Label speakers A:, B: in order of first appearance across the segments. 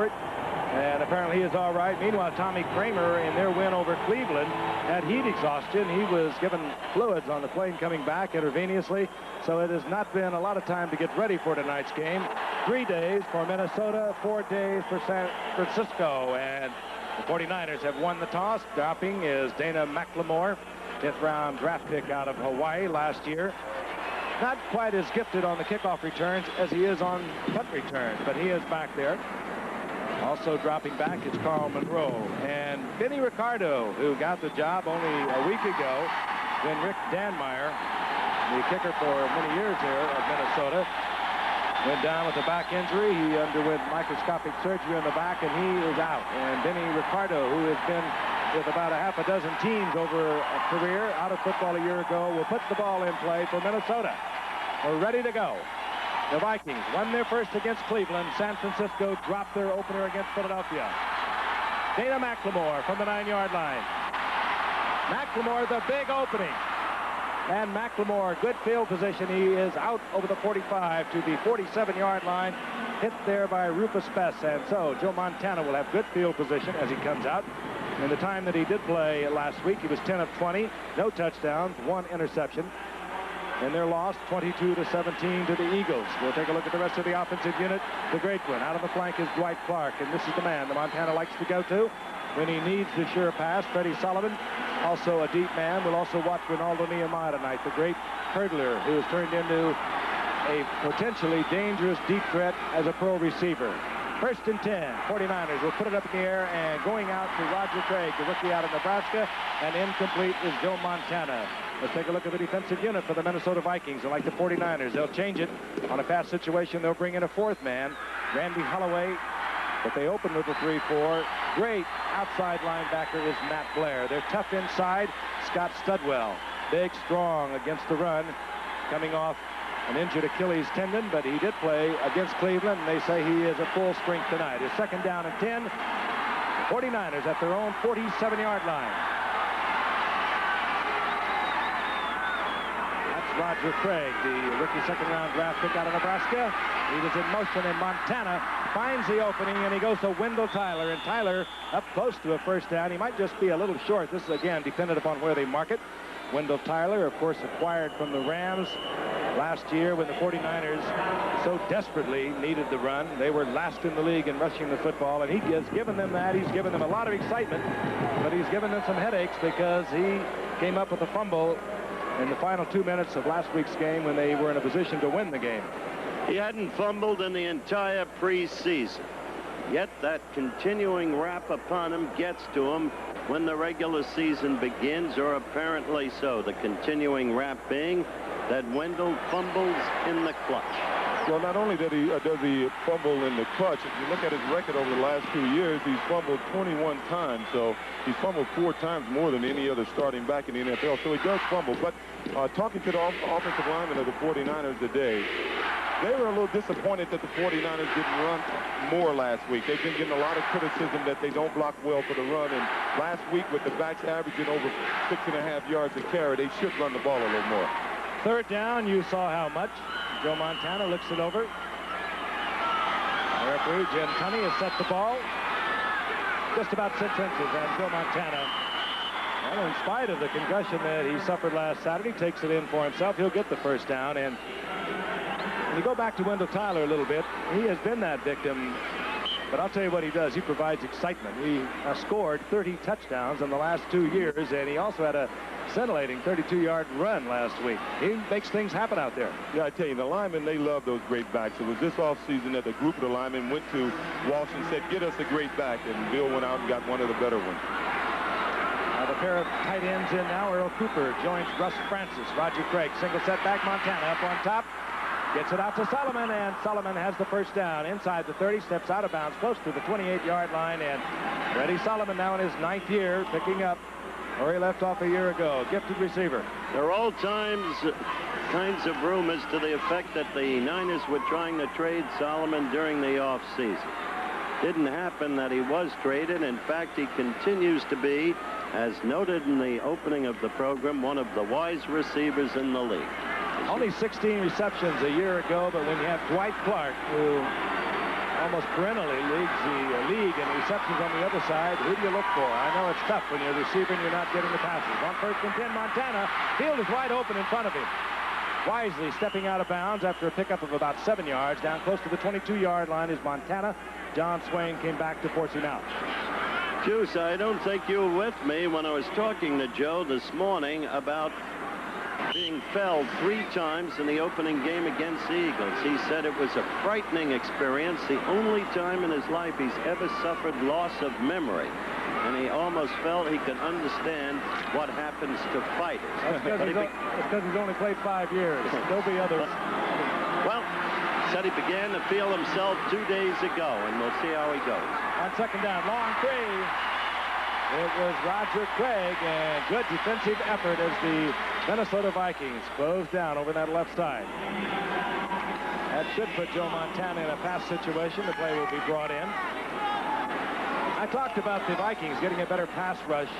A: effort. And apparently he is all right. Meanwhile, Tommy Kramer, in their win over Cleveland, had heat exhaustion. He was given fluids on the plane coming back intravenously. So it has not been a lot of time to get ready for tonight's game. 3 days for Minnesota, 4 days for San Francisco. And the 49ers have won the toss. Dropping is Dana McLemore, 5th round draft pick out of Hawaii last year. Not quite as gifted on the kickoff returns as he is on punt returns, but he is back there. Also dropping back is Carl Monroe. And Benny Ricardo, who got the job only a week ago when Rick Danmeyer, the kicker for many years here of Minnesota, went down with a back injury. He underwent microscopic surgery on the back, and he is out. And Benny Ricardo, who has been with about a half a dozen teams over a career, out of football a year ago, will put the ball in play for Minnesota. We're ready to go. The Vikings won their first against Cleveland. San Francisco dropped their opener against Philadelphia. Dana McLemore from the 9-yard line. McLemore, the big opening. And McLemore, good field position. He is out over the 45 to the 47-yard line. Hit there by Rufus Bess. And so Joe Montana will have good field position as he comes out. In the time that he did play last week, he was 10 of 20. No touchdowns, 1 interception. And their loss, 22-17 to the Eagles. We'll take a look at the rest of the offensive unit. The great one. Out on the flank is Dwight Clark, and this is the man that Montana likes to go to when he needs the sure pass. Freddie Sullivan, also a deep man. We'll also watch Ronaldo Nehemiah tonight, the great hurdler who has turned into a potentially dangerous deep threat as a pro receiver. 1st and 10. 49ers will put it up in the air, and going out to Roger Craig, the rookie out of Nebraska, and incomplete is Joe Montana. Let's take a look at the defensive unit for the Minnesota Vikings. And like the 49ers, they'll change it. On a pass situation, they'll bring in a 4th man, Randy Holloway. But they open with the 3-4. Great outside linebacker is Matt Blair. They're tough inside. Scott Studwell, big, strong against the run, coming off an injured Achilles tendon, but he did play against Cleveland, and they say he is at full strength tonight. It's 2nd down and 10. The 49ers at their own 47-yard line. Roger Craig, the rookie 2nd-round draft pick out of Nebraska. He was in motion, and Montana finds the opening, and he goes to Wendell Tyler. And Tyler up close to a 1st down. He might just be a little short. This is, again, dependent upon where they mark it. Wendell Tyler, of course, acquired from the Rams last year when the 49ers so desperately needed the run. They were last in the league in rushing the football, and he has given them that. He's given them a lot of excitement, but he's given them some headaches because he came up with a fumble in the final 2 minutes of last week's game when they were in a position to win the game.
B: He hadn't fumbled in the entire preseason. Yet that continuing rap upon him gets to him when the regular season begins, or apparently so. The continuing rap being that Wendell fumbles in the clutch.
C: Well, not only does he fumble in the clutch, if you look at his record over the last 2 years, he's fumbled 21 times. So he's fumbled 4 times more than any other starting back in the NFL. So he does fumble. But talking to the offensive linemen of the 49ers today, they were a little disappointed that the 49ers didn't run more last week. They've been getting a lot of criticism that they don't block well for the run. And last week, with the backs averaging over 6.5 yards a carry, they should run the ball a little more.
A: 3rd down, you saw how much. Joe Montana looks it over. Referee Jim Tunney has set the ball just about 6 inches, and Joe Montana, well, in spite of the concussion that he suffered last Saturday, takes it in for himself. He'll get the 1st down. And when you go back to Wendell Tyler a little bit, he has been that victim. But I'll tell you what he does. He provides excitement. He scored 30 touchdowns in the last 2 years, and he also had a scintillating 32-yard run last week. He makes things happen out there.
C: Yeah, I tell you, the linemen, they love those great backs. It was this offseason that the group of the linemen went to Walsh and said, get us a great back, and Bill went out and got one of the better ones.
A: The pair of tight ends in now. Earl Cooper joins Russ Francis. Roger Craig, single set back. Montana up on top. Gets it out to Solomon, and Solomon has the 1st down. Inside the 30, steps out of bounds, close to the 28-yard line, and Freddie Solomon now in his 9th year, picking up where he left off a year ago. Gifted receiver.
B: There are all kinds of rumors to the effect that the Niners were trying to trade Solomon during the offseason. Didn't happen that he was traded. In fact, he continues to be, as noted in the opening of the program, one of the wise receivers in the league.
A: Only 16 receptions a year ago, but when you have Dwight Clark, who almost perennially leads the league in receptions on the other side. Who do you look for? I know it's tough when you're receiving, you're not getting the passes. On 1st and 10, Montana. Field is wide open in front of him. Wisely stepping out of bounds after a pickup of about 7 yards. Down close to the 22-yard line is Montana. John Swain came back to force him out.
B: Juice, I don't think you were with me when I was talking to Joe this morning about being felled 3 times in the opening game against the Eagles. He said it was a frightening experience, the only time in his life he's ever suffered loss of memory. And he almost felt he could understand what happens to fighters.
A: That's because he's only played 5 years. There'll be others.
B: Well, said he began to feel himself 2 days ago, and we'll see how he goes.
A: On 2nd down, long 3. It was Roger Craig, and good defensive effort as the Minnesota Vikings close down over that left side. That should put Joe Montana in a pass situation. The play will be brought in. I talked about the Vikings getting a better pass rush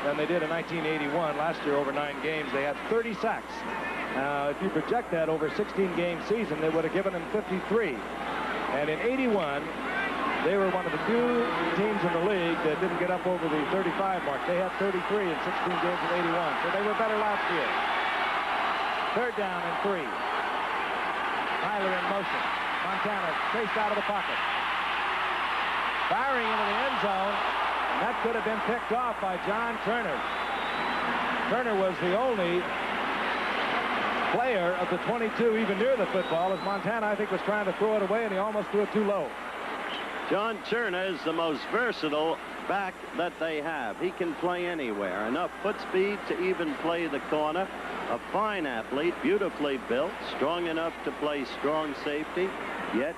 A: than they did in 1981. Last year, over 9 games, they had 30 sacks. If you project that over a 16-game season, they would have given them 53. And in 81, they were one of the few teams in the league that didn't get up over the 35 mark. They had 33 in 16 games in 81, so they were better last year. 3rd down and 3. Tyler in motion. Montana chased out of the pocket. Firing into the end zone, and that could have been picked off by John Turner. Turner was the only player of the 22 even near the football, as Montana, I think, was trying to throw it away, and he almost threw it too low.
B: John Turner is the most versatile back that they have. He can play anywhere. Enough foot speed to even play the corner. A fine athlete, beautifully built, strong enough to play strong safety, yet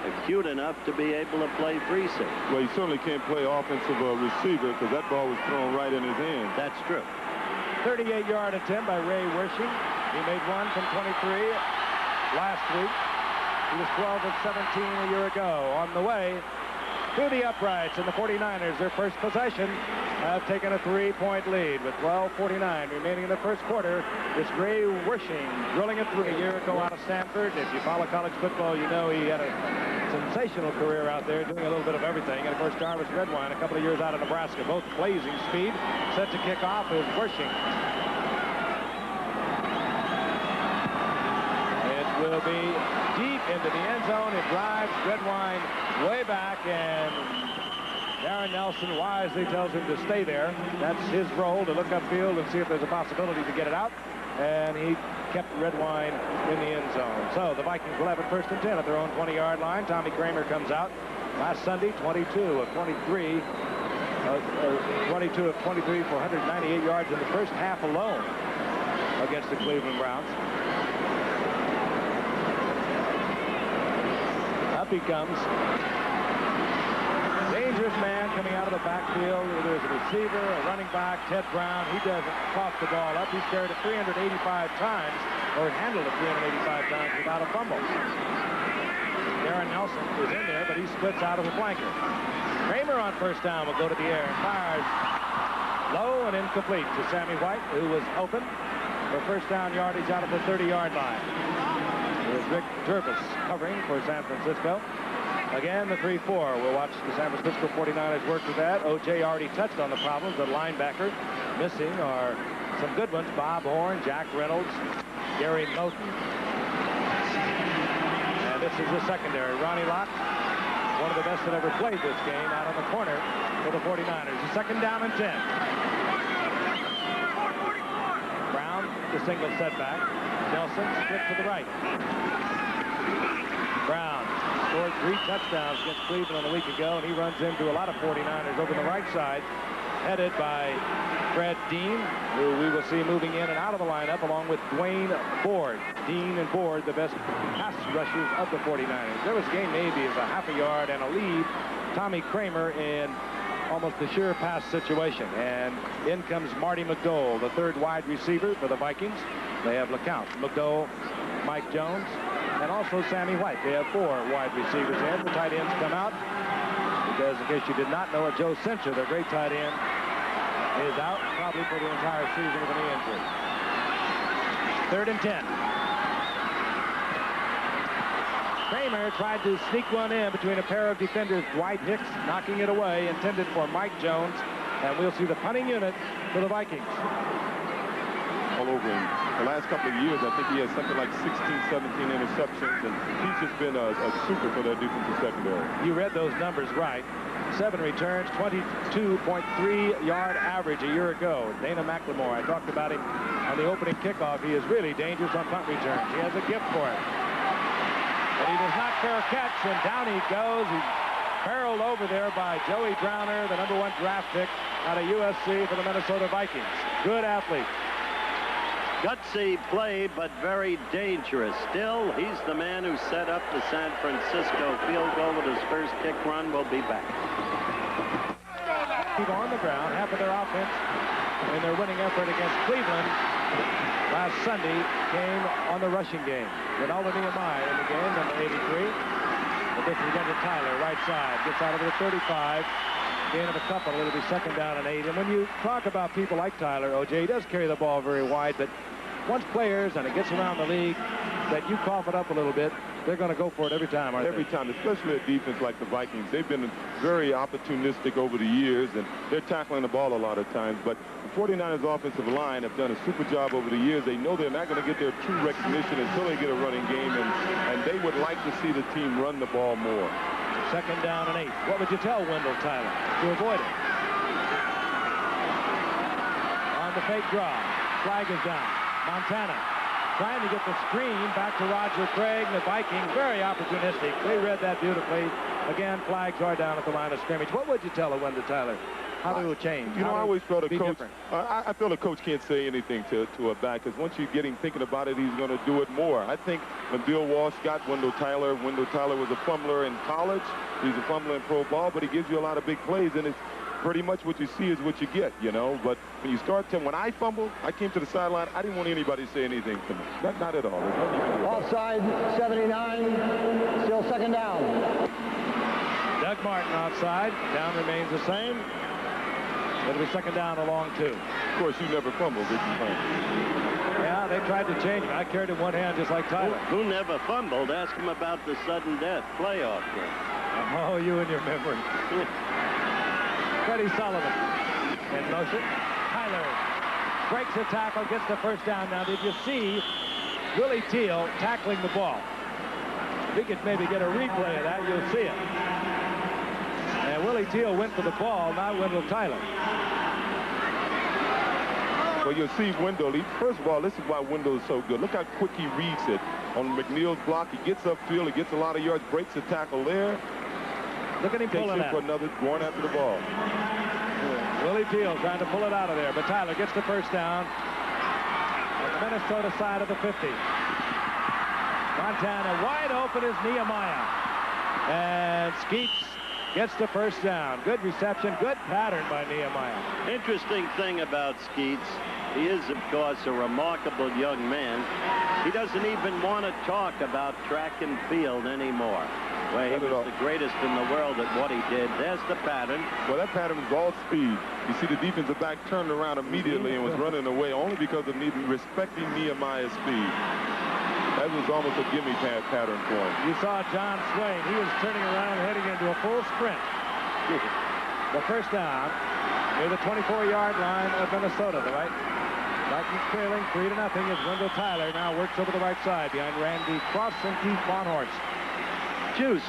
B: acute enough to be able to play free safety.
C: Well, he certainly can't play offensive receiver because that ball was thrown right in his hand.
B: That's true.
A: 38-yard attempt by Ray Wershing. He made one from 23 last week. He was 12 of 17 a year ago. On the way to the uprights, and the 49ers, their first possession, have taken a 3-point lead with 12:49 remaining in the first quarter. This Ray Wershing drilling it through a year ago out of Stanford. If you follow college football, you know he had a sensational career out there doing a little bit of everything. And of course, Jarvis Redwine, a couple of years out of Nebraska, both blazing speed. Set to kick off is Wershing. It will be deep into the end zone. It drives Redwine way back, and Darren Nelson wisely tells him to stay there. That's his role, to look upfield and see if there's a possibility to get it out. And he kept Redwine in the end zone. So the Vikings will have it 1st and 10 at their own 20-yard line. Tommy Kramer comes out. Last Sunday, 22 of 23 for 198 yards in the first half alone against the Cleveland Browns. Up he comes. Dangerous man coming out of the backfield. There's a receiver, a running back, Ted Brown. He doesn't cough the ball up. He's carried it 385 times, or handled it 385 times without a fumble. Darren Nelson is in there, but he splits out of the flanker. Kramer on 1st down will go to the air and fires low and incomplete to Sammy White, who was open for 1st down yardage out of the 30-yard line. There's Rick Jervis covering for San Francisco. Again, the 3-4. We'll watch the San Francisco 49ers work with that. O.J. already touched on the problems. The linebacker missing are some good ones. Bob Horn, Jack Reynolds, Gary Moten. And this is the secondary. Ronnie Lott, one of the best that ever played this game, out on the corner for the 49ers. The 2nd down and 10. Brown, the single setback. Nelson split to the right. Brown scored 3 touchdowns against Cleveland a week ago, and he runs into a lot of 49ers over the right side, headed by Fred Dean, who we will see moving in and out of the lineup, along with Dwayne Board. Dean and Board, the best pass rushers of the 49ers. There was a game maybe as a half a yard and a lead. Tommy Kramer in almost a sure pass situation. And in comes Marty McDowell, the 3rd wide receiver for the Vikings. They have LeCount, McDowell, Mike Jones, and also Sammy White. They have 4 wide receivers in. The tight ends come out because, in case you did not know it, Joe Cincher, their great tight end, is out probably for the entire season with a knee injury. 3rd and 10. Kramer tried to sneak one in between a pair of defenders. Dwight Hicks knocking it away, intended for Mike Jones. And we'll see the punting unit for the Vikings.
C: All over him. The last couple of years, I think he has something like 16, 17 interceptions, and he's just been a super for their defensive secondary.
A: You read those numbers right. 7 returns, 22.3-yard average a year ago. Dana McLemore, I talked about him on the opening kickoff. He is really dangerous on punt returns. He has a gift for it. But he does not fair catch, and down he goes. He's barreled over there by Joey Browner, the #1 draft pick out of USC for the Minnesota Vikings. Good athlete.
B: Gutsy play, but very dangerous. Still, he's the man who set up the San Francisco field goal with his first kick run. Will be back.
A: On the ground, half of their offense in their winning effort against Cleveland last Sunday came on the rushing game. Ronaldo Nehemiah in the game, number 83. But this is again to Tyler, right side. Gets out of the 35. Gain of a couple. It'll be 2nd down and 8. And when you talk about people like Tyler, O.J., he does carry the ball very wide, but once players, and it gets around the league, that you cough it up a little bit, they're going to go for it every time, aren't they?
C: Every time, especially a defense like the Vikings. They've been very opportunistic over the years, and they're tackling the ball a lot of times. But the 49ers offensive line have done a super job over the years. They know they're not going to get their true recognition until they get a running game, and they would like to see the team run the ball more.
A: 2nd down and 8. What would you tell Wendell Tyler to avoid it? On the fake draw. Flag is down. Montana trying to get the screen back to Roger Craig. The Vikings very opportunistic. They read that beautifully. Again, flags are down at the line of scrimmage. What would you tell a Wendell Tyler? How to change?
C: You know, I always felt a coach. I feel a coach can't say anything to a back, because once you get him thinking about it, he's going to do it more. I think when Bill Walsh got Wendell Tyler was a fumbler in college. He's a fumbler in pro ball, but he gives you a lot of big plays, and it's pretty much what you see is what you get, you know. But when you start to, when I fumbled, I came to the sideline. I didn't want anybody to say anything to me. Not at all.
D: Offside, 79, still 2nd down.
A: Doug Martin offside. Down remains the same. It'll be 2nd down along 2.
C: Of course, you never fumbled, did you?
A: Yeah, they tried to change it. I carried it one hand just like Tyler.
B: Who never fumbled? Ask him about the sudden death playoff game.
A: Oh, you and your memory. Freddie Sullivan in motion. Tyler breaks the tackle, gets the 1st down. Now, did you see Willie Teal tackling the ball? We could maybe get a replay of that. You'll see it. And Willie Teal went for the ball, not Wendell Tyler.
C: Well, you'll see Wendell. First of all, this is why Wendell is so good. Look how quick he reads it. On McNeil's block, he gets upfield, he gets a lot of yards, breaks the tackle there.
A: Look at him pulling it
C: for another, going after the ball.
A: Willie Teal trying to pull it out of there, but Tyler gets the 1st down on the Minnesota side of the 50. Montana wide open is Nehemiah. And Skeets gets the 1st down. Good reception, good pattern by Nehemiah.
B: Interesting thing about Skeets, he is, of course, a remarkable young man. He doesn't even want to talk about track and field anymore. Well, he was the greatest in the world at what he did. There's the pattern.
C: Well, that pattern was all speed. You see the defensive back turned around immediately and was running away only because of respecting Nehemiah's speed. That was almost a gimme pattern for him.
A: You saw John Swain. He was turning around and heading into a full sprint. The 1st down near the 24-yard line of Minnesota. The Vikings trailing 3-0 as Wendell Tyler now works over the right side behind Randy Cross and Keith Bonhorst.
B: Juice,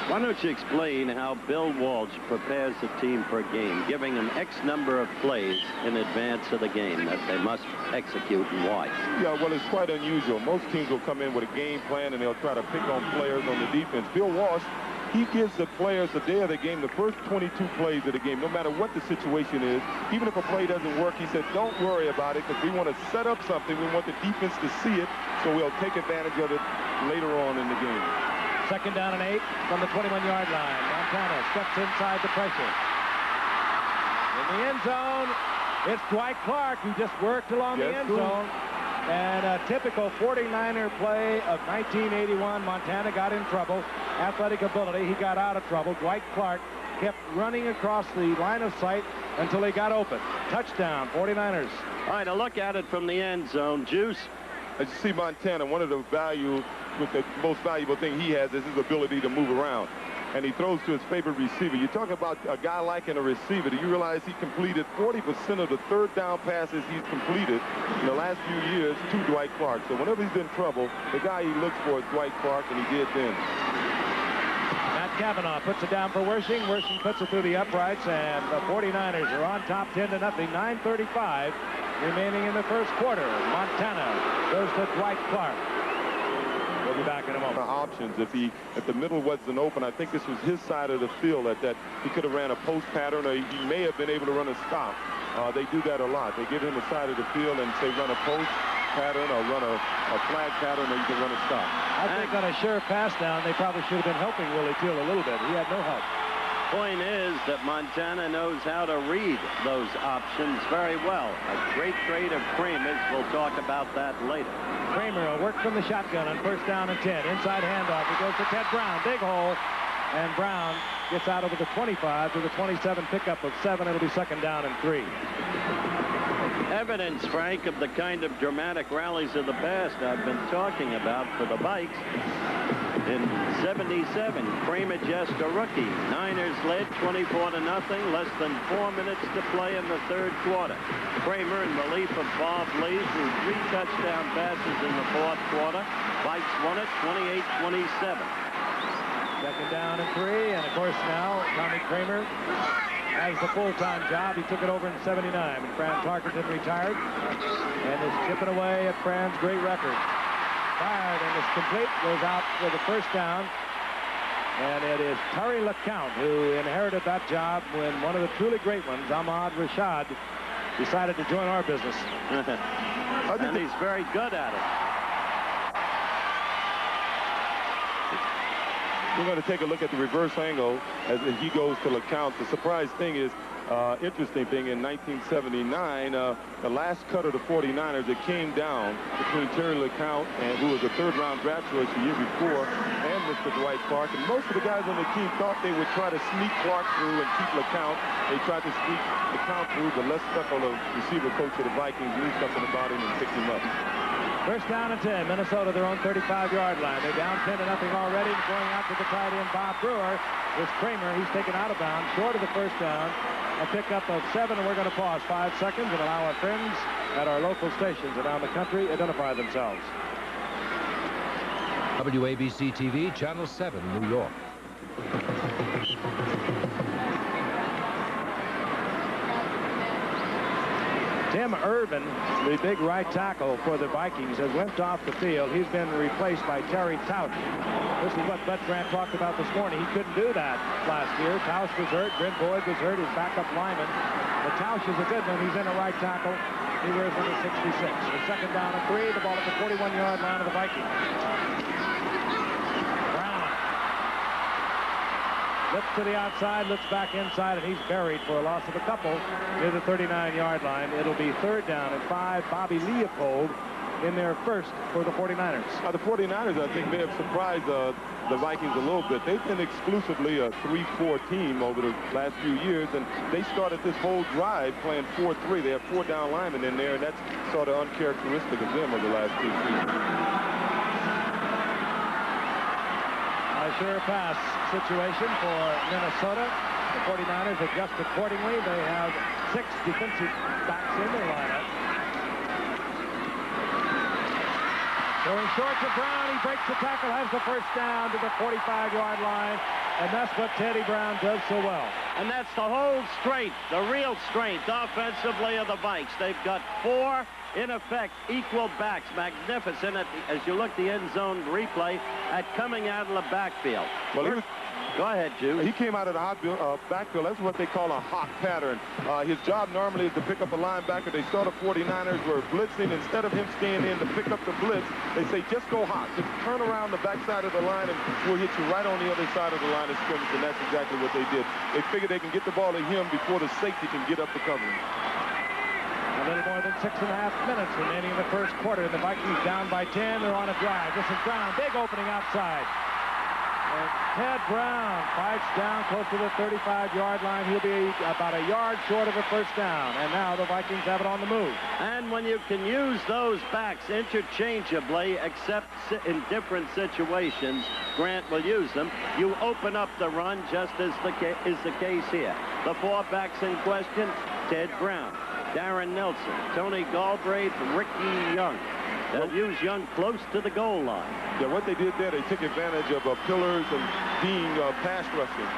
B: why don't you explain how Bill Walsh prepares the team for a game, giving them X number of plays in advance of the game that they must execute, and why?
C: Yeah, well, it's quite unusual. Most teams will come in with a game plan, and they'll try to pick on players on the defense. Bill Walsh, he gives the players the day of the game, the first 22 plays of the game, no matter what the situation is. Even if a play doesn't work, he said, don't worry about it, because we want to set up something. We want the defense to see it, so we'll take advantage of it later on in the game.
A: 2nd down and 8 from the 21-yard line. Montana steps inside the pressure. In the end zone, it's Dwight Clark who just worked along the end zone. And a typical 49er play of 1981. Montana got in trouble. Athletic ability, he got out of trouble. Dwight Clark kept running across the line of sight until he got open. Touchdown, 49ers.
B: All right, a look at it from the end zone. Juice.
C: As you see Montana, one of the value with the most valuable thing he has is his ability to move around. And he throws to his favorite receiver. You talk about a guy liking a receiver. Do you realize he completed 40% of the third down passes he's completed in the last few years to Dwight Clark? So whenever he's in trouble, the guy he looks for is Dwight Clark, and he did then.
A: Matt Cavanaugh puts it down for Wershing. Wershing puts it through the uprights, and the 49ers are on top 10-0. 9:35 remaining in the first quarter. Montana goes to Dwight Clark. We'll be back in a moment.
C: Options. If the middle wasn't open, I think this was his side of the field that he could have ran a post pattern, or he may have been able to run a stop. They do that a lot. They give him the side of the field and say run a post pattern or run a flag pattern, or you can run a stop.
A: I think on a sure pass down, they probably should have been helping Willie Teal a little bit. He had no help.
B: Point is that Montana knows how to read those options very well. A great trade of Kramer's. We'll talk about that later.
A: Kramer will work from the shotgun on first down and 10. Inside handoff. He goes to Ted Brown. Big hole. And Brown gets out over the 25 to the 27, pickup of 7. It'll be second down and 3.
B: Evidence, Frank, of the kind of dramatic rallies of the past I've been talking about for the Vikes. In '77, Kramer just a rookie. Niners led 24-0. Less than 4 minutes to play in the third quarter. Kramer in relief of Bob Lee threw 3 touchdown passes in the fourth quarter. Vikes won it 28-27.
A: Second down and 3, and of course now Tommy Kramer has the full-time job. He took it over in '79 when Fran Tarkenton retired, and is chipping away at Fran's great record. Fired and is complete, goes out for the first down, and it is Terry LeCount who inherited that job when one of the truly great ones, Ahmad Rashad, decided to join our business.
B: And he's very good at it.
C: We're going to take a look at the reverse angle as he goes to LeCount. The surprise thing is, interesting thing, in 1979, the last cut of the 49ers, it came down between Terry LeCount, who was a third-round draft choice the year before, and Mr. Dwight Clark. And most of the guys on the team thought they would try to sneak Clark through and keep LeCount. They tried to sneak LeCount through, but Les Steffel, the receiver coach of the Vikings, knew something about him and picked him up.
A: First down and 10. Minnesota, their own 35-yard line. They're down 10-0 already. And going out to the tight end, Bob Brewer, is Kramer. He's taken out of bounds, short of the first down. A pickup of 7, and we're going to pause 5 seconds and allow our friends at our local stations around the country identify themselves.
E: WABC TV, Channel 7, New York.
A: Tim Irvin, the big right tackle for the Vikings, has limped off the field. He's been replaced by Terry Tausch. This is what Bud Grant talked about this morning. He couldn't do that last year. Tausch was hurt. Brent Boyd was hurt, his backup lineman. But Tausch is a good one. He's in a right tackle. He wears number 66. The second down and 3, the ball at the 41-yard line of the Vikings. Looks to the outside, looks back inside, and he's buried for a loss of a couple near the 39-yard line. It'll be third down and 5. Bobby Leopold in there first for the 49ers.
C: The 49ers, I think, may have surprised the Vikings a little bit. They've been exclusively a 3-4 team over the last few years, and they started this whole drive playing 4-3. They have 4 down linemen in there, and that's sort of uncharacteristic of them over the last 2 seasons.
A: Sure pass situation for Minnesota. The 49ers adjust accordingly. They have 6 defensive backs in their lineup. Going short to Brown. He breaks the tackle, has the first down to the 45-yard line. And that's what Teddy Brown does so well.
B: And that's the whole strength, the real strength offensively of the Vikes. They've got 4, in effect, equal backs. Magnificent as you look the end zone replay at coming out of the backfield.
C: Well,
B: go ahead, Jude.
C: He came out of the backfield. That's what they call a hot pattern. His job normally is to pick up a linebacker. They saw the 49ers were blitzing. Instead of him staying in to pick up the blitz, they say, just go hot. Just turn around the backside of the line, and we'll hit you right on the other side of the line of scrimmage, and that's exactly what they did. They figured they can get the ball to him before the safety can get up to cover him.
A: A little more than 6.5 minutes remaining in the first quarter. The Vikings down by 10. They're on a drive. This is Brown. Big opening outside. And Ted Brown fights down close to the 35-yard line. He'll be about a yard short of a first down. And now the Vikings have it on the move.
B: And when you can use those backs interchangeably, except in different situations, Grant will use them. You open up the run, just as is the case here. The 4 backs in question: Ted Brown, Darren Nelson, Tony Galbraith, Ricky Young. They'll use Young close to the goal line.
C: Yeah, what they did there, they took advantage of pillars and being pass rushing.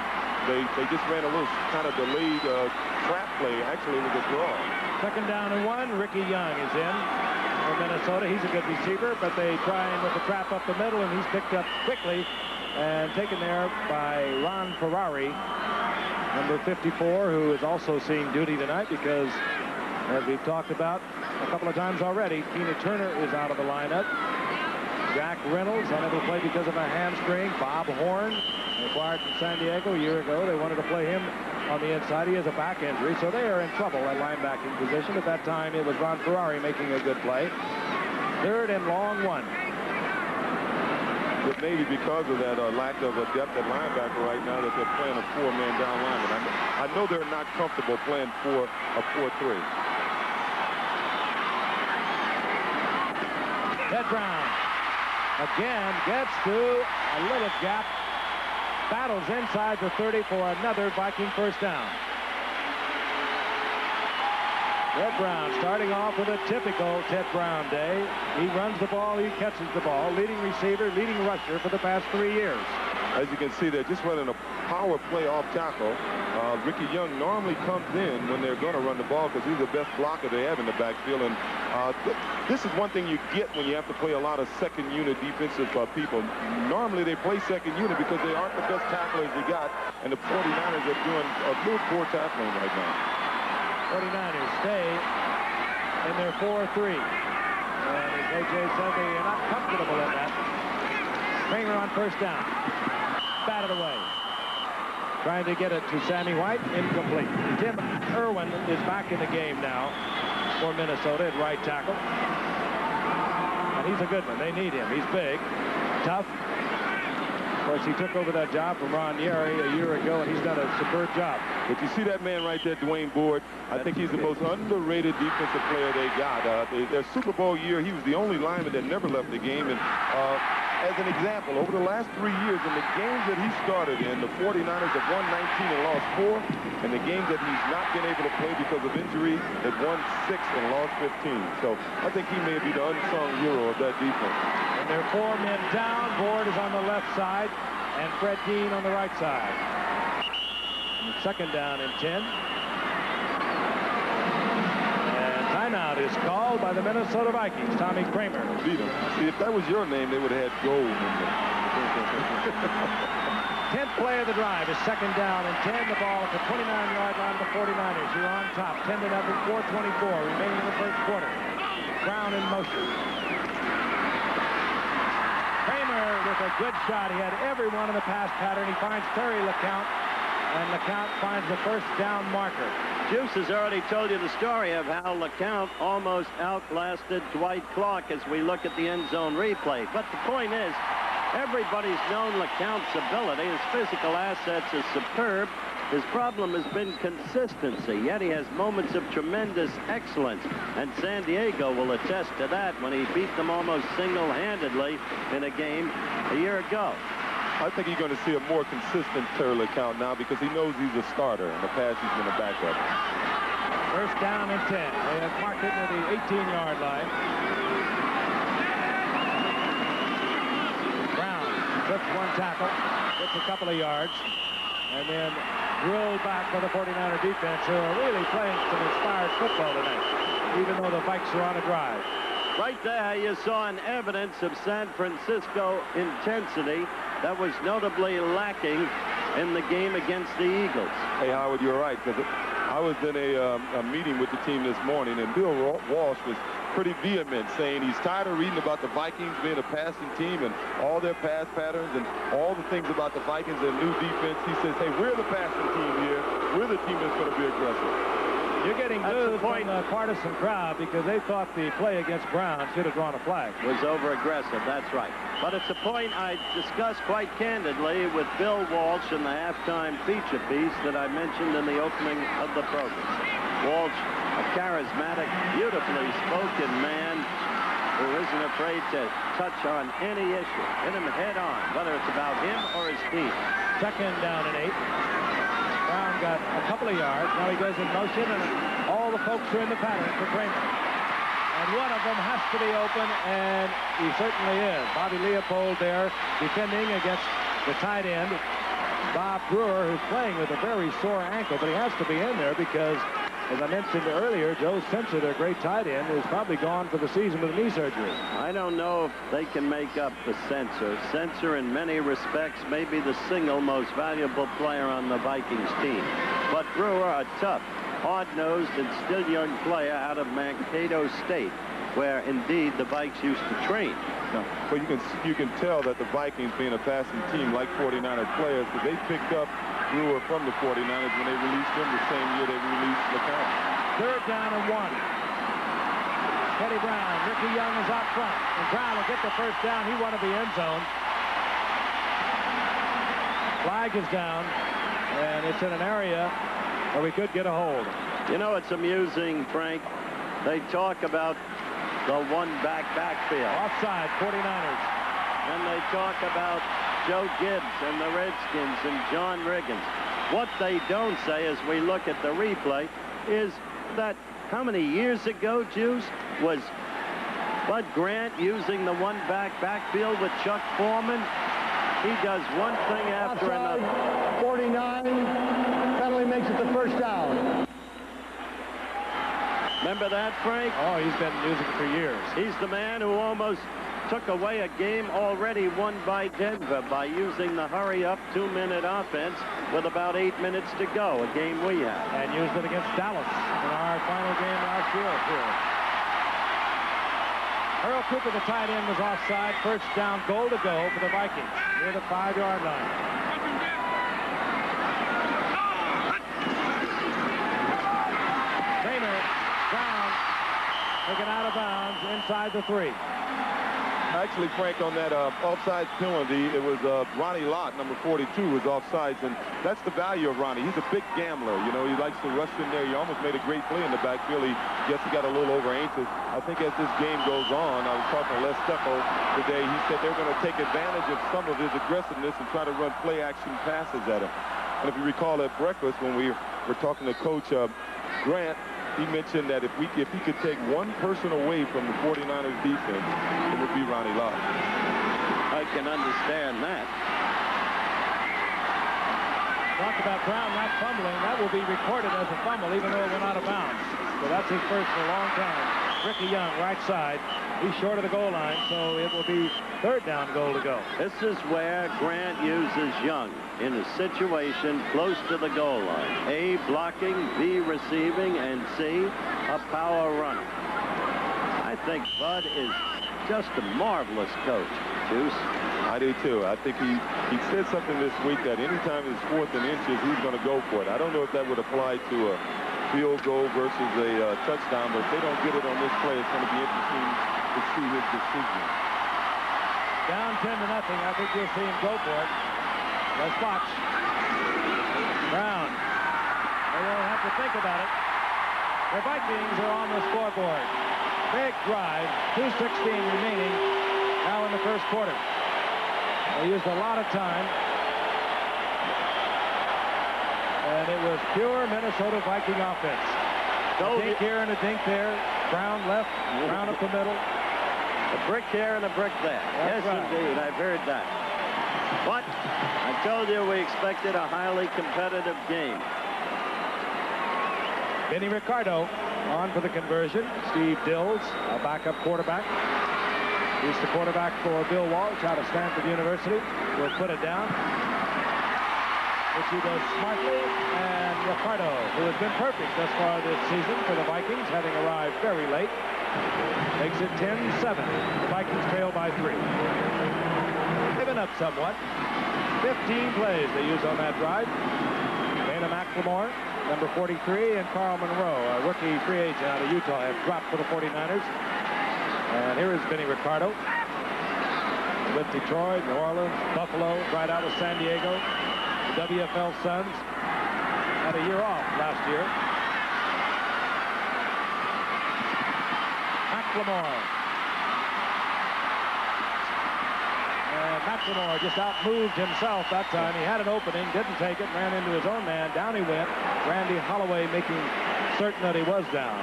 C: They just ran a little kind of delayed trap play. Actually, it was a draw.
A: 2nd down and 1. Ricky Young is in for Minnesota. He's a good receiver, but they try him with the trap up the middle, and he's picked up quickly and taken there by Ron Ferrari, number 54, who is also seeing duty tonight because, as we've talked about a couple of times already, Tina Turner is out of the lineup. Jack Reynolds unable to play because of a hamstring. Bob Horn, acquired from San Diego a year ago. They wanted to play him on the inside. He has a back injury, so they are in trouble at linebacking position. At that time, it was Ron Ferrari making a good play. 3rd and long 1.
C: But maybe because of that lack of a depth at linebacker right now that they're playing a 4-man down lineman. I know they're not comfortable playing a 4-3.
A: Ted Brown again gets to a little gap, battles inside the 30 for another Viking first down. Ted Brown starting off with a typical Ted Brown day. He runs the ball, he catches the ball, leading receiver, leading rusher for the past 3 years.
C: As you can see, they're just running a power play off tackle. Ricky Young normally comes in when they're going to run the ball because he's the best blocker they have in the backfield. And this is one thing you get when you have to play a lot of second unit defensive people. Normally they play second unit because they aren't the best tacklers you got, and the 49ers are doing a little poor tackling right now.
A: 49ers stay in their 4-3. And as A.J. said, they are not comfortable in that. Kramer on first down. Batted away. Trying to get it to Sammy White. Incomplete. Tim Irwin is back in the game now for Minnesota at right tackle. And he's a good one. They need him. He's big, tough. Of course, he took over that job from Ron Yeri a year ago, and he's done a superb job.
C: But you see that man right there, Dwayne Board. I think he's the most underrated defensive player they got. Their Super Bowl year, he was the only lineman that never left the game. And as an example, over the last 3 years, in the games that he started in, the 49ers have won 19 and lost 4. And the games that he's not been able to play because of injury, they've won 6 and lost 15. So I think he may be the unsung hero of that defense.
A: And they're 4 men down. Board is on the left side, and Fred Dean on the right side. And 2nd down and 10. And timeout is called by the Minnesota Vikings. Tommy Kramer.
C: Beat him. See, if that was your name, they would have had gold in there.
A: 10th play of the drive is 2nd down and 10. The ball at the 29-yard line of the 49ers. You're on top. 10-0, 4:24 remaining in the first quarter. Brown in motion. Kramer with a good shot. He had everyone in the pass pattern. He finds Terry LeCount, and LeCount finds the first down marker.
B: Juice has already told you the story of how LeCount almost outlasted Dwight Clark as we look at the end zone replay. But the point is, everybody's known LeCount's ability. His physical assets is superb. His problem has been consistency, yet he has moments of tremendous excellence. And San Diego will attest to that when he beat them almost single-handedly in a game a year ago.
C: I think you're going to see a more consistent Terry LeCount now because he knows he's a starter. In the past, he's been a backup.
A: First down and 10. They have marked it to the 18-yard line. Brown flips one tackle, gets a couple of yards, and then drilled back by the 49er defense, who are really playing some inspired football tonight, even though the Vikes are on a drive.
B: Right there, you saw an evidence of San Francisco intensity that was notably lacking in the game against the Eagles.
C: Hey, Howard, you're right, because I was in a meeting with the team this morning, and Bill Walsh was pretty vehement, saying he's tired of reading about the Vikings being a passing team and all their pass patterns and all the things about the Vikings, their new defense. He says, hey, we're the passing team here. We're the team that's going to be aggressive.
A: You're getting booed from the partisan crowd because they thought the play against Brown should have drawn a flag.
B: Was over-aggressive, that's right. But it's a point I discussed quite candidly with Bill Walsh in the halftime feature piece that I mentioned in the opening of the program. Walsh, a charismatic, beautifully spoken man who isn't afraid to touch on any issue, hit him head on, whether it's about him or his team.
A: Second down and 8. Brown got a couple of yards. Now he goes in motion, and all the folks are in the pattern for Kramer. And one of them has to be open, and he certainly is. Bobby Leopold there defending against the tight end, Bob Brewer, who's playing with a very sore ankle, but he has to be in there because, as I mentioned earlier, Joe Sensor, their great tight end, is probably gone for the season with knee surgery. I
B: don't know if they can make up for Sensor. Sensor, in many respects, may be the single most valuable player on the Vikings team. But Brewer, a tough, hard-nosed, and still young player out of Mankato State, where, indeed, the Vikes used to train.
C: No, but you can tell that the Vikings, being a passing team like 49er players, because they picked up Brewer from the 49ers when they released him the same year they released LeCounte.
A: Third down and 1. Teddy Brown. Ricky Young is out front. And Brown will get the first down. He wanted the end zone. Flag is down. And it's in an area where we could get a hold.
B: You know, it's amusing, Frank. They talk about the one-back backfield.
A: Offside, 49ers.
B: And they talk about Joe Gibbs and the Redskins and John Riggins. What they don't say as we look at the replay is that how many years ago, Juice, was Bud Grant using the one-back backfield with Chuck Foreman? He does one thing after another.
D: 49, penalty makes it the first down.
B: Remember that, Frank?
A: Oh, he's been using it for years.
B: He's the man who almost took away a game already won by Denver by using the hurry-up 2-minute offense with about 8 minutes to go, a game we had.
A: And used it against Dallas in our final game last year, too. Earl Cooper, the tight end, was offside. First down, goal to go for the Vikings near the 5-yard line. Kramer, Brown, taken out of bounds inside the 3.
C: Actually, Frank, on that offside penalty, it was Ronnie Lott, number 42, was offsides, and that's the value of Ronnie. He's a big gambler. You know, he likes to rush in there. He almost made a great play in the backfield. He guess he got a little over anxious. I think as this game goes on, I was talking to Les Stefo today. He said they're going to take advantage of some of his aggressiveness and try to run play-action passes at him. And if you recall at breakfast when we were talking to Coach Grant, he mentioned that if he could take one person away from the 49ers defense, it would be Ronnie Lott.
B: I can understand that.
A: Talk about Brown not fumbling. That will be recorded as a fumble, even though it went out of bounds. So that's his first in a long time. Ricky Young, right side. He's short of the goal line, so it will be third down goal to go.
B: This is where Grant uses Young in a situation close to the goal line. A, blocking, B, receiving, and C, a power runner. I think Bud is just a marvelous coach, Juice.
C: I do too. I think he said something this week that anytime it's 4th and inches, he's going to go for it. I don't know if that would apply to a field goal versus a touchdown, but if they don't get it on this play, it's going to be interesting to see his decision.
A: Down 10-0. I think you'll see him go for it. Let's watch. Brown. They won't have to think about it. The Vikings are on the scoreboard. Big drive. 2:16 remaining now in the first quarter. They used a lot of time. And it was pure Minnesota Viking offense. A dink here and a dink there. Brown left, Brown up the middle.
B: A brick here and a brick there.
A: That's
B: yes,
A: right.
B: Indeed. I've heard that. But I told you we expected a highly competitive game.
A: Benny Ricardo on for the conversion. Steve Dills, a backup quarterback. He's the quarterback for Bill Walsh out of Stanford University. Will put it down, which he does smartly. And Ricardo, who has been perfect thus far this season for the Vikings, having arrived very late, makes it 10-7. The Vikings trail by 3. Given up somewhat. 15 plays they use on that drive. Dana McLemore Number 43, and Carl Monroe, a rookie free agent out of Utah, have dropped for the 49ers. And here is Vinny Ricardo with Detroit, New Orleans, Buffalo, right out of San Diego. The WFL Suns had a year off last year. McLemore. And McLemore just outmoved himself that time. He had an opening, didn't take it, ran into his own man. Down he went. Randy Holloway making certain that he was down.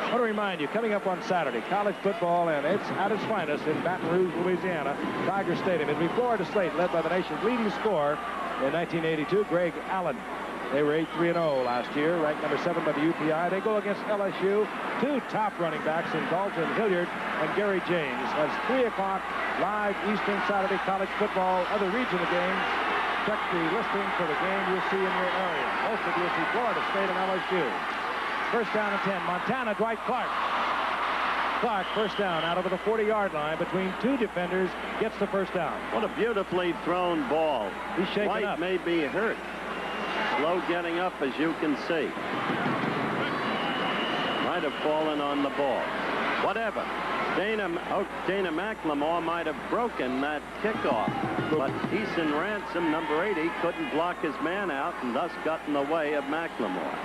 A: I want to remind you, coming up on Saturday, college football, and it's at its finest in Baton Rouge, Louisiana, Tiger Stadium. It'll be Florida State, led by the nation's leading scorer in 1982, Greg Allen. They were 8-3-0 last year, ranked number 7 by the UPI. They go against LSU. Two top running backs in Dalton Hilliard and Gary James. That's 3 o'clock live Eastern Saturday college football. Other regional games, check the listing for the game you'll see in your area. Most of you will see Florida State and LSU. First down and 10. Montana, Dwight Clark. Clark, first down, out over the 40-yard line between two defenders, gets the first down.
B: What a beautifully thrown ball.
A: He's shaking
B: White
A: up.
B: may be hurt. Slow getting up, as you can see. Might have fallen on the ball. Whatever. Dana McLemore might have broken that kickoff, but Eason Ransom, number 80, couldn't block his man out and thus got in the way of McLemore.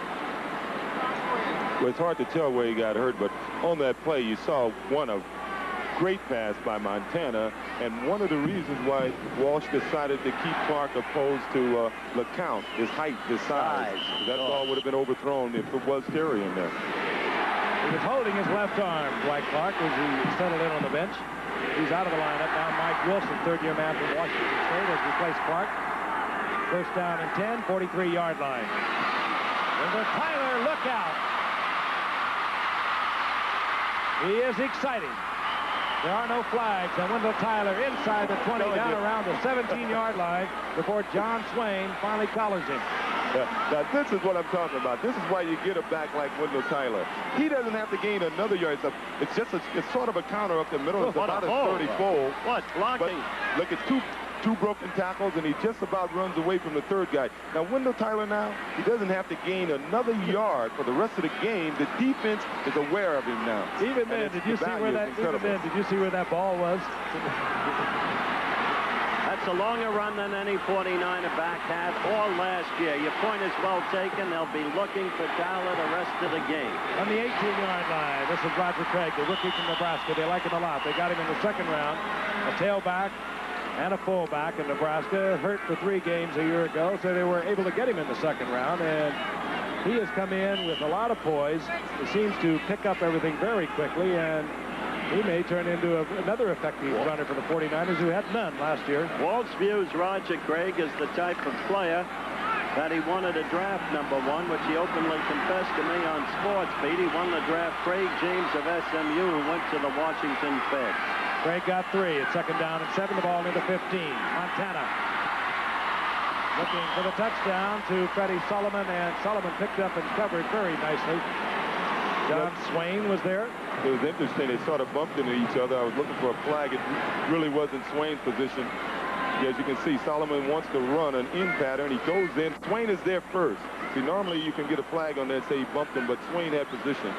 C: Well, it's hard to tell where he got hurt, but on that play, you saw a great pass by Montana, and one of the reasons why Walsh decided to keep Clark opposed to LeCount, his height, his size. That ball would have been overthrown if it was Terry in there.
A: He was holding his left arm, Dwight Clark, as he settled in on the bench. He's out of the lineup now. Mike Wilson, third-year man from Washington State, has replaced Clark. First down and 10, 43-yard line. Wendell Tyler, look out. He is exciting. There are no flags, and Wendell Tyler inside the 20, down around the 17-yard line before John Swain finally collars him.
C: Now, this is what I'm talking about. This is why you get a back like Wendell Tyler. He doesn't have to gain another yard. It's sort of a counter up the middle. It's about a 30-fold.
B: What, blocking?
C: But look, it's two broken tackles, and he just about runs away from the third guy. Now, Wendell Tyler now, he doesn't have to gain another yard for the rest of the game. The defense is aware of him now.
A: Even then, did you see where that ball was?
B: That's a longer run than any 49er back had all last year. Your point is well taken. They'll be looking for Tyler the rest of the game.
A: On the 18-yard line, this is Roger Craig, the rookie from Nebraska. They like him a lot. They got him in the second round, a tailback and a fullback in Nebraska, hurt for 3 games a year ago, so they were able to get him in the second round, and he has come in with a lot of poise. He seems to pick up everything very quickly, and he may turn into another effective runner for the 49ers, who had none last year.
B: Walsh views Roger Craig as the type of player that he wanted to draft number 1, which he openly confessed to me on SportsBeat. He won the draft Craig James of SMU, who went to the Washington Feds.
A: Craig got 3. It's second down and 7. The ball near the 15. Montana looking for the touchdown to Freddie Solomon, and Solomon picked up and covered very nicely. John Swain was there.
C: It was interesting. They sort of bumped into each other. I was looking for a flag. It really wasn't Swain's position. As you can see, Solomon wants to run an in pattern. He goes in. Swain is there first. See, normally you can get a flag on there and say he bumped him, but Swain had position.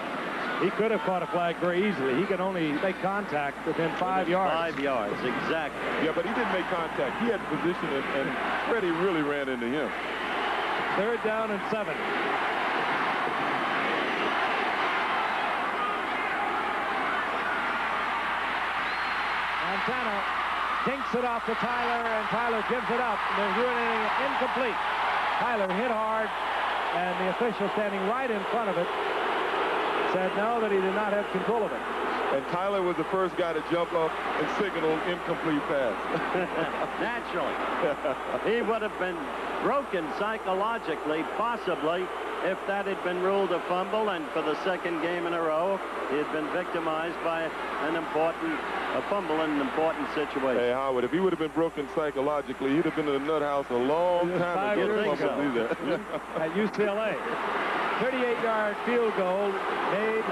A: He could have caught a flag very easily. He could only make contact within 5 yards.
B: 5 yards, exactly.
C: Yeah, but he didn't make contact. He had position, and Freddie really ran into him.
A: Third down and 7. Montana dinks it off to Tyler, and Tyler gives it up. They're doing it incomplete. Tyler hit hard, and the official standing right in front of it said no, that he did not have control of it.
C: And Tyler was the first guy to jump up and signal incomplete pass.
B: Naturally. He would have been broken psychologically, possibly, if that had been ruled a fumble, and for the second game in a row, he had been victimized by a fumble in an important situation.
C: Hey, Howard, if he would have been broken psychologically, he'd have been in the nut house a long time ago.
A: At UCLA. 38-yard field goal made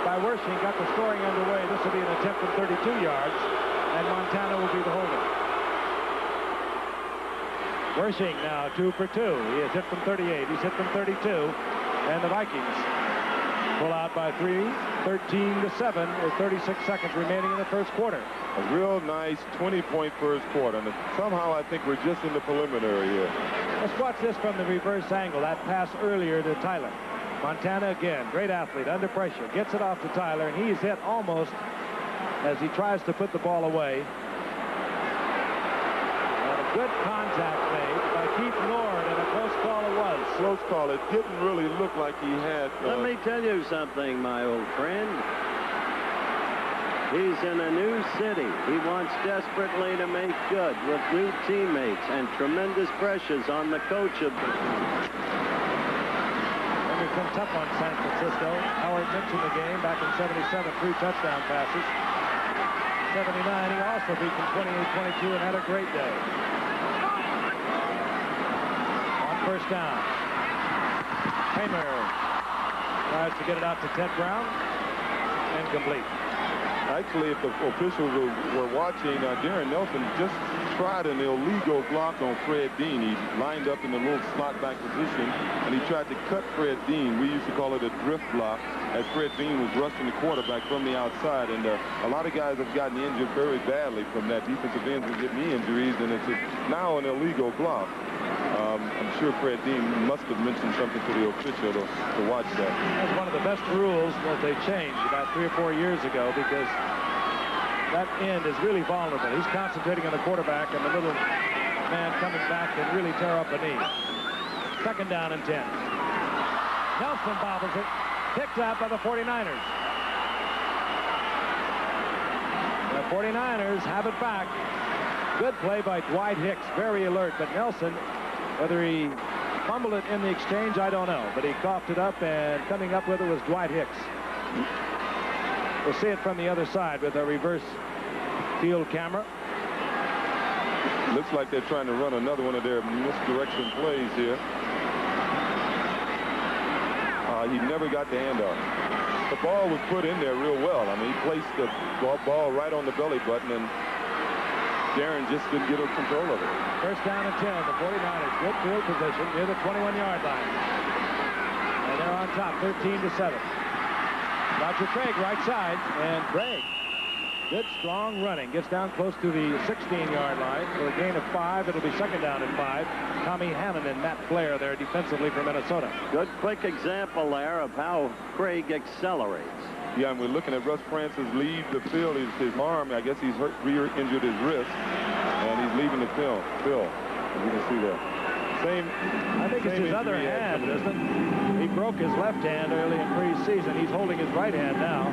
A: by Wersching, got the scoring underway. This will be an attempt from 32 yards, and Montana will be the holder. Wersching now 2 for 2. He has hit from 38. He's hit from 32. And the Vikings pull out by 3, 13-7, with 36 seconds remaining in the first quarter.
C: A real nice 20-point first quarter. And somehow I think we're just in the preliminary here.
A: Let's watch this from the reverse angle. That pass earlier to Tyler. Montana again, great athlete, under pressure. Gets it off to Tyler, and he's hit almost as he tries to put the ball away. And a good contact made by Keith Nord, and a close call it was.
C: Close call. It didn't really look like he had...
B: Let me tell you something, my old friend. He's in a new city. He wants desperately to make good with new teammates and tremendous pressures on the coach of the team.
A: It's been tough on San Francisco. Howard mentioned the game back in 77, 3 touchdown passes. 79, he also beat them 28-22 and had a great day. On first down, Kramer tries to get it out to Ted Brown. Incomplete.
C: Actually, if the officials were watching, Darren Nelson just tried an illegal block on Fred Dean. He lined up in the little slot back position, and he tried to cut Fred Dean. We used to call it a drift block, as Fred Dean was rushing the quarterback from the outside. And a lot of guys have gotten injured very badly from that. Defensive ends will get knee injuries, and it's now an illegal block. I'm sure Fred Dean must have mentioned something to the official to watch that.
A: That's one of the best rules that they changed about 3 or 4 years ago, because that end is really vulnerable. He's concentrating on the quarterback, and the little man coming back can really tear up a knee. Second down and 10. Nelson bobbles it. Picked up by the 49ers. The 49ers have it back. Good play by Dwight Hicks. Very alert, but Nelson, whether he fumbled it in the exchange, I don't know. But he coughed it up, and coming up with it was Dwight Hicks. We'll see it from the other side with a reverse field camera.
C: Looks like they're trying to run another one of their misdirection plays here. He never got the handoff. The ball was put in there real well. I mean, he placed the ball right on the belly button, and Darren just didn't get control of it.
A: First down and 10. The 49ers, good field position near the 21-yard line. And they're on top, 13-7. Roger Craig, right side, and Craig, good strong running, gets down close to the 16-yard line for a gain of 5. It'll be second down and 5. Tommy Hannon and Matt Blair there defensively for Minnesota.
B: Good quick example there of how Craig accelerates.
C: Yeah, and we're looking at Russ Francis leave the field. His arm, I guess he's re-injured his wrist, and he's leaving the field. As you can see there.
A: I think it's his other hand, isn't it? He broke his left hand early in preseason. He's holding his right hand now.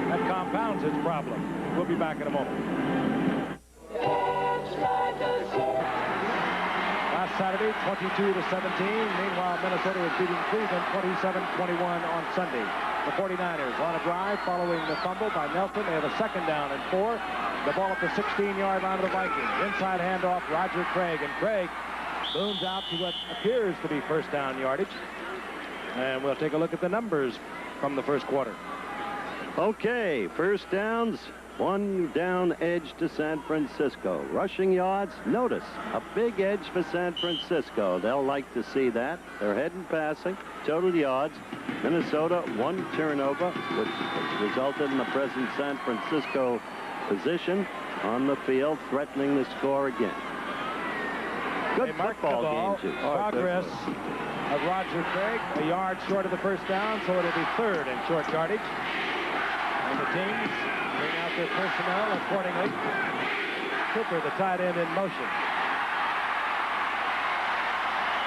A: That compounds his problem. We'll be back in a moment. Last Saturday, 22-17. Meanwhile, Minnesota was beating Cleveland 27-21 on Sunday. The 49ers on a drive following the fumble by Nelson. They have a second down and 4. The ball at the 16-yard line of the Vikings. Inside handoff, Roger Craig. And Craig booms out to what appears to be first down yardage. And we'll take a look at the numbers from the first quarter.
B: Okay, first downs, 1 down edge to San Francisco. Rushing yards, notice, a big edge for San Francisco. They'll like to see that. They're heading passing. Total yards, Minnesota 1 turnover, which has resulted in the present San Francisco position on the field, threatening the score again. Good football game, too.
A: Progress of Roger Craig, a yard short of the first down, so it'll be third in short yardage. And the teams bring out their personnel accordingly. Cooper, the tight end, in motion.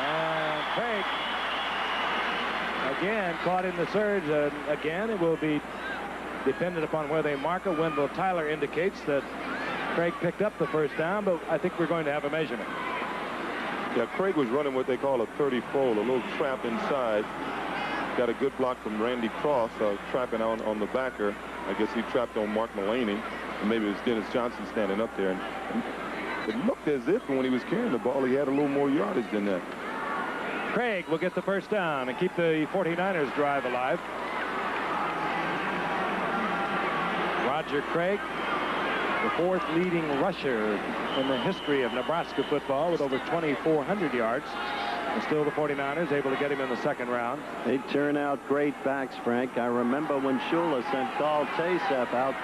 A: And Craig, again, caught in the surge. Again, it will be dependent upon where they mark it. Wendell Tyler indicates that Craig picked up the first down, but I think we're going to have a measurement.
C: Yeah, Craig was running what they call a 30-fold, a little trap inside. Got a good block from Randy Cross, trapping on the backer. I guess he trapped on Mark Mulaney, and maybe it was Dennis Johnson standing up there. And it looked as if when he was carrying the ball, he had a little more yardage than that.
A: Craig will get the first down and keep the 49ers drive alive. Roger Craig, the 4th leading rusher in the history of Nebraska football with over 2,400 yards. And still the 49ers able to get him in the second round.
B: They turn out great backs, Frank. I remember when Shula sent Carl Tasef out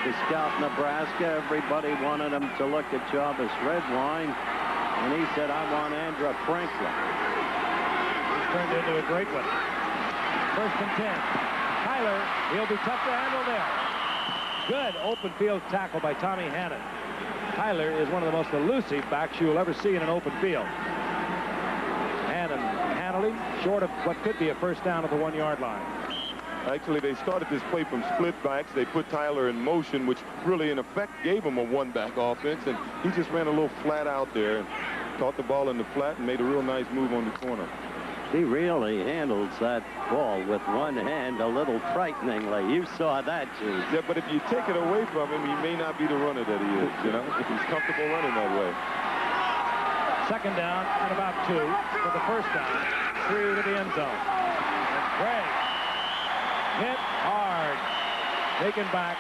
B: to scout Nebraska. Everybody wanted him to look at Jarvis Redwine, and he said, I want Andrew Franklin.
A: He's turned into a great one. 1st and 10. Tyler, he'll be tough to handle there. Good open field tackle by Tommy Hannon. Tyler is one of the most elusive backs you'll ever see in an open field. Hannon handled him short of what could be a first down at the 1-yard line.
C: Actually, they started this play from split backs. They put Tyler in motion, which really, in effect, gave him a one-back offense. And he just ran a little flat out there and caught the ball in the flat and made a real nice move on the corner.
B: He really handles that ball with one hand a little frighteningly. You saw that, Jude.
C: Yeah, but if you take it away from him, he may not be the runner that he is, you know? He's comfortable running that way.
A: Second down and about 2 for the first down. 3 to the end zone. And Craig hit hard. Taken back.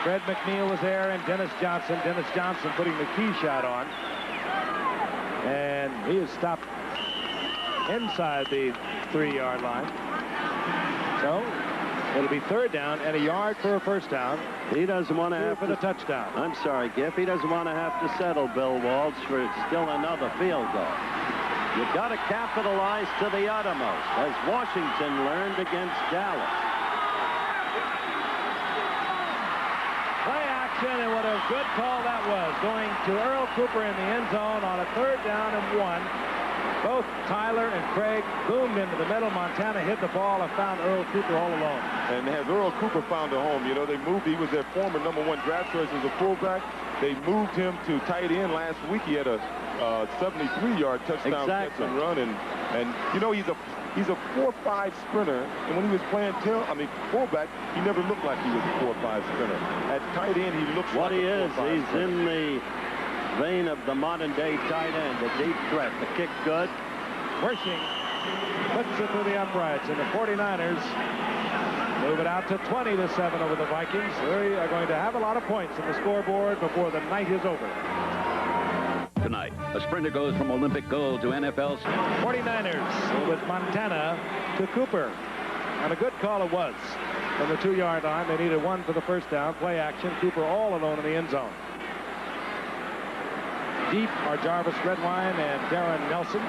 A: Fred McNeil was there and Dennis Johnson. Dennis Johnson putting the key shot on. And he is stopped inside the 3-yard line. So it'll be 3rd down and a yard for a first down.
B: He doesn't want to have
A: for the touchdown.
B: I'm sorry, Giff. He doesn't want to have to settle Bill Walsh for still another field goal. You've got to capitalize to the uttermost, as Washington learned against Dallas.
A: Play action, and what a good call that was. Going to Earl Cooper in the end zone on a 3rd down and 1. Both Tyler and Craig boomed into the middle. Montana hit the ball and found Earl Cooper all alone.
C: And as Earl Cooper found a home, you know, they moved. He was their former #1 draft choice as a fullback. They moved him to tight end last week. He had a 73-yard touchdown catch and run. And you know, he's a 4-5 sprinter. And when he was playing fullback, he never looked like he was a 4-5 sprinter. At tight end, he looks
B: what
C: like
B: he
C: a 4-5
B: is. He's
C: sprinter.
B: in the vein of the modern-day tight end, a deep threat. The kick good.
A: Wersching puts it through the uprights, and the 49ers move it out to 20-7 over the Vikings. They are going to have a lot of points on the scoreboard before the night is over.
F: Tonight, a sprinter goes from Olympic gold to NFL.
A: 49ers with Montana to Cooper. And a good call it was. From the 2-yard line, they needed 1 for the first down. Play action. Cooper all alone in the end zone. Deep are Jarvis Redwine and Darren Nelson.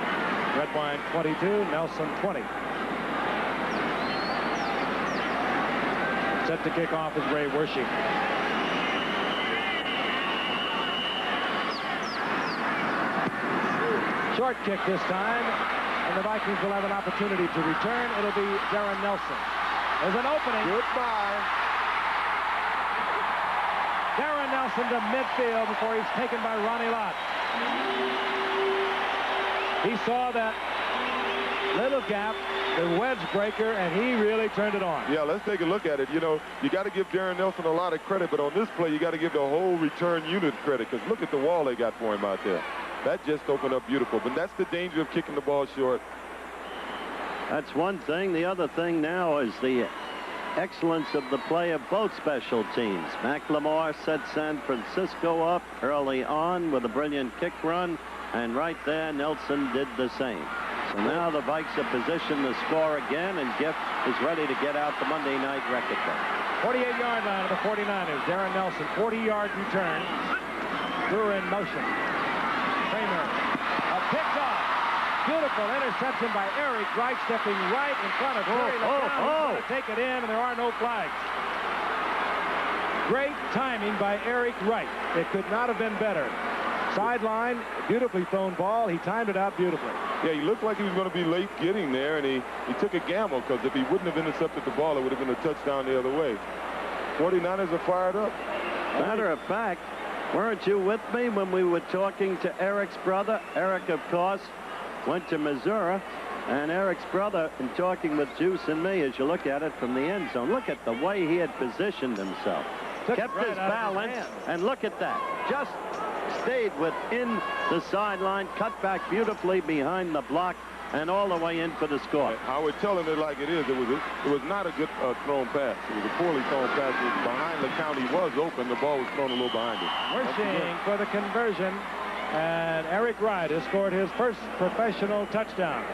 A: Redwine 22, Nelson 20. Set to kick off is Ray Wersching. Short kick this time, and the Vikings will have an opportunity to return. It'll be Darren Nelson. There's an opening.
C: Goodbye.
A: Darren Nelson to midfield before he's taken by Ronnie Lott. He saw that little gap, the wedge breaker, and he really turned it on.
C: Yeah, let's take a look at it. You know, you got to give Darren Nelson a lot of credit, but on this play, you got to give the whole return unit credit, because look at the wall they got for him out there. That just opened up beautiful, but that's the danger of kicking the ball short.
B: That's one thing. The other thing now is the excellence of the play of both special teams. McLemore set San Francisco up early on with a brilliant kick run, and right there Nelson did the same. So now the Vikes are positioned to score again, and Giff is ready to get out the Monday night record book.
A: 48-yard line of the 49ers. Darren Nelson, 40-yard return. Brewer in motion. Kramer, a pick off. Beautiful interception by Eric Wright, stepping right in front of Terry LeBron. To take it in, and there are no flags. Great timing by Eric Wright. It could not have been better. Sideline, beautifully thrown ball. He timed it out beautifully.
C: Yeah, he looked like he was going to be late getting there, and he took a gamble, because if he wouldn't have intercepted the ball, it would have been a touchdown the other way. 49ers are fired up.
B: Matter of fact, weren't you with me when we were talking to Eric's brother? Eric, of course, went to Missouri, and Eric's brother, in talking with Juice and me, as you look at it from the end zone, look at the way he had positioned himself. Kept his balance, and look at that. Just stayed within the sideline, cut back beautifully behind the block, and all the way in for the score.
C: Howard telling it like it is. It was not a good thrown pass. It was a poorly thrown pass. It was behind the count. He was open. The ball was thrown a little behind him.
A: Wersching for the conversion. And Eric Wright has scored his first professional touchdown.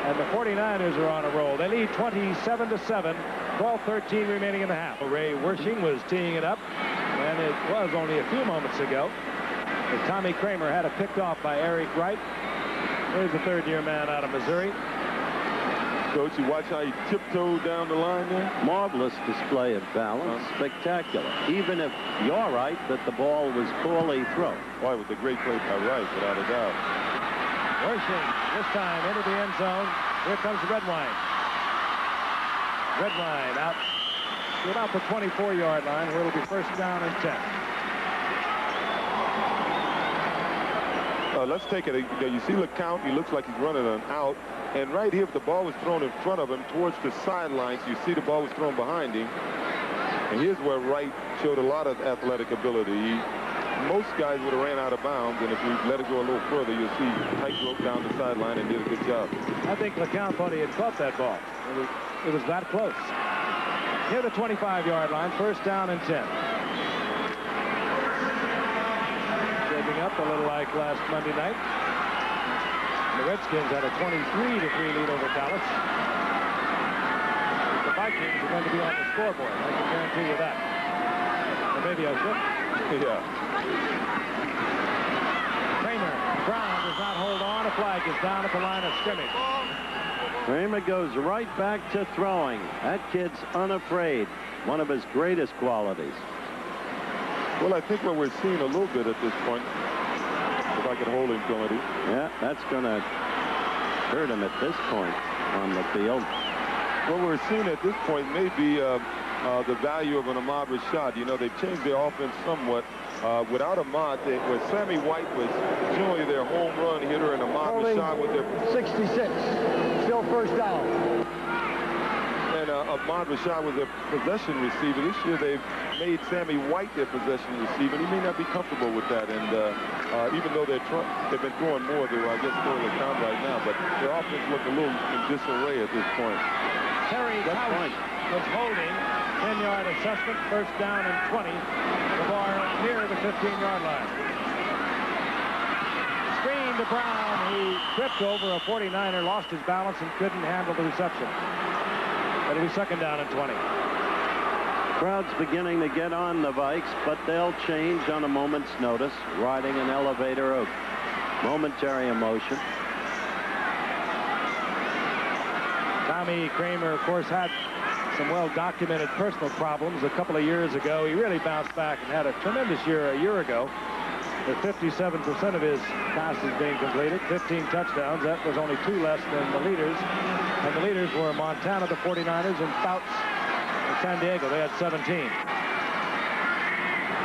A: And the 49ers are on a roll. They lead 27-7, 12-13 remaining in the half. Ray Wershing was teeing it up, and it was only a few moments ago that Tommy Kramer had it picked off by Eric Wright. Here's the third-year man out of Missouri.
C: Coach, you watch how he tiptoed down the line there?
B: Marvelous display of balance. Spectacular. Even if you're right that the ball was poorly thrown.
C: Boy, it was a great play by Wright, without a doubt.
A: Wershing, this time into the end zone. Here comes Redwine. Redwine out to about the 24-yard line, where it'll be first down and 10.
C: Let's take it. You see LeCount, he looks like he's running an out. And right here, if the ball was thrown in front of him towards the sidelines, you see the ball was thrown behind him. And here's where Wright showed a lot of athletic ability. Most guys would have ran out of bounds, and if you let it go a little further, you'll see tightrope down the sideline and did a good job.
A: I think LeCount thought he had caught that ball. It was that close. Near the 25-yard line, first down and 10. Shaping up a little like last Monday night. The Redskins had a 23-3 lead over Dallas. The Vikings are going to be on the scoreboard. I can guarantee you that. Or maybe I should.
C: Yeah.
A: Kramer. Brown does not hold on. A flag is down at the line of scrimmage.
B: Kramer goes right back to throwing. That kid's unafraid. One of his greatest qualities.
C: Well, I think what we're seeing a little bit at this point, if I can hold him, Kennedy.
B: Yeah, that's going to hurt him at this point on the field.
C: What we're seeing at this point may be the value of an Ahmad Rashad. You know, they've changed their offense somewhat. Without Ahmad, where Sammy White was generally their home run hitter, and Ahmad Rashad was their
D: 66. Still first down.
C: And Ahmad Rashad was their possession receiver. This year they've made Sammy White their possession receiver. He may not be comfortable with that, and even though they've been throwing more, I guess throwing the count right now, but their offense looked a little in disarray at this point.
A: Terry Couch was holding. 10-yard assessment, first down and 20. The ball near the 15-yard line. Screen to Brown, who tripped over a 49er, lost his balance, and couldn't handle the reception. But it'll be second down and 20.
B: Crowd's beginning to get on the Vikes, but they'll change on a moment's notice, riding an elevator of momentary emotion.
A: Tommy Kramer, of course, had some well-documented personal problems a couple of years ago. He really bounced back and had a tremendous year a year ago. With 57% of his passes being completed, 15 touchdowns. That was only 2 less than the leaders. And the leaders were Montana, the 49ers, and Fouts in San Diego. They had 17.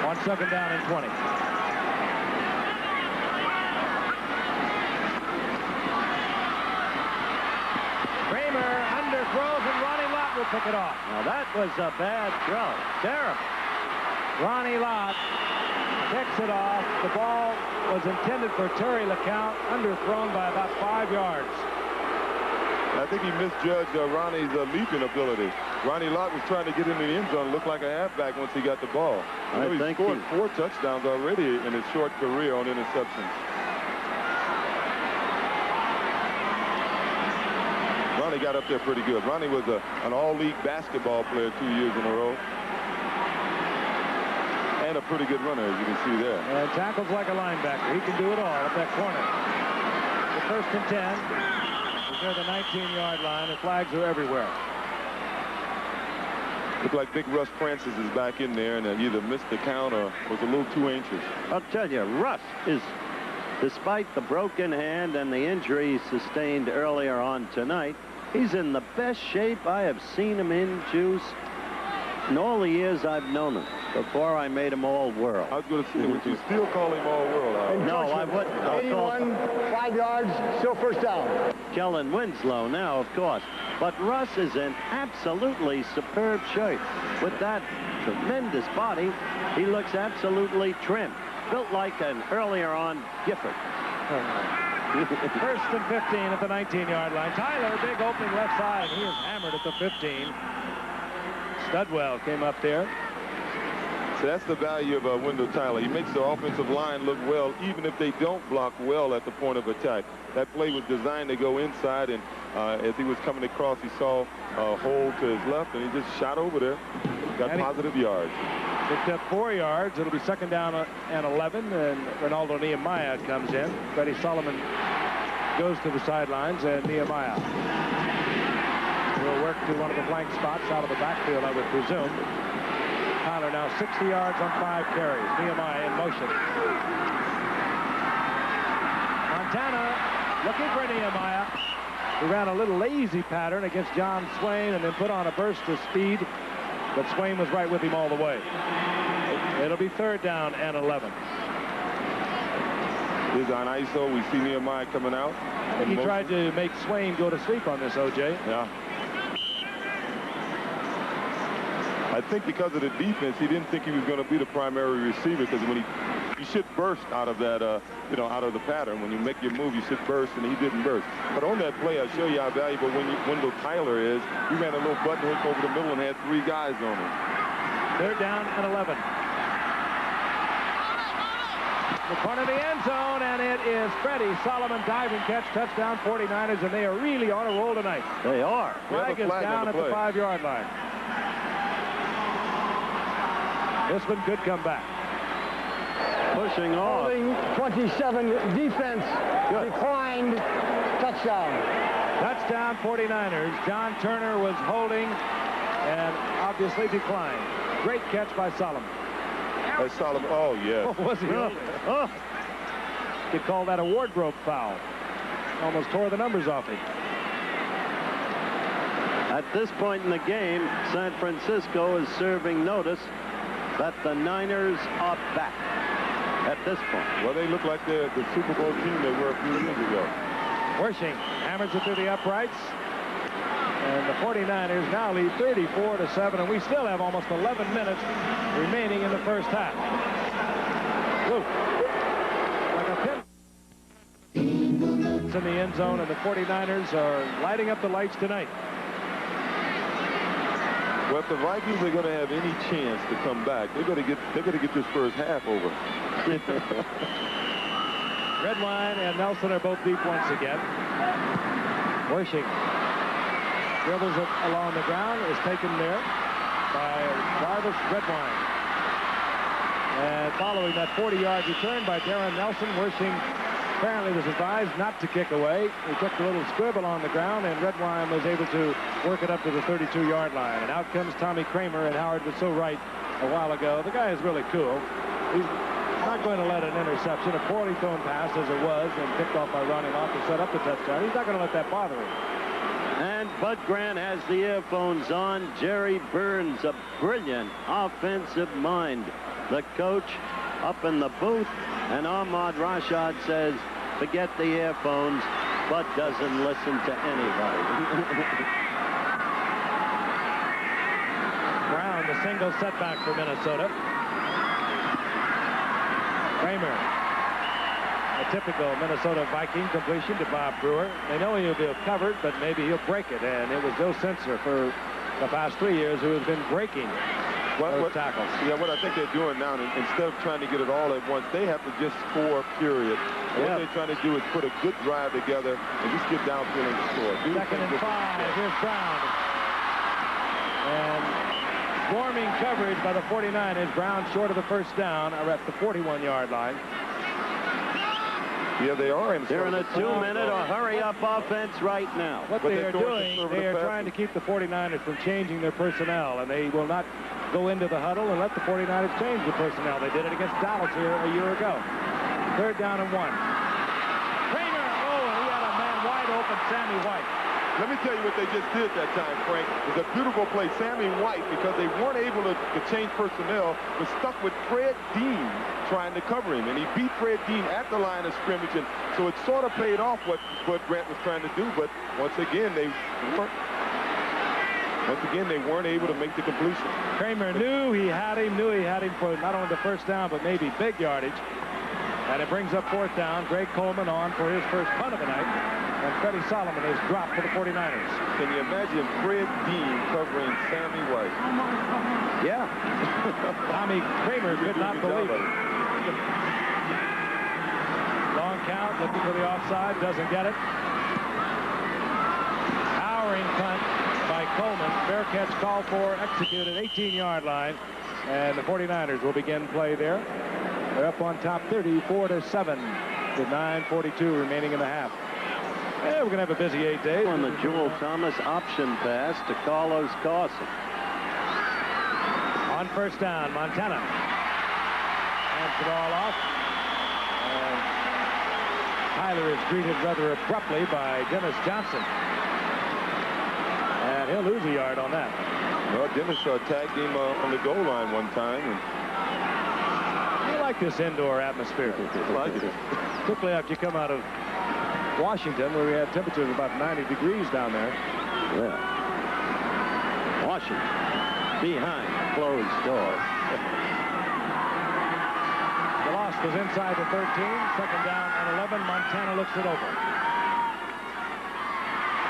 A: On second down and 20. Kramer underthrows, and Ronnie Lott will pick it off.
B: Now that was a bad throw. Terrible.
A: Ronnie Lott picks it off. The ball was intended for Terry LeCount, underthrown by about 5 yards.
C: I think he misjudged Ronnie's leaping ability. Ronnie Lott was trying to get into the end zone, looked like a halfback once he got the ball. He's scored 4 touchdowns already in his short career on interceptions. Ronnie got up there pretty good. Ronnie was an all-league basketball player 2 years in a row. And a pretty good runner, as you can see there.
A: And tackles like a linebacker. He can do it all at that corner. The first and 10 is near the 19-yard line. The flags are everywhere.
C: Looked like Big Russ Francis is back in there and either missed the count or was a little too anxious.
B: I'll tell you, Russ is, despite the broken hand and the injury sustained earlier on tonight, he's in the best shape I have seen him in, Juice, in all the years I've known him, before I made him all-world.
C: I was going to say, would you still call him all-world?
B: No, I wouldn't.
D: 81, 5 yards, still first down.
B: Kellen Winslow now, of course. But Russ is in absolutely superb shape. With that tremendous body, he looks absolutely trim. Built like an earlier on Gifford.
A: First and 15 at the 19-yard line. Tyler, big opening left side. He is hammered at the 15. Studwell came up there.
C: That's the value of Wendell Tyler. He makes the offensive line look well, even if they don't block well at the point of attack. That play was designed to go inside, and as he was coming across, he saw a hole to his left, and he just shot over there. Got positive yards.
A: Picked up 4 yards. It'll be 2nd down and 11, and Ronaldo Nehemiah comes in. Freddie Solomon goes to the sidelines, and Nehemiah will work to one of the blank spots out of the backfield, I would presume. Tyler now 60 yards on 5 carries. Nehemiah in motion. Montana looking for Nehemiah. He ran a little lazy pattern against John Swain and then put on a burst of speed, but Swain was right with him all the way. It'll be 3rd down and 11.
C: He's on ISO. We see Nehemiah coming out.
A: He tried to make Swain go to sleep on this, O.J.
C: Yeah. I think because of the defense, he didn't think he was going to be the primary receiver, because when you should burst out of that, out of the pattern. When you make your move, you should burst, and he didn't burst. But on that play, I'll show you how valuable Wendell Tyler is. He ran a little button hook over the middle and had 3 guys on him.
A: 3rd down and 11. The corner of the end zone, and it is Freddie Solomon diving catch, touchdown 49ers, and they are really on a roll tonight.
B: They are.
A: Flag is down at the 5-yard line. This one could come back.
B: Pushing off.
D: Holding 27, defense declined, touchdown.
A: Touchdown 49ers. John Turner was holding and obviously declined. Great catch by Solomon.
C: That's Solomon. Oh, yeah.
A: Oh, was he? Oh. Could call that a wardrobe foul. Almost tore the numbers off him.
B: At this point in the game, San Francisco is serving notice that the Niners are back at this point.
C: Well, they look like the Super Bowl team they were a few years ago.
A: Wersching hammers it through the uprights. And the 49ers now lead 34-7, and we still have almost 11 minutes remaining in the first half. Woo. Like a pin. It's in the end zone, and the 49ers are lighting up the lights tonight.
C: Well, if the Vikings are going to have any chance to come back, they're going to get this first half over.
A: Redwine and Nelson are both deep once again. Wersching dribbles it along the ground, is taken there by Jarvis Redwine. And following that 40-yard return by Darren Nelson, Wersching apparently was advised not to kick away. He took a little scribble on the ground, and Redwine was able to work it up to the 32-yard line. And out comes Tommy Kramer, and Howard was so right a while ago. The guy is really cool. He's not going to let an interception, a poorly thrown pass as it was, and picked off by Ronnie Lott to set up the touchdown. He's not going to let that bother him.
B: And Bud Grant has the earphones on. Jerry Burns, a brilliant offensive mind. The coach up in the booth, and Ahmad Rashad says, forget the earphones. Bud doesn't listen to anybody.
A: Brown, the single setback for Minnesota. Kramer, a typical Minnesota Viking completion to Bob Brewer. They know he'll be covered, but maybe he'll break it. And it was Joe Sensor for the past 3 years who has been breaking those tackles.
C: Yeah, what I think they're doing now, instead of trying to get it all at once, they have to just score, period. And what they're trying to do is put a good drive together and just get downfield and score.
A: 2nd and 5. Here's Brown. And swarming coverage by the 49ers. Brown short of the first down, are at the 41-yard line.
C: Yeah, they are.
B: They're in a 2-minute or hurry-up offense right now.
A: What they are doing, they are trying to keep the 49ers from changing their personnel, and they will not go into the huddle and let the 49ers change the personnel. They did it against Dallas here a year ago. 3rd down and 1. Kramer, and he had a man wide open, Sammy White.
C: Let me tell you what they just did that time, Frank. It was a beautiful play. Sammy White, because they weren't able to change personnel, was stuck with Fred Dean trying to cover him. And he beat Fred Dean at the line of scrimmage. And so it sort of paid off what Bud Grant was trying to do. But once again, they weren't able to make the completion.
A: Kramer knew he had him for not only the first down, but maybe big yardage. And it brings up 4th down. Greg Coleman on for his first punt of the night. And Freddie Solomon is dropped for the 49ers.
C: Can you imagine Fred Dean covering Sammy White?
A: Yeah. Tommy Kramer could not believe it. Long count, looking for the offside, doesn't get it. Powering punt by Coleman. Fair catch called for, executed, 18-yard line. And the 49ers will begin play there. They're up on top 34-7 with 9:42 remaining in the half. Yeah, we're going to have a busy 8 days.
B: On the Jewel Thomas option pass to Carlos Carson.
A: On 1st down, Montana hands the ball off. And Tyler is greeted rather abruptly by Dennis Johnson. And he'll lose a yard on that.
C: Well, Dennis tagged him on the goal line one time. And
A: I like this indoor atmosphere.
C: I like it.
A: Quickly after you come out of Washington, where we had temperatures of about 90 degrees down there.
B: Yeah. Washington behind closed doors.
A: The loss was inside the 13. 2nd down and 11. Montana looks it over.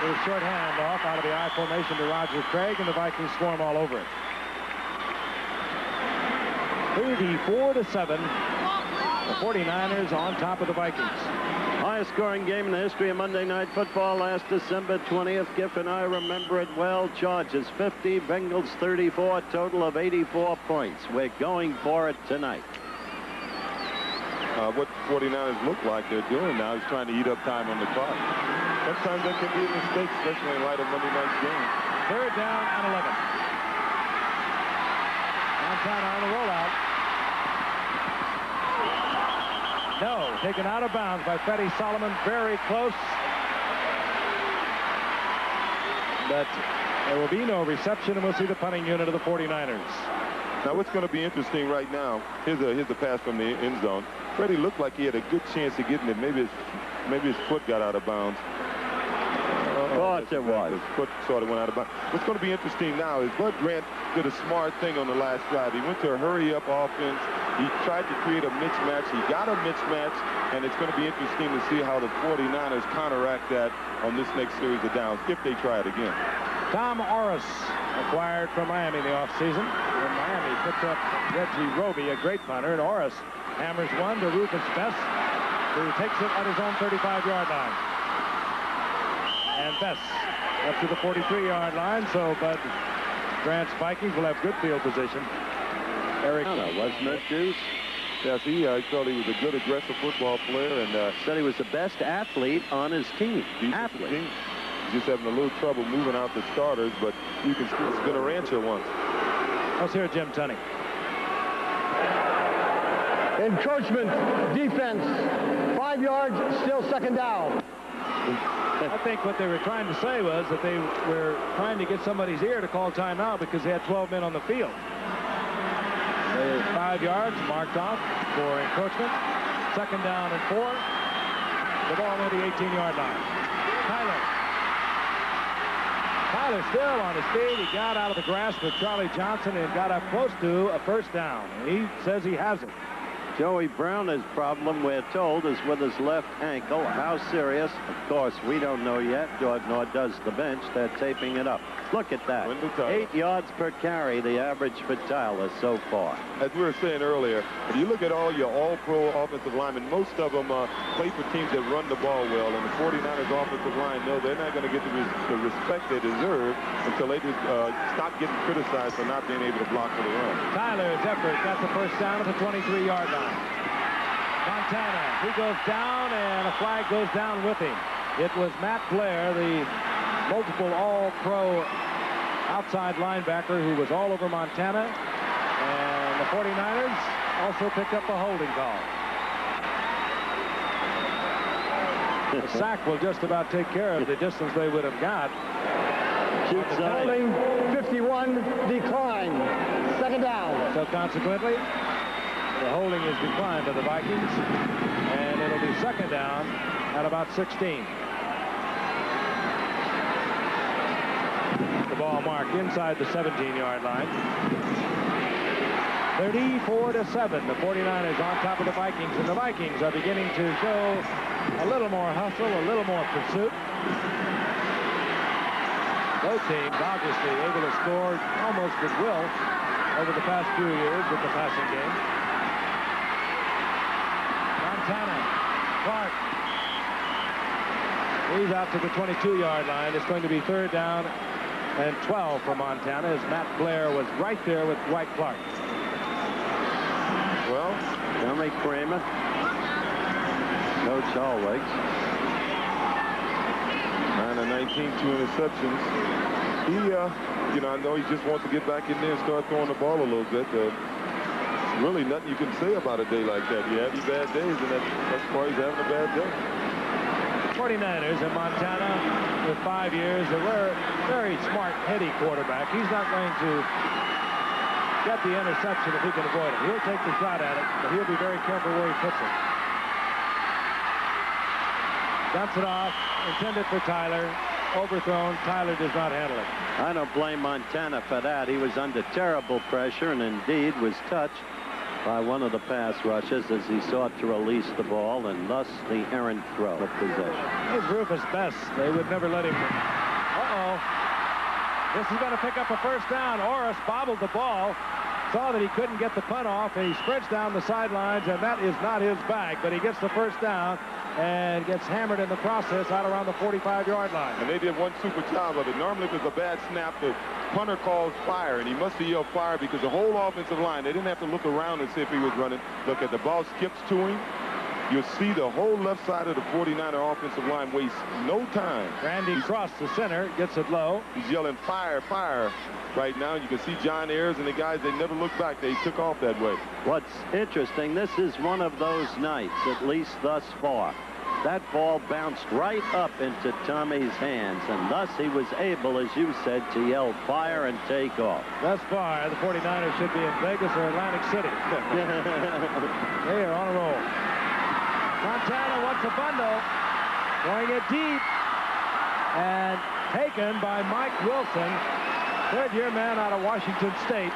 A: With a short handoff out of the I formation to Roger Craig, and the Vikings swarm all over it. 34-7. The 49ers on top of the Vikings.
B: Highest scoring game in the history of Monday Night Football last December 20th. Giff and I remember it well. Chargers 50, Bengals 34, total of 84 points. We're going for it tonight.
C: What 49ers look like they're doing now is trying to eat up time on the clock. Sometimes that can be a mistake, especially in light of Monday night's game.
A: 3rd down and 11. Montana on the rollout. No, taken out of bounds by Freddie Solomon. Very close. But there will be no reception, and we'll see the punting unit of the 49ers.
C: Now, what's going to be interesting right now, here's the pass from the end zone. Freddie looked like he had a good chance of getting it. Maybe his foot got out of bounds.
B: Thought it was.
C: His foot sort of went out of bounds. What's going to be interesting now is Bud Grant did a smart thing on the last drive. He went to a hurry-up offense. He tried to create a mismatch. He got a mismatch, and it's going to be interesting to see how the 49ers counteract that on this next series of downs, if they try it again.
A: Tom Orris, acquired from Miami in the offseason. And Miami picked up Reggie Roby, a great punter, and Orris hammers one to Rufus Bess, who takes it at his own 35-yard line. And Bess up to the 43-yard line, so Bud Grant's Vikings will have good field position. Eric,
B: wasn't it, Deuce?
C: Yes, he thought he was a good, aggressive football player, and
B: said he was the best athlete on his team. Athlete.
C: Just having a little trouble moving out the starters, but you can still spin a rancher once.
A: Let's hear Jim Tunney.
D: Encroachment, defense, 5 yards, still 2nd down.
A: I think what they were trying to say was that they were trying to get somebody's ear to call timeout because they had 12 men on the field. 5 yards marked off for encroachment. 2nd down and 4. The ball near the 18-yard line. Tyler still on his feet. He got out of the grasp of Charlie Johnson and got up close to a 1st down. And he says he has it.
B: Joey Browner's problem, we're told, is with his left ankle. How serious? Of course, we don't know yet, nor does the bench. They're taping it up. Look at that. 8 yards per carry, the average for Tyler so far.
C: As we were saying earlier, if you look at all your all-pro offensive linemen, most of them play for teams that run the ball well, and the 49ers offensive line know they're not going to get the respect they deserve until they just stop getting criticized for not being able to block for the run.
A: Tyler's effort got the 1st down at the 23-yard line. Montana, he goes down, and a flag goes down with him. It was Matt Blair, the multiple all-pro outside linebacker who was all over Montana, and the 49ers also picked up a holding call. The sack will just about take care of the distance they would have got.
D: Holding 51, decline, 2nd down.
A: So consequently, the holding is declined to the Vikings, and it'll be 2nd down at about 16. The ball marked inside the 17-yard line. 34-7. The 49ers on top of the Vikings, and the Vikings are beginning to show a little more hustle, a little more pursuit. Both teams obviously able to score almost at will over the past few years with the passing game. Montana, Clark. He's out to the 22-yard line. It's going to be 3rd down and 12 for Montana, as Matt Blair was right there with Dwight Clark.
B: Well, Tommy Kramer, Coach Hallwigs.
C: 9 of 19, 2 interceptions. He, you know, I know he just wants to get back in there and start throwing the ball a little bit. Really nothing you can say about a day like that. You have your bad days, and that's why he's having a bad day.
A: 49ers in Montana with 5 years. They were a very smart, heady quarterback. He's not going to get the interception if he can avoid it. He'll take the shot at it, but he'll be very careful where he puts it. Dumps it off, intended for Tyler. Overthrown. Tyler does not handle it.
B: I don't blame Montana for that. He was under terrible pressure and indeed was touched by one of the pass rushers as he sought to release the ball, and thus the errant throw of possession.
A: Here's Rufus Best. They would never let him. Uh-oh. This is going to pick up a 1st down. Orris bobbled the ball, saw that he couldn't get the punt off, and he sprints down the sidelines, and that is not his bag, but he gets the 1st down and gets hammered in the process out around the 45-yard line.
C: And they did one super job of it. Normally, if it's a bad snap, the punter calls fire, and he must have yelled fire because the whole offensive line, they didn't have to look around and see if he was running. Look at the ball skips to him. You'll see the whole left side of the 49er offensive line waste no time.
A: Randy Cross, the center, gets it low.
C: He's yelling fire, fire right now. You can see John Ayers and the guys, they never looked back. They took off that way.
B: What's interesting, this is one of those nights, at least thus far. That ball bounced right up into Tommy's hands, and thus he was able, as you said, to yell fire and take off.
A: Thus far, the 49ers should be in Vegas or Atlantic City. They are on a roll. Montana wants a bundle, throwing it deep, and taken by Mike Wilson, 3rd-year man out of Washington State.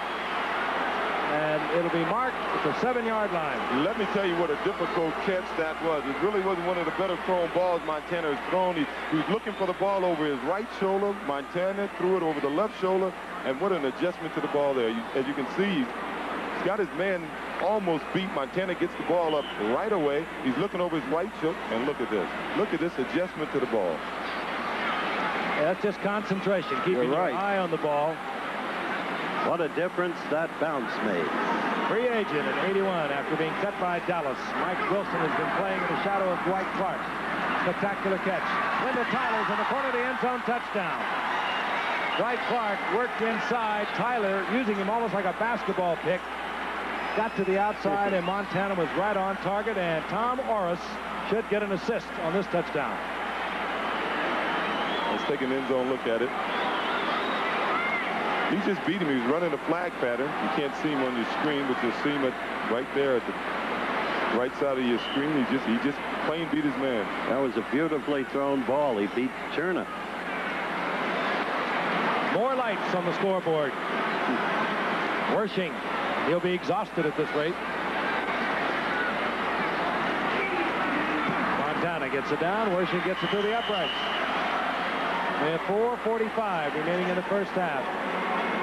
A: And it'll be marked at the 7-yard line.
C: Let me tell you what a difficult catch that was. It really wasn't one of the better thrown balls Montana has thrown. He was looking for the ball over his right shoulder. Montana threw it over the left shoulder, and what an adjustment to the ball there. As you can see, he's got his man almost beat. Montana gets the ball up right away. He's looking over his right shoulder, and look at this. Look at this adjustment to the ball.
A: Yeah, that's just concentration, keeping your eye on the ball.
B: What a difference that bounce made.
A: Free agent at 81 after being cut by Dallas. Mike Wilson has been playing in the shadow of Dwight Clark. Spectacular catch. Linda Tyler's in the corner of the end zone, touchdown. Dwight Clark worked inside. Tyler, using him almost like a basketball pick, got to the outside, and Montana was right on target, and Tom Orris should get an assist on this touchdown.
C: Let's take an end zone look at it. He just beat him. He was running a flag pattern. You can't see him on your screen, but you'll see him right there at the right side of your screen. He just plain beat his man.
B: That was a beautifully thrown ball. He beat Cherna.
A: More lights on the scoreboard. Wersching. He'll be exhausted at this rate. Montana gets it down. Wersching gets it through the uprights. We have 4:45 remaining in the 1st half.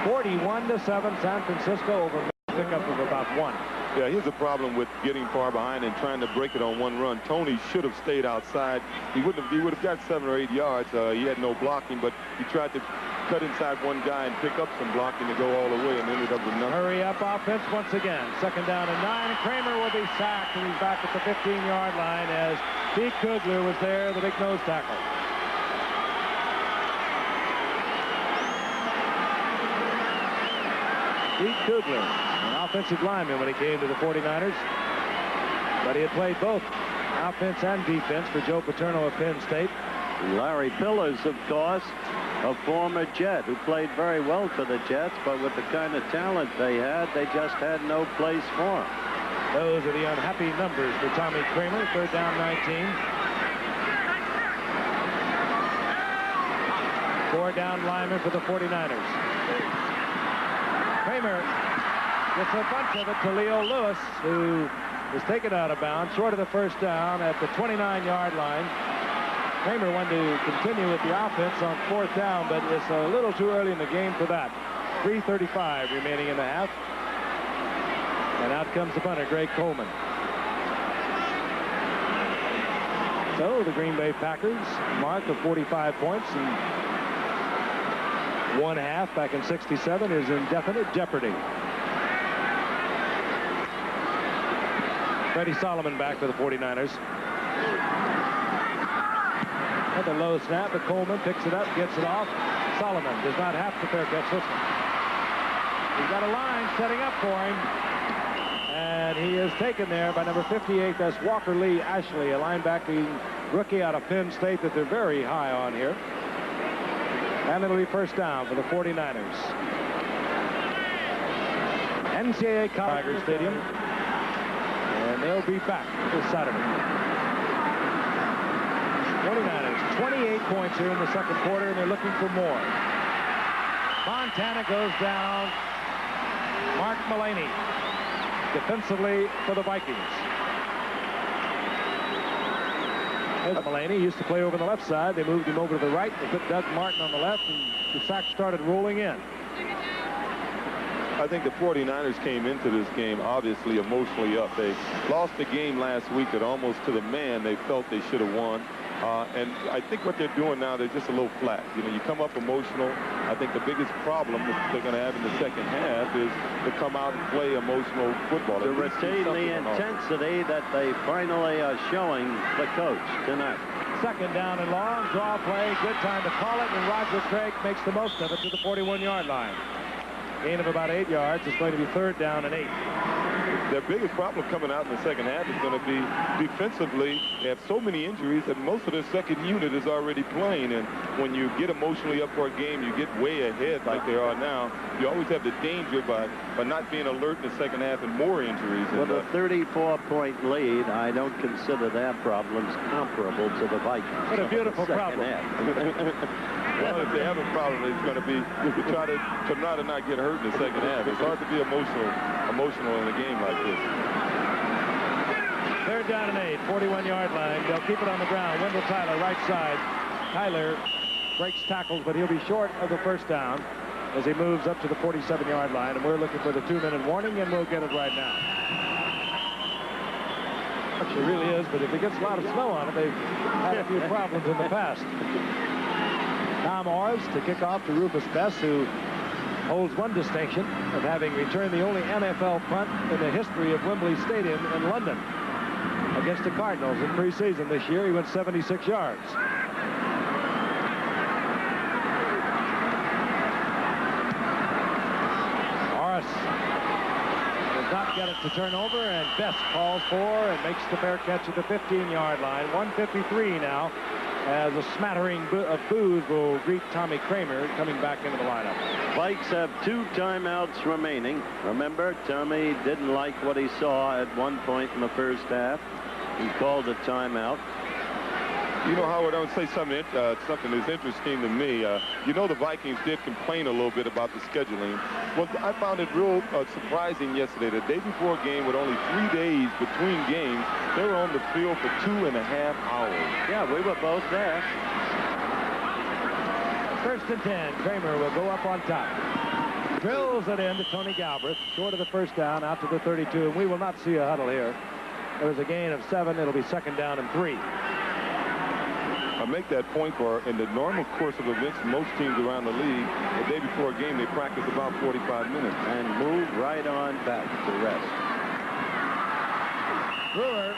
A: 41-7, San Francisco over a pickup of about 1.
C: Yeah, here's a problem with getting far behind and trying to break it on one run. Tony should have stayed outside. He would have got 7 or 8 yards. He had no blocking, but he tried to cut inside one guy and pick up some blocking to go all the way and ended up with nothing.
A: Hurry up offense once again. 2nd down and 9. Kramer will be sacked, and he's back at the 15-yard line as Pete Kugler was there, the big nose tackle. Pete Kugler, an offensive lineman when he came to the 49ers, but he had played both offense and defense for Joe Paterno of Penn State.
B: Larry Pillars, of course, a former Jet who played very well for the Jets, but with the kind of talent they just had no place for him.
A: Those are the unhappy numbers for Tommy Kramer. 3rd down 19. 4 down lineman for the 49ers. Kramer Gets a bunch of it to Leo Lewis, who was taken out of bounds, short of the first down at the 29-yard line. Kramer wanted to continue with the offense on 4th down, but it's a little too early in the game for that. 3:35 remaining in the half. And out comes the punter, Greg Coleman. So the Green Bay Packers mark of 45 points in 1/2 back in '67 is in definite jeopardy. Freddie Solomon back for the 49ers. Another low snap, but Coleman picks it up, gets it off. Solomon does not have to fair catch this one. He's got a line setting up for him. And he is taken there by number 58. That's Walker Lee Ashley, a linebacking rookie out of Penn State that they're very high on here. And it'll be first down for the 49ers. NCAA Tiger Stadium. And they'll be back this Saturday. 49ers, 28 points here in the second quarter, and they're looking for more. Montana goes down. Mark Mullaney defensively for the Vikings. As Mullaney used to play over on the left side. They moved him over to the right. They put Doug Martin on the left, and the sack started rolling in.
C: I think the 49ers came into this game obviously emotionally up. They lost the game last week at almost to the man they felt they should have won. And I think what they're doing now, they're just a little flat. You know, you come up emotional. I think the biggest problem that they're going to have in the second half is to come out and play emotional football.
B: To retain the intensity that they finally are showing the coach tonight.
A: Second down and long, draw play, good time to call it, and Roger Craig makes the most of it to the 41-yard line. Gain of about 8 yards. It's going to be 3rd down and 8.
C: Their biggest problem coming out in the second half is going to be defensively. They have so many injuries that most of their second unit is already playing. And when you get emotionally up for a game, you get way ahead like they are now. You always have the danger by not being alert in the second half and more injuries.
B: With a 34-point lead, I don't consider their problems comparable to the Vikings.
A: What a beautiful problem.
C: Well, if they have a problem, it's going to be to try to not get hurt in the second half. It's hard to be emotional in a game like this.
A: 3rd down and 8, 41-yard line. They'll keep it on the ground. Wendell Tyler, right side. Tyler breaks tackles, but he'll be short of the first down as he moves up to the 47-yard line. And we're looking for the 2-minute warning, and we'll get it right now. Actually, it really is, but if it gets a lot of snow on it, they've had a few problems in the past. Tom Orrs to kick off to Rufus Bess, who holds one distinction of having returned the only NFL punt in the history of Wembley Stadium in London against the Cardinals in preseason this year. He went 76 yards. Orrs does not get it to turn over, and Bess calls for and makes the fair catch at the 15-yard line. 1:53 now, as a smattering of boos will greet Tommy Kramer coming back into the lineup.
B: Vikes have 2 timeouts remaining. Remember, Tommy didn't like what he saw at one point in the first half. He called a timeout.
C: You know, Howard, I would say something that's interesting to me. You know, the Vikings did complain a little bit about the scheduling. Well, I found it real surprising yesterday. The day before a game with only 3 days between games, they were on the field for 2.5 hours.
B: Yeah, we were both there.
A: 1st and 10. Kramer will go up on top. Drills it in to Tony Galbraith, short of the first down, out to the 32, and we will not see a huddle here. There was a gain of 7. It'll be 2nd down and 3.
C: I make that point for in the normal course of events, most teams around the league, the day before a game, they practice about 45 minutes.
B: And move right on back to rest.
A: Brewer,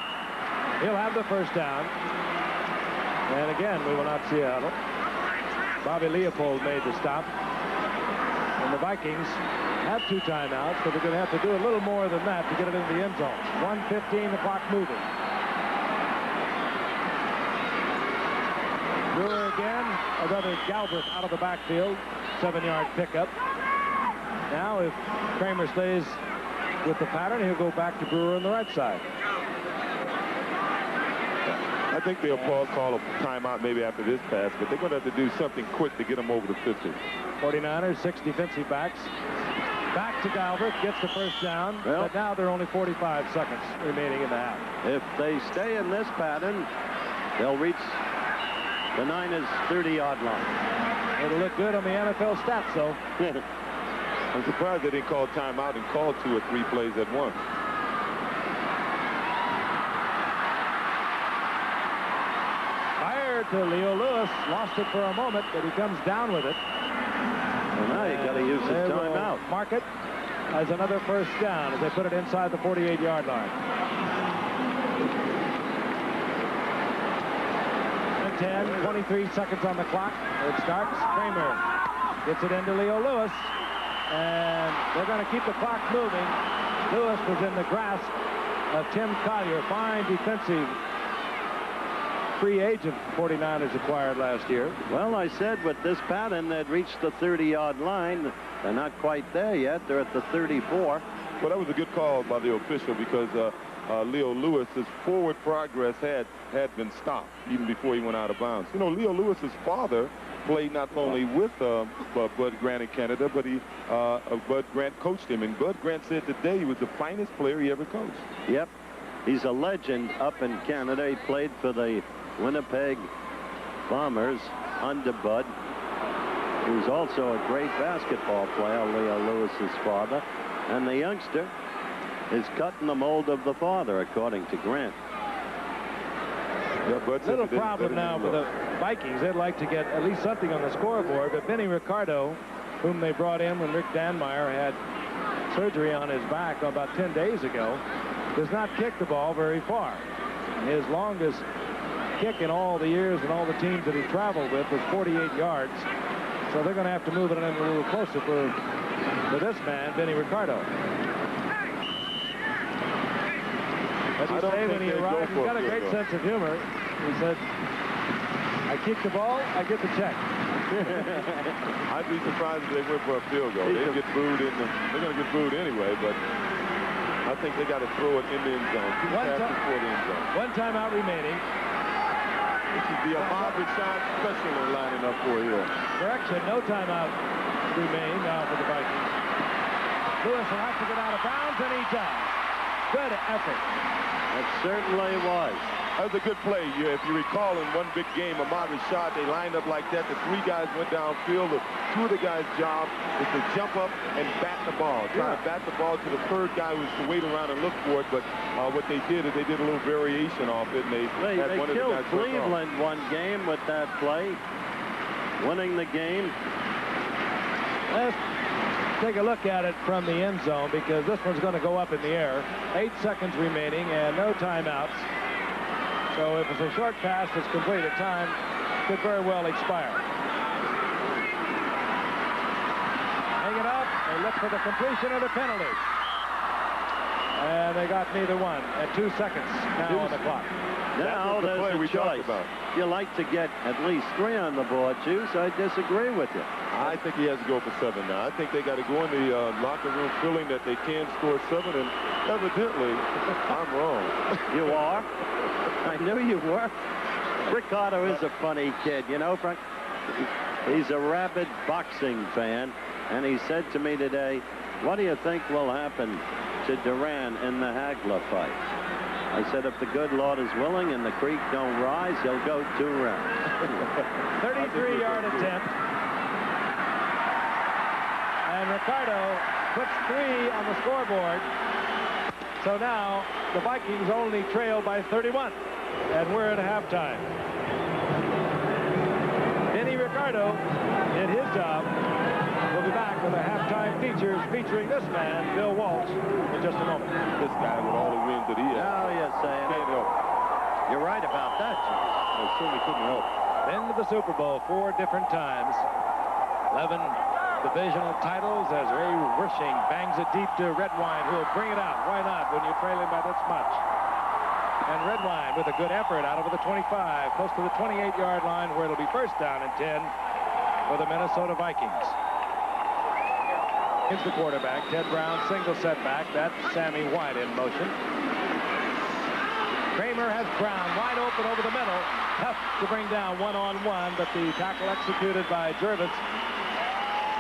A: he'll have the first down. And again, we will not see a huddle. Bobby Leopold made the stop. And the Vikings have 2 timeouts, but they're going to have to do a little more than that to get it into the end zone. 1:15, the clock moving. Brewer again, another Galbraith out of the backfield, 7-yard pickup. Now, if Kramer stays with the pattern, he'll go back to Brewer on the right side.
C: I think they'll call a timeout maybe after this pass, but they're going to have to do something quick to get them over the 50.
A: 49ers, 6 defensive backs. Back to Galbraith, gets the first down,
B: Well,
A: but now there are only 45 seconds remaining in the half.
B: If they stay in this pattern, they'll reach the Niners' 30-yard line.
A: It'll look good on the NFL stats, though.
C: I'm surprised they didn't call timeout and call 2 or 3 plays at once.
A: Fired to Leo Lewis. Lost it for a moment, but he comes down with it.
B: Well, now you got to use the
A: They will
B: timeout.
A: mark it as another first down as they put it inside the 48-yard line. 10, 23 seconds on the clock. It starts. Kramer gets it into Leo Lewis, and they're going to keep the clock moving. Lewis was in the grasp of Tim Collier, fine defensive free agent 49ers acquired last year.
B: Well, I said with this pattern, they'd reached the 30-yard line. They're not quite there yet. They're at the 34.
C: Well, that was a good call by the official because Leo Lewis's forward progress had been stopped even before he went out of bounds. You know, Leo Lewis's father played not only with Bud Grant in Canada, but Bud Grant coached him. And Bud Grant said today he was the finest player he ever coached.
B: Yep. He's a legend up in Canada. He played for the Winnipeg Bombers under Bud. He was also a great basketball player, Leo Lewis's father. And the youngster is cutting the mold of the father, according to Grant.
C: Yeah, Bud said
A: Little
C: today
A: problem now for the Vikings. They'd like to get at least something on the scoreboard, but Benny Ricardo, whom they brought in when Rick Danmeyer had surgery on his back about 10 days ago, does not kick the ball very far. His longest kick in all the years and all the teams that he traveled with was 48 yards. So they're going to have to move it in a little closer for this man, Benny Ricardo. As he said when he arrived, he's got a great sense of humor. He said, I kick the ball, I get the check.
C: I'd be surprised if they went for a field goal. They'd get booed they're going to get booed anyway, but I think they got to throw it in the end zone. Before the end zone.
A: One timeout remaining.
C: This is the Ahmad Rashad special they're lining up for here.
A: Correction, no timeout remain now for the Vikings. Lewis will have to get out of bounds, and he does. Good effort.
B: It certainly was.
C: That was a good play. If you recall, in one big game, Ahmad Rashad, they lined up like that. The 3 guys went downfield. The 2 of the guys' job was to jump up and bat the ball. Try to bat the ball to the 3rd guy who was to wait around and look for it. But what they did is they did a little variation off it, and they had one of the
B: killed
C: guys
B: Cleveland one game with that play, winning the game.
A: Let's take a look at it from the end zone because this one's going to go up in the air. 8 seconds remaining and no timeouts. So if it's a short pass that's completed, time could very well expire. Hang it up. They look for the completion or the penalty. And they got neither one at 2 seconds now on the clock.
B: Now
C: the play
B: there's
C: we
B: a choice.
C: talked about.
B: You like to get at least 3 on the board, Juice. I disagree with you.
C: I think he has to go for 7 now. I think they got to go in the locker room feeling that they can score 7, and evidently, I'm wrong.
B: You are? I knew you were. Ricardo is a funny kid, you know, Frank. He's a rabid boxing fan, and he said to me today, what do you think will happen to Duran in the Hagler fight? I said, if the good Lord is willing and the creek don't rise, he'll go 2 rounds.
A: 33-yard attempt. And Ricardo puts 3 on the scoreboard. So now the Vikings only trail by 31. And we're at halftime. Benny Ricardo did his job. We'll be back with a halftime features featuring this man, Bill Walsh, in just a moment.
C: This guy with all the wins that he has.
B: Now you're saying
C: Can't help it.
B: you're right about that, Juice.
C: I certainly couldn't help it.
A: Been to the Super Bowl 4 different times. 11 divisional titles as Ray Wersching bangs it deep to Redwine, who will bring it out. Why not when you're trailing by this much? And Redwine with a good effort out over the 25, close to the 28-yard line, where it'll be first down and 10 for the Minnesota Vikings. Here's the quarterback, Ted Brown, single setback. That's Sammy White in motion. Kramer has Brown wide open over the middle. Tough to bring down one-on-one, but the tackle executed by Jervis,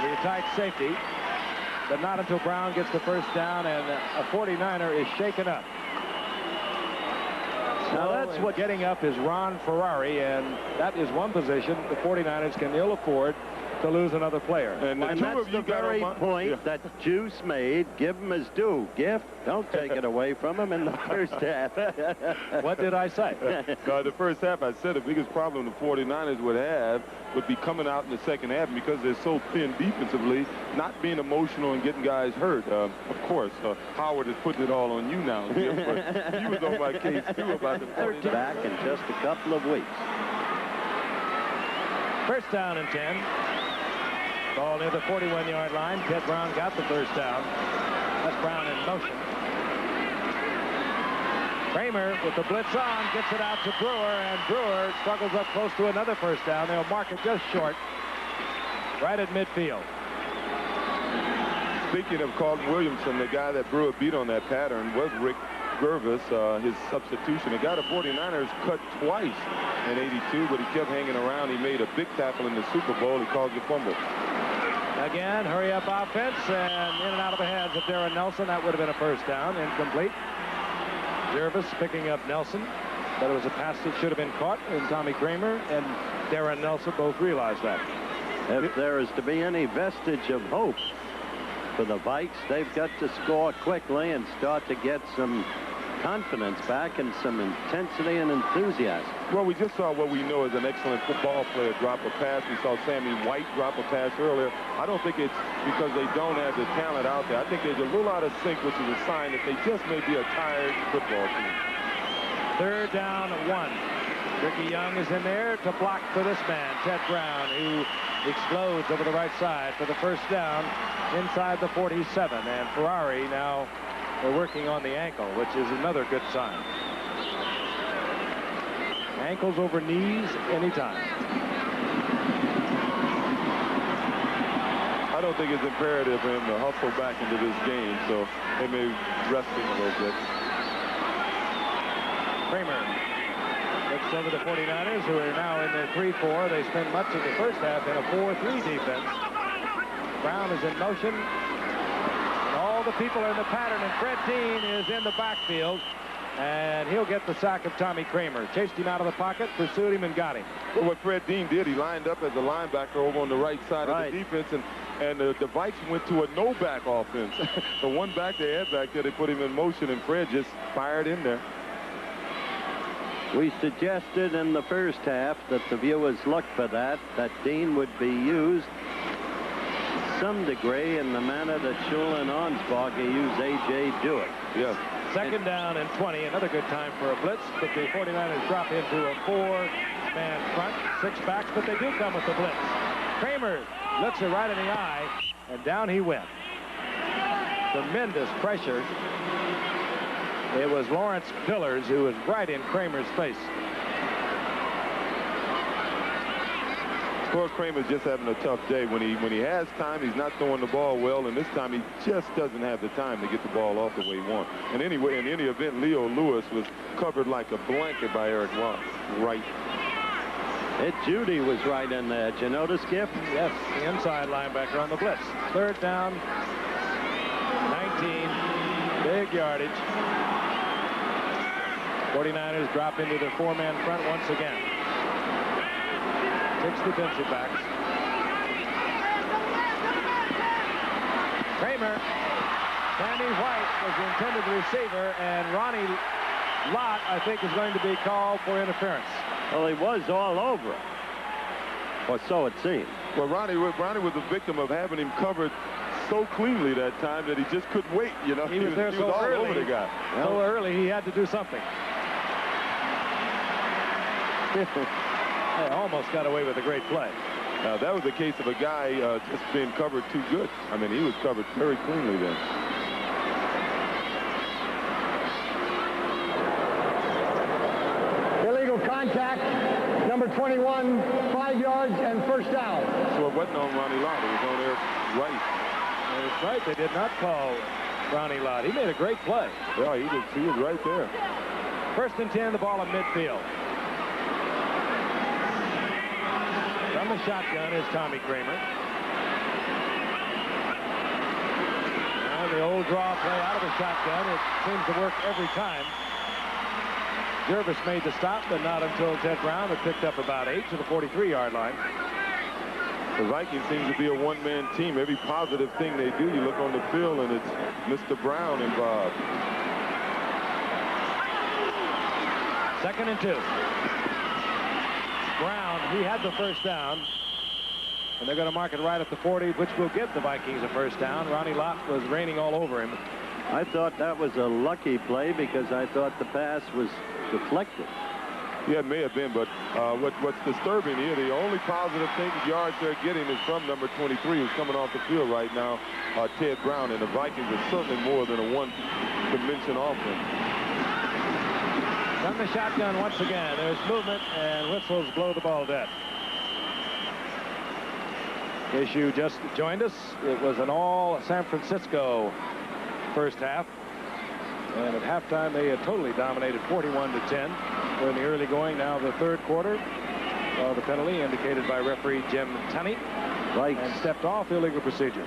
A: the tight safety. but not until Brown gets the first down, and a 49er is shaken up. Now that's what getting up is Ron Ferrari, and that is one position the 49ers can ill afford to lose another player.
B: And that's the very point that Juice made. Give him his due. Gift, don't take it away from him in the first half.
A: What did I say?
C: The first half, I said the biggest problem the 49ers would have would be coming out in the second half because they're so thin defensively, not being emotional and getting guys hurt. Of course, Howard is putting it all on you now, Gift, but you was on my case, too, about the 49ers.
B: Back in just a couple of weeks.
A: First down and 10. Ball near the 41-yard line. Ted Brown got the first down. That's Brown in motion. Kramer with the blitz on gets it out to Brewer, and Brewer struggles up close to another first down. They'll mark it just short, right at midfield.
C: Speaking of Carlton Williamson, the guy that Brewer beat on that pattern was Rick Gervais, his substitution. The guy the 49ers cut twice in '82, but he kept hanging around. He made a big tackle in the Super Bowl. He caused a fumble.
A: Again, hurry-up offense, and in and out of the hands of Darren Nelson. That would have been a first down, incomplete. Gervais picking up Nelson, but it was a pass that should have been caught, and Tommy Kramer and Darren Nelson both realized that.
B: If there is to be any vestige of hope for the Vikes, they've got to score quickly and start to get some confidence back and some intensity and enthusiasm.
C: Well, we just saw what we know is an excellent football player drop a pass. We saw Sammy White drop a pass earlier. I don't think it's because they don't have the talent out there. I think there's a little out of sync, which is a sign that they just may be a tired football team.
A: Third down and 1. Ricky Young is in there to block for this man, Ted Brown, who explodes over the right side for the first down inside the 47. And Ferrari now working on the ankle, which is another good sign. Ankles over knees anytime.
C: I don't think it's imperative for him to hustle back into this game, so they may rest him a little bit.
A: Kramer looks over the 49ers, who are now in their 3-4. They spend much of the first half in a 4-3 defense. Brown is in motion. All the people are in the pattern, and Fred Dean is in the backfield, and he'll get the sack of Tommy Kramer. Chased him out of the pocket, pursued him, and got him.
C: Well, what Fred Dean did, he lined up as a linebacker over on the right side of the defense, and the Vikes went to a no-back offense. The one back they had back there, they put him in motion, and Fred just fired in there.
B: We suggested in the first half that the viewers look for that Dean would be used some degree in the manner that Shula and Arnsparger use A.J. Dewitt.
C: Yes.
A: Second down and 20. Another good time for a blitz, but the 49ers drop into a 4-man front. 6 backs, but they do come with the blitz. Kramer looks it right in the eye, and down he went. Tremendous pressure. It was Lawrence Pillars who was right in Kramer's face.
C: Poor Kramer's just having a tough day. When he has time, he's not throwing the ball well, and this time he just doesn't have the time to get the ball off the way he wants. And anyway, in any event, Leo Lewis was covered like a blanket by Eric Wright.
B: Ed Judy was right in there. Did you notice, Gift?
A: Yes, the inside linebacker on the blitz. Third down, 19, big yardage. 49ers drop into their 4-man front once again. 6 defensive backs. Kramer, Sammy White was the intended receiver, and Ronnie Lott, I think, is going to be called for interference.
B: Well, he was all over it, or so it seemed.
C: Well, Ronnie was a victim of having him covered so cleanly that time that he just couldn't wait. You know,
A: he was there so
C: all
A: early.
C: Over the guy.
A: So early, he had to do something. They almost got away with a great play.
C: That was a case of a guy just being covered too good. I mean, he was covered very cleanly then.
D: Illegal contact, number 21, 5 yards and first down.
C: So it wasn't on Ronnie Lott. It was on Eric Wright.
A: That's right. They did not call Ronnie Lott. He made a great play.
C: Yeah, he was right there.
A: First and 10, the ball in midfield. From the shotgun is Tommy Kramer. run the old draw play out of the shotgun. It seems to work every time. Jervis made the stop, but not until Ted Brown had picked up about 8 to the 43-yard line.
C: The Vikings seem to be a one-man team. Every positive thing they do, you look on the field, and it's Mr. Brown involved.
A: 2nd and 2. Brown, he had the first down. And they're going to mark it right at the 40, which will give the Vikings a first down. Ronnie Lott was raining all over him.
B: I thought that was a lucky play because I thought the pass was deflected.
C: Yeah, it may have been, but what's disturbing here, the only positive thing yards they're getting is from number 23, who's coming off the field right now, Ted Brown, and the Vikings are certainly more than a one-dimension offense.
A: From the shotgun once again. There's movement, and whistles blow the ball dead. In case you just joined us, it was an all San Francisco first half. And at halftime, they had totally dominated 41-10. We're in the early going now of the third quarter. The penalty indicated by referee Jim Tunney.
B: Right.
A: And stepped off, illegal procedure.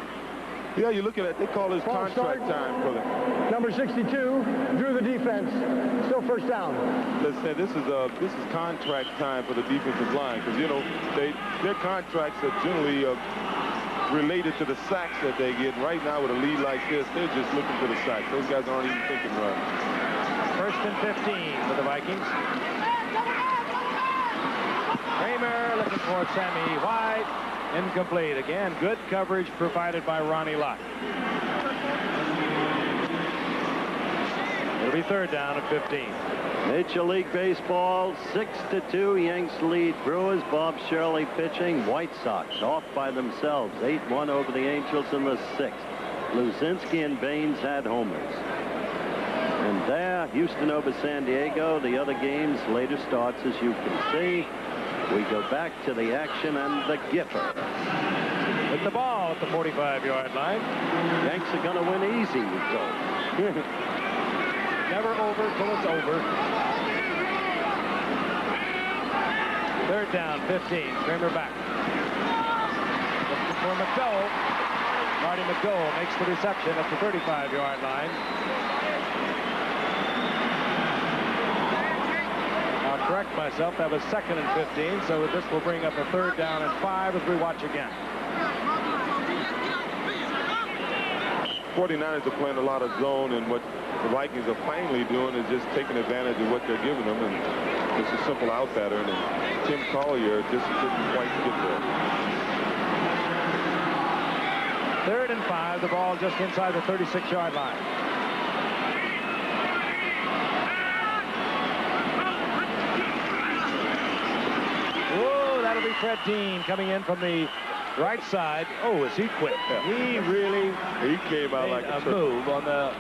C: Yeah, you look at it, they call this contract time for them.
D: Number 62 drew the defense. Still first down.
C: Let's say this is contract time for the defensive line, because you know their contracts are generally related to the sacks that they get. Right now with a lead like this, they're just looking for the sacks. Those guys aren't even thinking run.
A: 1st and 15 for the Vikings. Kramer looking for Sammy White. Incomplete. Again, good coverage provided by Ronnie Lott. It'll be 3rd down at 15.
B: Major League Baseball, 6-2. Yanks lead Brewers. Bob Shirley pitching. White Sox off by themselves. 8-1 over the Angels in the 6th. Luzinski and Baines had homers. And there, Houston over San Diego. The other games, later starts, as you can see. We go back to the action and the Gipper.
A: With the ball at the 45-yard line.
B: Yanks are going to win easy, we go.
A: Never over till it's over. 3rd down, 15. Kramer back. Looking for McDowell. Marty McDowell makes the reception at the 35-yard line. I'll correct myself. That was 2nd and 15, so this will bring up a 3rd down and 5 as we watch again.
C: 49ers are playing a lot of zone, and what the Vikings are finally doing is just taking advantage of what they're giving them, and it's a simple out pattern, and Tim Collier just didn't quite get there.
A: 3rd and 5, the ball just inside the 36-yard line. Whoa, that'll be Fred Dean coming in from the right side. Oh, is he quick? He
C: came out like
A: a move on the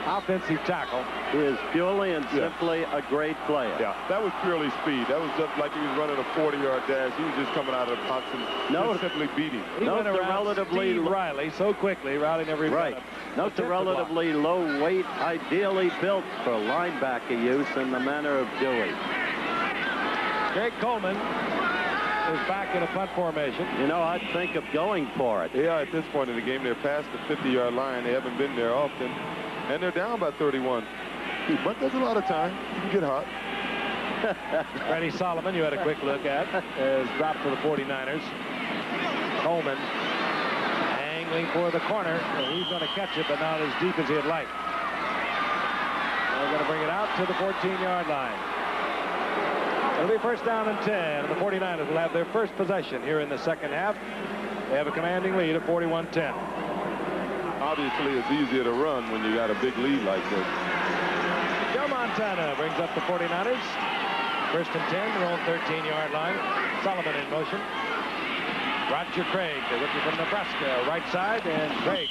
A: offensive tackle.
B: He is purely and simply a great player.
C: Yeah, that was purely speed. That was just like he was running a 40-yard dash. He was just coming out of the box and just simply beating.
A: He went around Steve Riley so quickly, routing every
B: right. Note the relatively low weight, ideally built for linebacker use in the manner of Dewey.
A: Greg Coleman is back in a punt formation.
B: You know, I'd think of going for it.
C: Yeah, at this point in the game, they're past the 50-yard line. They haven't been there often. And they're down by 31. But there's a lot of time. You can get hot.
A: Freddie Solomon, you had a quick look at, is dropped for the 49ers. Coleman angling for the corner. He's going to catch it, but not as deep as he'd like. They're going to bring it out to the 14-yard line. It'll be 1st down and 10. And the 49ers will have their first possession here in the 2nd half. They have a commanding lead of 41-10.
C: Obviously, it's easier to run when you got a big lead like this.
A: Joe Montana brings up the 49ers. 1st and 10, their own 13-yard line. Solomon in motion. Roger Craig, the rookie from Nebraska, right side, and Craig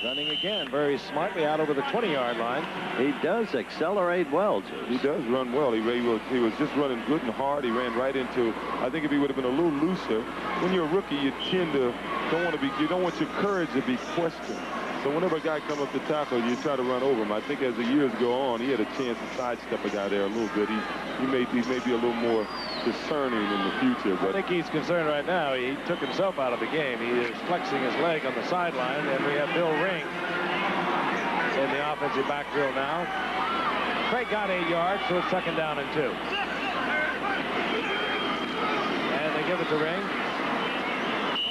A: running again very smartly out over the 20-yard line.
B: He does accelerate well, Juice.
C: He does run well. He was just running good and hard. He ran right into, I think if he would have been a little looser, when you're a rookie, you tend to you don't want your courage to be questioned. So whenever a guy comes up to tackle, you try to run over him. I think as the years go on, he had a chance to sidestep a guy there a little bit. He may be a little more discerning in the future.
A: I
C: But
A: think he's concerned right now. He took himself out of the game. He is flexing his leg on the sideline, and we have Bill Ring in the offensive backfield now. Craig got 8 yards, so it's 2nd down and 2. And they give it to Ring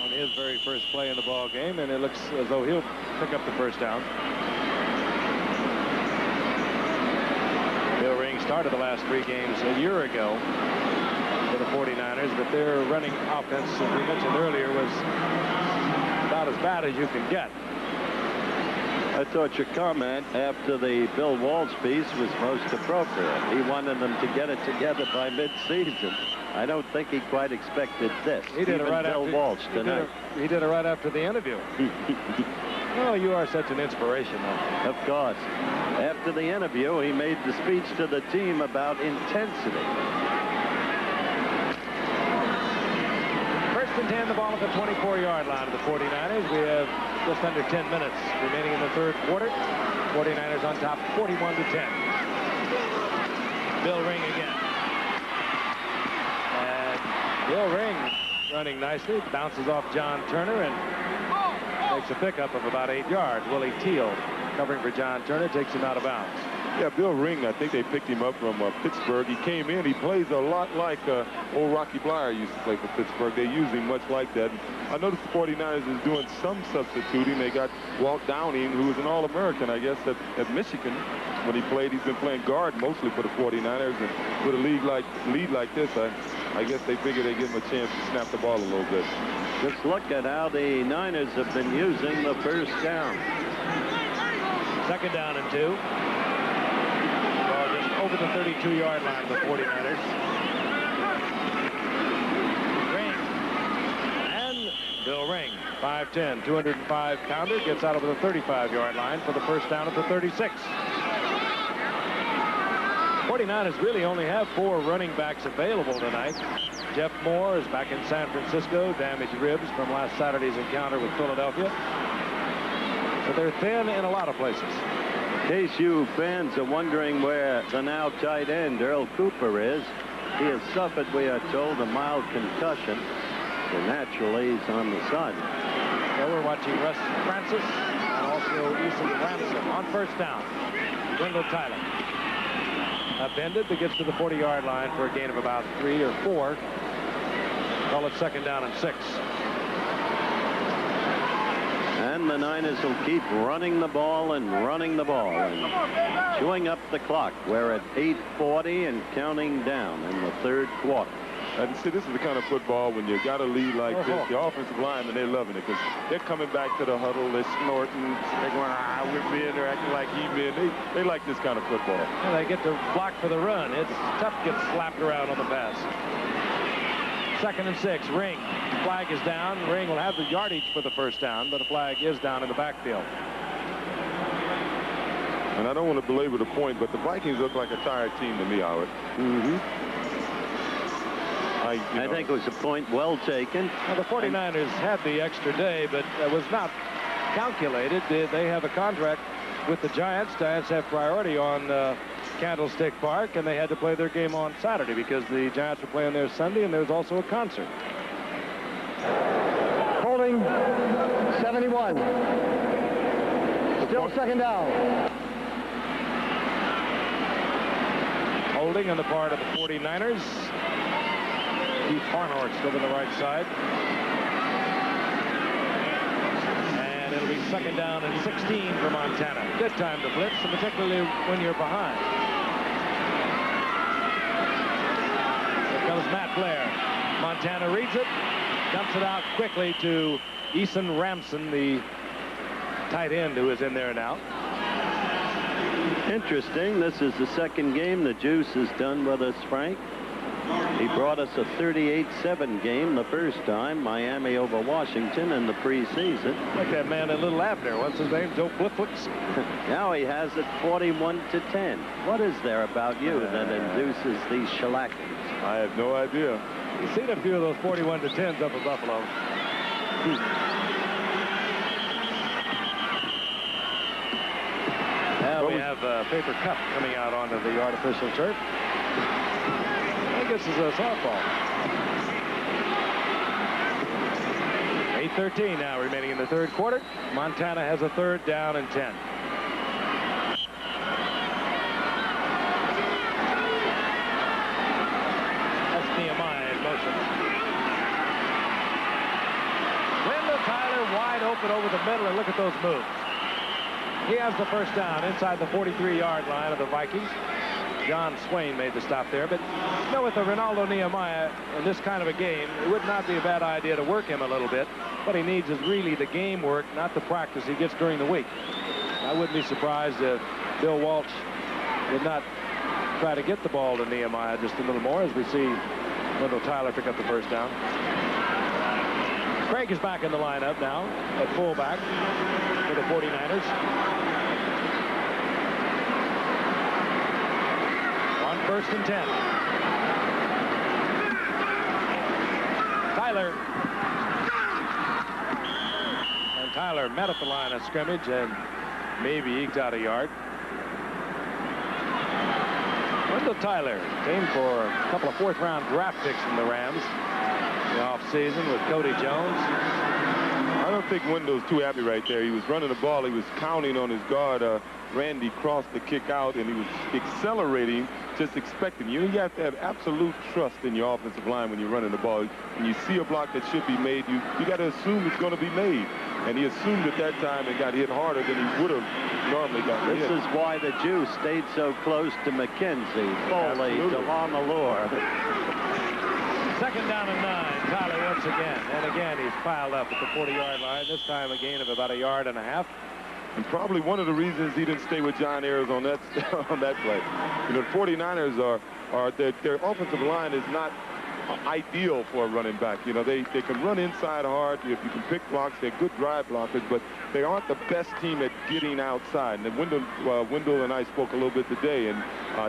A: on his very first play in the ball game, and it looks as though he'll pick up the first down. Bill Ring started the last 3 games a year ago for the 49ers, but their running offense, as we mentioned earlier, was about as bad as you can get.
B: I thought your comment after the Bill Walsh piece was most appropriate. He wanted them to get it together by mid-season. I don't think he quite expected this.
A: He did it right
B: Bill
A: after
B: Walsh tonight.
A: He did it right after the interview. Oh, you are such an inspiration, though.
B: Of course. After the interview, he made the speech to the team about intensity.
A: 1st and 10, the ball at the 24-yard line of the 49ers. We have just under 10 minutes remaining in the 3rd quarter. 49ers on top, 41-10. Bill Ring again. And Bill Ring running nicely, bounces off John Turner and makes a pickup of about 8 yards. Willie Teal covering for John Turner, takes him out of bounds.
C: yeah, Bill Ring, I think they picked him up from Pittsburgh. He came in. He plays a lot like old Rocky Blyer used to play for Pittsburgh. They use him much like that. I noticed the 49ers is doing some substituting. They got Walt Downing, who was an All-American, I guess, at Michigan. When he played, he's been playing guard mostly for the 49ers. And with a lead like this, I guess they figured they'd give him a chance to snap the ball a little bit.
B: Just look at how the Niners have been using the first down.
A: 2nd down and 2. Ball just over the 32-yard line of the 49ers. Ring. And Bill Ring, 5'10", 205-pounder, gets out over the 35-yard line for the first down at the 36. 49ers really only have 4 running backs available tonight. Jeff Moore is back in San Francisco, damaged ribs from last Saturday's encounter with Philadelphia. So they're thin in a lot of places.
B: In case you fans are wondering where the now tight end Earl Cooper is, he has suffered, we are told, a mild concussion. So naturally, he's on the sideline.
A: So we're watching Russ Francis and also Eason Ramsey on first down. Wendell Tyler. Bended, but gets to the 40-yard line for a gain of about 3 or 4. Call it 2nd down and 6.
B: And the Niners will keep running the ball and running the ball and chewing up the clock. We're at 8:40 and counting down in the 3rd quarter.
C: And see, this is the kind of football when you got a lead like this, the offensive linemen, they're loving it because they're coming back to the huddle, they're snorting, they're going, we're men, they're acting like men. They like this kind of football.
A: And they get to block for the run. It's tough to get slapped around on the pass. 2nd and 6, Ring. Flag is down. Ring will have the yardage for the first down, but a flag is down in the backfield.
C: And I don't want to belabor the point, but the Vikings look like a tired team to me, Howard.
B: I think it was a point well taken.
A: Well, the 49ers had the extra day, but it was not calculated. They have a contract with the Giants. Giants have priority on Candlestick Park, and they had to play their game on Saturday because the Giants were playing there Sunday, and there was also a concert.
D: Holding 71. Still 2nd down.
A: Holding on the part of the 49ers. Keith Farnhorst over the right side. And it'll be 2nd down and 16 for Montana. Good time to blitz, and particularly when you're behind. Here comes Matt Blair. Montana reads it, dumps it out quickly to Eason Ramsey, the tight end who is in there now.
B: Interesting. This is the 2nd game the Juice has done with us, Frank. He brought us a 38-7 game the first time, Miami over Washington in the preseason.
A: Like that man in Little Abner. What's his name? Joe Blifflix.
B: Now he has it 41-10. What is there about you that induces these shellackings?
C: I have no idea.
A: You've seen a few of those 41-10s up in Buffalo. Now we have a paper cup coming out onto the artificial turf. this is a softball. 8:13 now remaining in the third quarter. Montana has a 3rd down and 10. That's Nehemiah in motion. Wendell Tyler wide open over the middle, and look at those moves. He has the first down inside the 43-yard line of the Vikings. John Swain made the stop there, but you know, with the Ronaldo Nehemiah in this kind of a game, it would not be a bad idea to work him a little bit. What he needs is really the game work, not the practice he gets during the week. I wouldn't be surprised if Bill Walsh would not try to get the ball to Nehemiah just a little more, as we see Wendell Tyler pick up the first down. Craig is back in the lineup now at fullback for the 49ers. On 1st and 10. Tyler. And Tyler met at the line of scrimmage and maybe eked out a yard. Wendell Tyler came for a couple of 4th-round draft picks from the Rams in the offseason with Cody Jones.
C: I don't think Wendell's too happy right there. He was running the ball. He was counting on his guard, Randy Cross, to kick out, and he was accelerating, just expecting. You have to have absolute trust in your offensive line when you're running the ball. When you see a block that should be made, you got to assume it's going to be made. And he assumed at that time and got hit harder than he would have normally gotten hit.
B: This is why the Jew stayed so close to McKenzie, Foley, DeLon Allure.
A: 2nd down and 9. Tyler once again. And again, he's piled up at the 40-yard line. This time a gain of about a yard and a half.
C: And probably one of the reasons he didn't stay with John Ayers on that play. You know, the 49ers their offensive line is not ideal for a running back. You know, they can run inside hard. If you can pick blocks, they're good drive blockers, but they aren't the best team at getting outside. And Wendell and I spoke a little bit today, and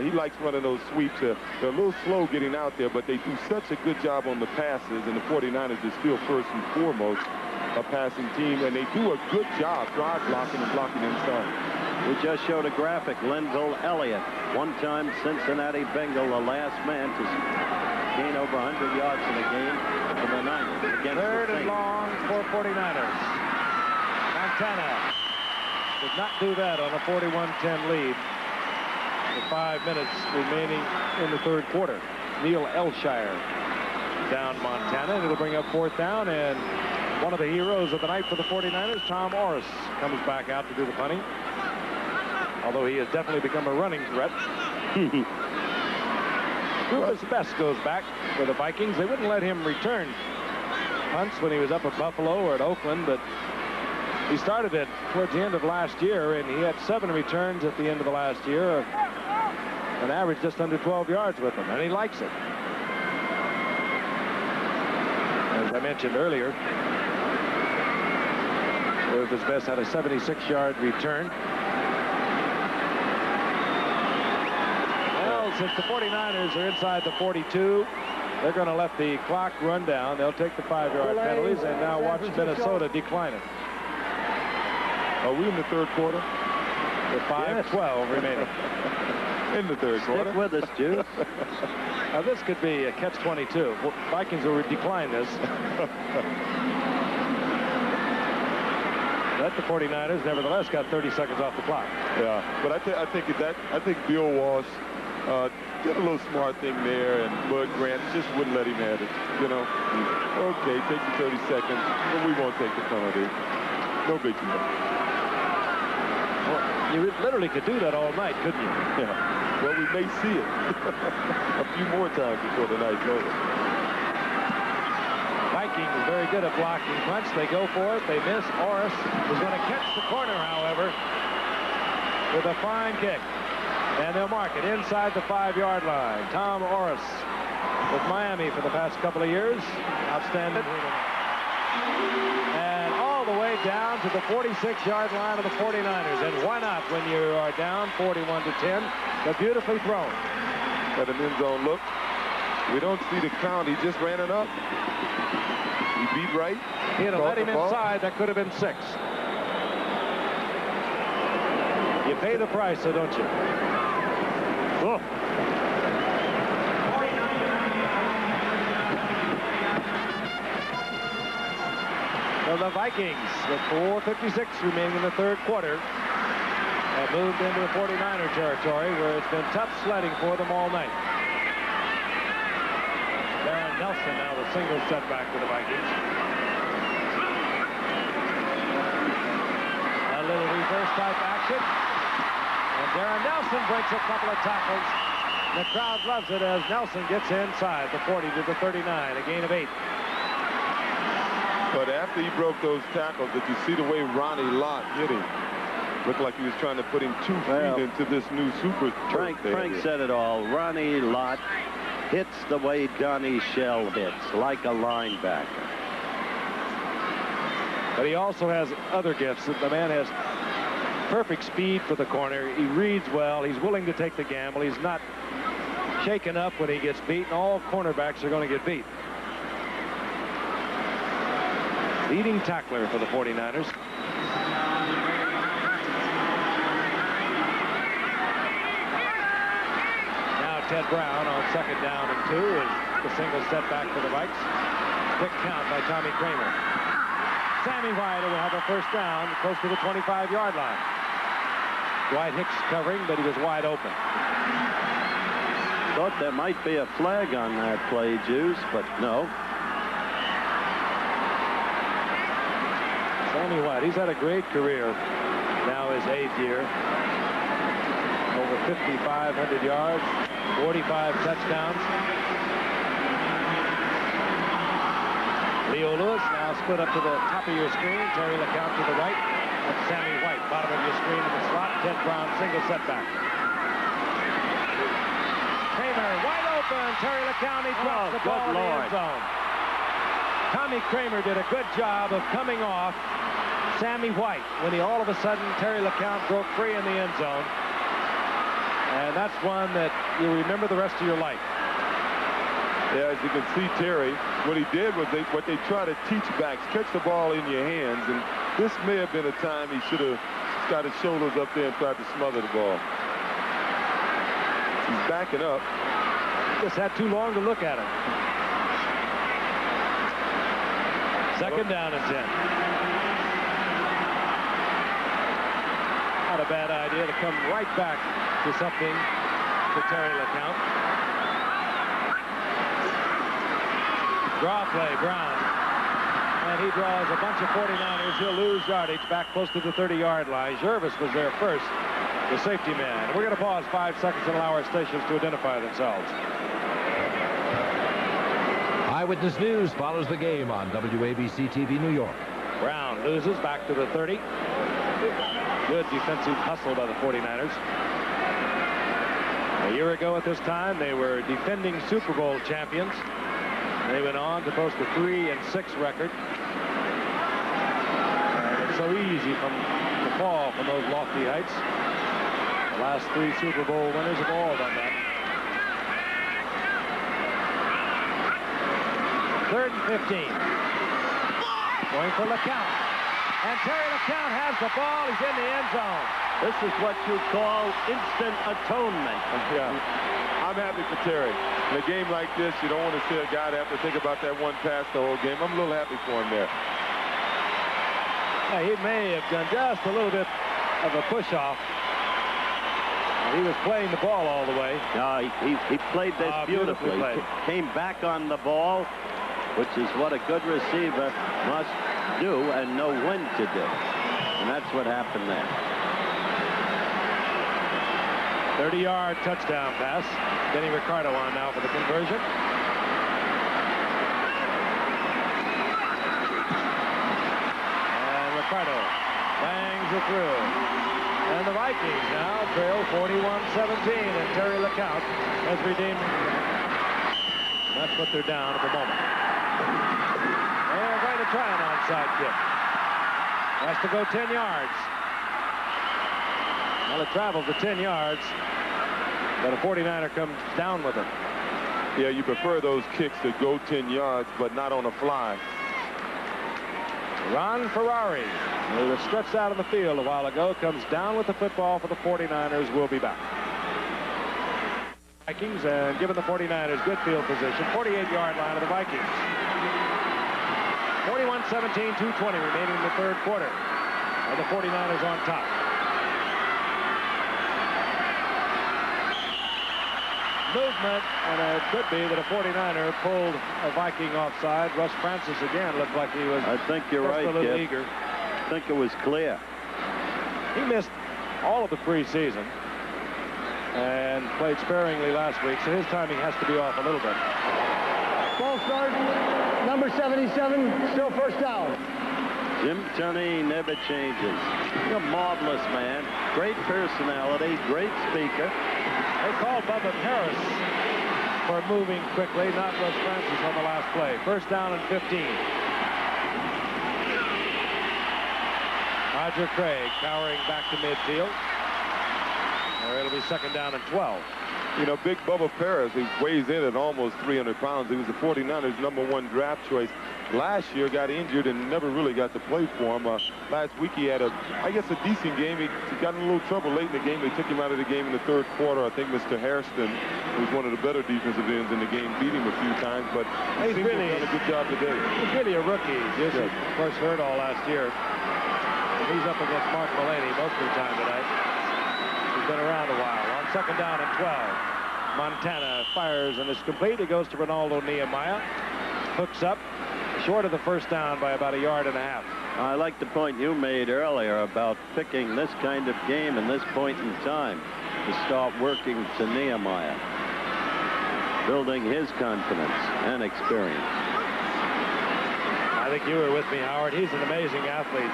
C: he likes running those sweeps. They're a little slow getting out there, but they do such a good job on the passes, and the 49ers is still first and foremost a passing team, and they do a good job drive blocking and blocking inside.
B: We just showed a graphic. Linville Elliott, one-time Cincinnati Bengal, the last man to gain over 100 yards in a game for the Niners.
A: 3rd and long for 49ers. Montana did not do that on a 41-10 lead with 5 minutes remaining in the third quarter. Neil Elshire down Montana, and it'll bring up 4th down, and one of the heroes of the night for the 49ers, Tom Orris, comes back out to do the punting, although he has definitely become a running threat. Rufus Best goes back for the Vikings. They wouldn't let him return punts when he was up at Buffalo or at Oakland, but he started it towards the end of last year, and he had 7 returns at the end of the last year, an average just under 12 yards with them, and he likes it. As I mentioned earlier, Rufus Best had a 76-yard return. Since the 49ers are inside the 42, they're going to let the clock run down. They'll take the 5-yard penalties and now watch Minnesota decline it.
C: Are we in the third quarter?
A: With 5:12 remaining.
C: In the third quarter.
B: Stick with us, Juice.
A: Now this could be a catch-22. Well, Vikings will decline this. But the 49ers nevertheless got 30 seconds off the clock.
C: Yeah, but I think Bill Walsh did a little smart thing there, and Bud Grant just wouldn't let him have it. You know, okay, take the 30 seconds, but we won't take the penalty. No big deal.
A: Well, you literally could do that all night, couldn't you?
C: Yeah. Well, we may see it a few more times before the night's over.
A: Vikings very good at blocking punts. They go for it. They miss. Orris is going to catch the corner, however, with a fine kick. And they'll mark it inside the 5-yard line. Tom Orris with Miami for the past couple of years. Outstanding. And all the way down to the 46-yard line of the 49ers. And why not when you are down 41-10? But beautifully thrown.
C: Got an end zone look. We don't see the count. He just ran it up. He beat right.
A: He had let him inside. That could have been 6. You pay the price, so don't you? Oh. So the Vikings, with 4:56 remaining in the third quarter, have moved into the 49er territory where it's been tough sledding for them all night. Darren Nelson now the single setback for the Vikings. A little reverse type action. And Darren Nelson breaks a couple of tackles. The crowd loves it as Nelson gets inside the 40 to the 39, a gain of 8.
C: But after he broke those tackles, did you see the way Ronnie Lott hit him? Looked like he was trying to put him 2 feet into this new super.
B: Frank said it all. Ronnie Lott hits the way Donnie Shell hits, like a linebacker.
A: But he also has other gifts. The man has perfect speed for the corner. He reads well. He's willing to take the gamble. He's not shaken up when he gets beat. All cornerbacks are going to get beat. Leading tackler for the 49ers. Now Ted Brown on second down and 2 is the single setback for the Vikes. Quick count by Tommy Kramer. Sammy White will have a first down close to the 25-yard line. Dwight Hicks covering, but he was wide open.
B: Thought there might be a flag on that play, Juice, but no.
A: Sammy White, he's had a great career. Now his 8th year. Over 5,500 yards, 45 touchdowns. Leo Lewis now split up to the top of your screen. Terry LeCount to the right. That's Sammy White, bottom of your screen in the slot. Ted Brown, single setback. Kramer, wide open. Terry LeCount, he drops the ball in the end zone. Tommy Kramer did a good job of coming off Sammy White when he all of a sudden, Terry LeCount broke free in the end zone. And that's one that you'll remember the rest of your life.
C: Yeah, as you can see, Terry, what he did was what they try to teach backs, catch the ball in your hands. And this may have been a time he should have got his shoulders up there and tried to smother the ball. He's backing up.
A: Just had too long to look at him. Second down and 10. Not a bad idea to come right back to something to Terry LeCount. Draw play, Brown. And he draws a bunch of 49ers. He'll lose yardage back close to the 30-yard line. Jervis was there first, the safety man. We're going to pause 5 seconds and allow our stations to identify themselves.
E: Eyewitness News follows the game on WABC-TV New York.
A: Brown loses back to the 30. Good defensive hustle by the 49ers. A year ago at this time, they were defending Super Bowl champions. They went on to post a 3-6 record. And it's so easy to fall from those lofty heights. The last 3 Super Bowl winners have all done that. 3rd and 15. Going for LeCount. And Terry LeCount has the ball. He's in the end zone.
B: This is what you call instant atonement.
C: Yeah. I'm happy for Terry. In a game like this, you don't want to see a guy that have to think about that one pass the whole game. I'm a little happy for him there.
A: Yeah, he may have done just a little bit of a push-off. He was playing the ball all the way.
B: No, he played this beautifully.
A: Played.
B: Came back on the ball, which is what a good receiver must do and know when to do. And that's what happened there.
A: 30-yard touchdown pass. Denny Ricardo on now for the conversion. And Ricardo bangs it through. And the Vikings now trail 41-17, and Terry LeCount has redeemed. That's what they're down at the moment. They're going to try an onside kick. Has to go 10 yards. Well, it travels the 10 yards, but a 49er comes down with it.
C: Yeah, you prefer those kicks that go 10 yards, but not on a fly.
A: Ron Ferrari, who was stretched out on the field a while ago, comes down with the football for the 49ers. We'll be back. Vikings, and given the 49ers good field position, 48-yard line of the Vikings. 41-17 21-17, 2:20 remaining in the third quarter. And the 49ers on top. Movement, and it could be that a 49er pulled a Viking offside. Russ Francis again looked like he was.
B: I think you're right,
A: a little
B: Kip.
A: eager.
B: I think it was clear.
A: He missed all of the preseason and played sparingly last week, so his timing has to be off a little bit.
D: Ball start, number 77, still first down.
B: Jim Tunney never changes. He's a marvelous man. Great personality, great speaker.
A: They called Bubba Harris for moving quickly, not Russ Francis on the last play. First down and 15. Roger Craig powering back to midfield. Or it'll be second down and 12.
C: You know, Big Bubba Paris, he weighs in at almost 300 pounds. He was the 49ers' #1 draft choice. Last year got injured and never really got to play for him. Last week he had I guess a decent game. He got in a little trouble late in the game. They took him out of the game in the third quarter. I think Mr. Hairston, who's one of the better defensive ends in the game, beat him a few times, but
A: he's
C: seems
A: really
C: to have done a good job today.
A: He's really a rookie. Just
C: Yes.
A: of course hurt all last year. He's up against Mark Mullaney most of the time tonight. He's been around a while. On second down and 12. Montana fires and is complete. It goes to Ronaldo Nehemiah. Hooks up short of the first down by about 1.5 yards.
B: I like the point you made earlier about picking this kind of game and this point in time to start working to Nehemiah, building his confidence and experience.
A: I think you were with me, Howard. He's an amazing athlete.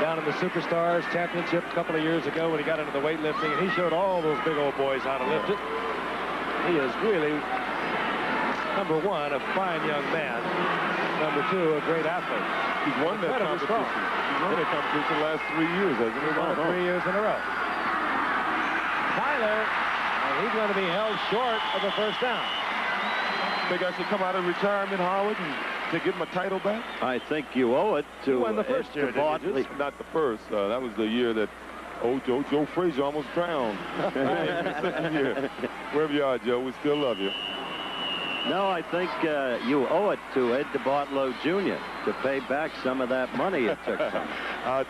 A: Down in the Superstars Championship a couple of years ago when he got into the weightlifting, and he showed all those big old boys how to lift it. He is really, number one, a fine young man. Number two, a great athlete.
C: He's won that competition. He's won that competition the last 3 years, hasn't he?
A: Won it 3 years in a row. Tyler, and he's going to be held short of the first down.
C: Think I should come out of retirement, Howard, and to get my title back?
B: I think you owe it to
A: You won the first year, didn't you?
C: Not the first. That was the year that Joe Frazier almost drowned. Second year. Wherever you are, Joe, we still love you.
B: No, I think you owe it to Ed DeBartolo Jr. to pay back some of that money it took from him.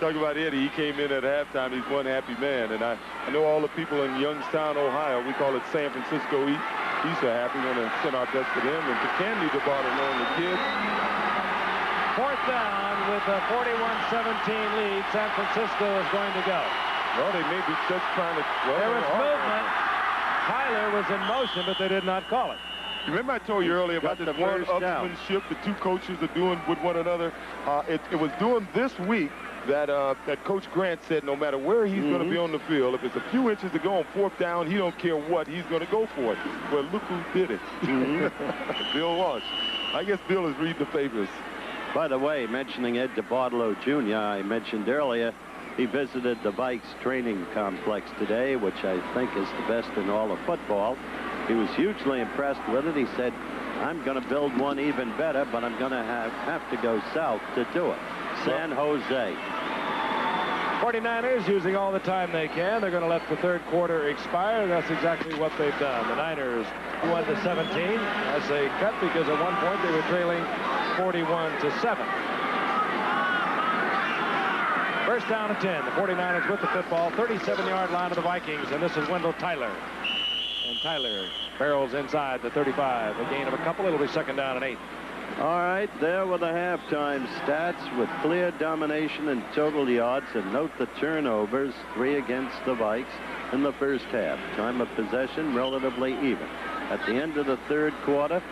C: Talk about Eddie. He came in at halftime. He's one happy man. And I know all the people in Youngstown, Ohio, we call it San Francisco East. He's so happy. We want to send our best to them. And to Candy DeBartolo and the kids.
A: Fourth down with a 41-17 lead. San Francisco is going to go.
C: Well, they may be just trying to... Well,
A: There was movement. Tyler was in motion, but they did not call it.
C: Remember I told you earlier about
B: Got
C: this
B: the first down.
C: one-upsmanship the two coaches are doing with one another? It was doing this week that Coach Grant said no matter where he's going to be on the field, if it's a few inches to go on fourth down, he don't care what, he's going to go for it. Well, look who did it. Bill Walsh. I guess Bill is reading the papers.
B: By the way, mentioning Ed DeBartolo Jr., I mentioned earlier, he visited the Vikes training complex today, which I think is the best in all of football. He was hugely impressed with it. He said, I'm going to build one even better, but I'm going to have to go south to do it. San Jose.
A: 49ers using all the time they can. They're going to let the third quarter expire. That's exactly what they've done. The Niners won to 17 as they cut because at one point they were trailing 41-7. First down and 10. The 49ers with the football. 37-yard line of the Vikings, and this is Wendell Tyler. And Tyler barrels inside the 35. A gain of a couple. It'll be second down and 8.
B: All right, there were the halftime stats with clear domination in total yards. And note the turnovers, 3 against the Vikes in the first half. Time of possession relatively even. At the end of the third quarter,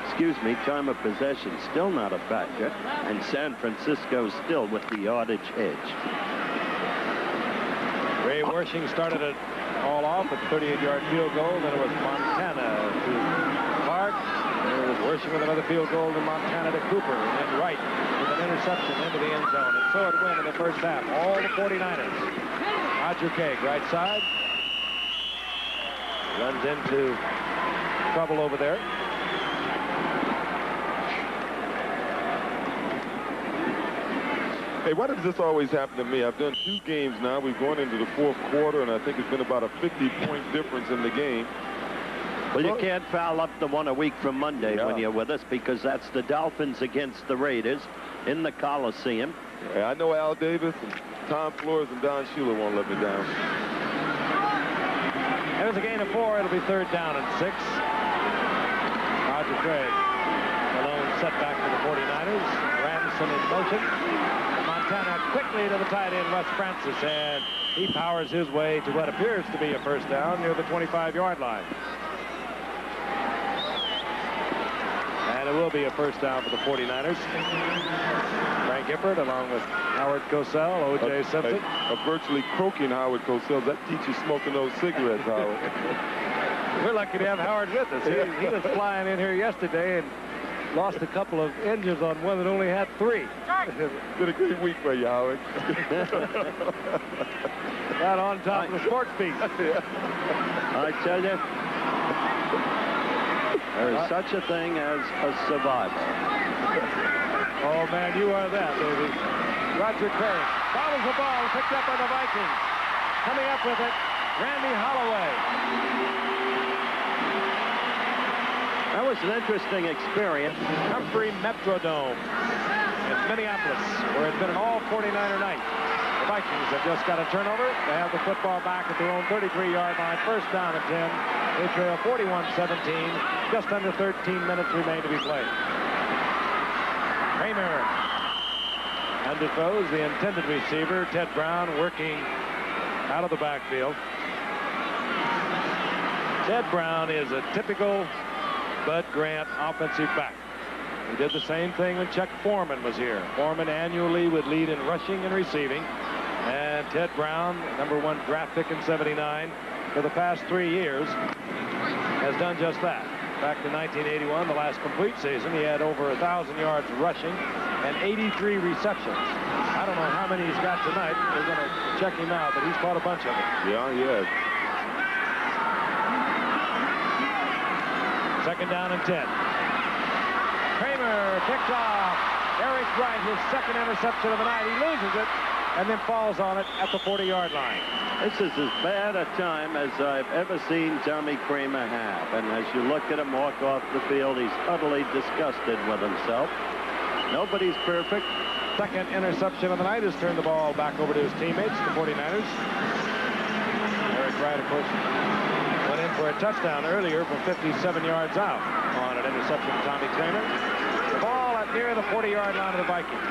B: excuse me, time of possession still not a factor. And San Francisco still with the yardage edge.
A: Ray Wersching started it all off at the 38-yard field goal. Then it was Montana to Clark. There was Wersching with another field goal to Montana to Cooper. And then Wright with an interception into the end zone. And so it went in the first half. All the 49ers. Roger Craig, right side. Runs into trouble over there.
C: Hey, why does this always happen to me? I've done 2 games now. We've gone into the fourth quarter, and I think it's been about a 50-point difference in the game.
B: Well, you can't foul up the one a week from Monday when you're with us, because that's the Dolphins against the Raiders in the Coliseum.
C: Yeah, I know Al Davis and Tom Flores and Don Shula won't let me down.
A: There's a gain of 4. It'll be 3rd down and 6. Roger Craig, the lone setback for the 49ers. Ramson in motion. Montana quickly to the tight end, Wes Francis, and he powers his way to what appears to be a first down near the 25-yard line. And it will be a first down for the 49ers. Frank Gifford along with Howard Cosell, O.J. Simpson.
C: A virtually croaking Howard Cosell. That teaches smoking those cigarettes, Howard.
A: We're lucky to have Howard with us. He was flying in here yesterday and lost a couple of injuries on one that only had 3.
C: It's been a great week for you, Howard.
A: Right on top of the sports beat.
B: I tell you, there is such a thing as a survivor.
A: Oh, man, you are that, baby. Roger Craig follows the ball, picked up by the Vikings. Coming up with it, Randy Holloway.
B: That was an interesting experience.
A: Humphrey Metrodome in Minneapolis, where it's been an all 49er night. The Vikings have just got a turnover. They have the football back at their own 33-yard line. First down and 10. They trail 41-17. Just under 13 minutes remain to be played. Kramer underthrows the intended receiver. Ted Brown working out of the backfield. Ted Brown is a typical Bud Grant offensive back. He did the same thing when Chuck Foreman was here. Foreman annually would lead in rushing and receiving. And Ted Brown, #1 draft pick in '79, for the past 3 years, has done just that. Back to 1981, the last complete season, he had over 1,000 yards rushing and 83 receptions. I don't know how many he's got tonight. We're going to check him out, but he's caught a bunch of them.
C: Yeah, he has.
A: 2nd down and 10. Kramer picked off Eric Wright, his 2nd interception of the night. He loses it and then falls on it at the 40-yard line.
B: This is as bad a time as I've ever seen Tommy Kramer have. And as you look at him walk off the field, he's utterly disgusted with himself. Nobody's perfect.
A: 2nd interception of the night has turned the ball back over to his teammates, the 49ers. Eric Wright, of course, went in for a touchdown earlier from 57 yards out on an interception of Tommy Kramer. The ball at near the 40-yard line of the Vikings.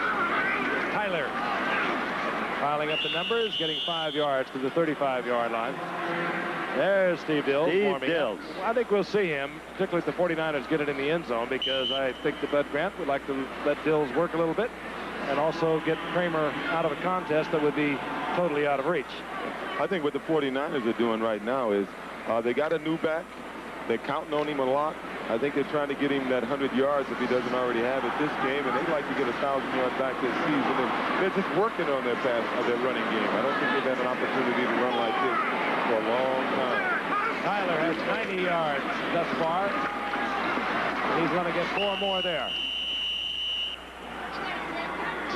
A: Tyler piling up the numbers, getting 5 yards to the 35-yard line. There's Steve Dills.
B: Steve Dills.
A: I think we'll see him, particularly if the 49ers get it in the end zone, because I think that Bud Grant would like to let Dills work a little bit and also get Kramer out of a contest that would be totally out of reach.
C: I think what the 49ers are doing right now is they got a new back. They're counting on him a lot. I think they're trying to get him that 100 yards if he doesn't already have it this game, and they'd like to get 1,000 yards back this season. And they're just working on their running game. I don't think they've had an opportunity to run like this for a long time.
A: Tyler has 90 yards thus far. And he's going to get 4 more there.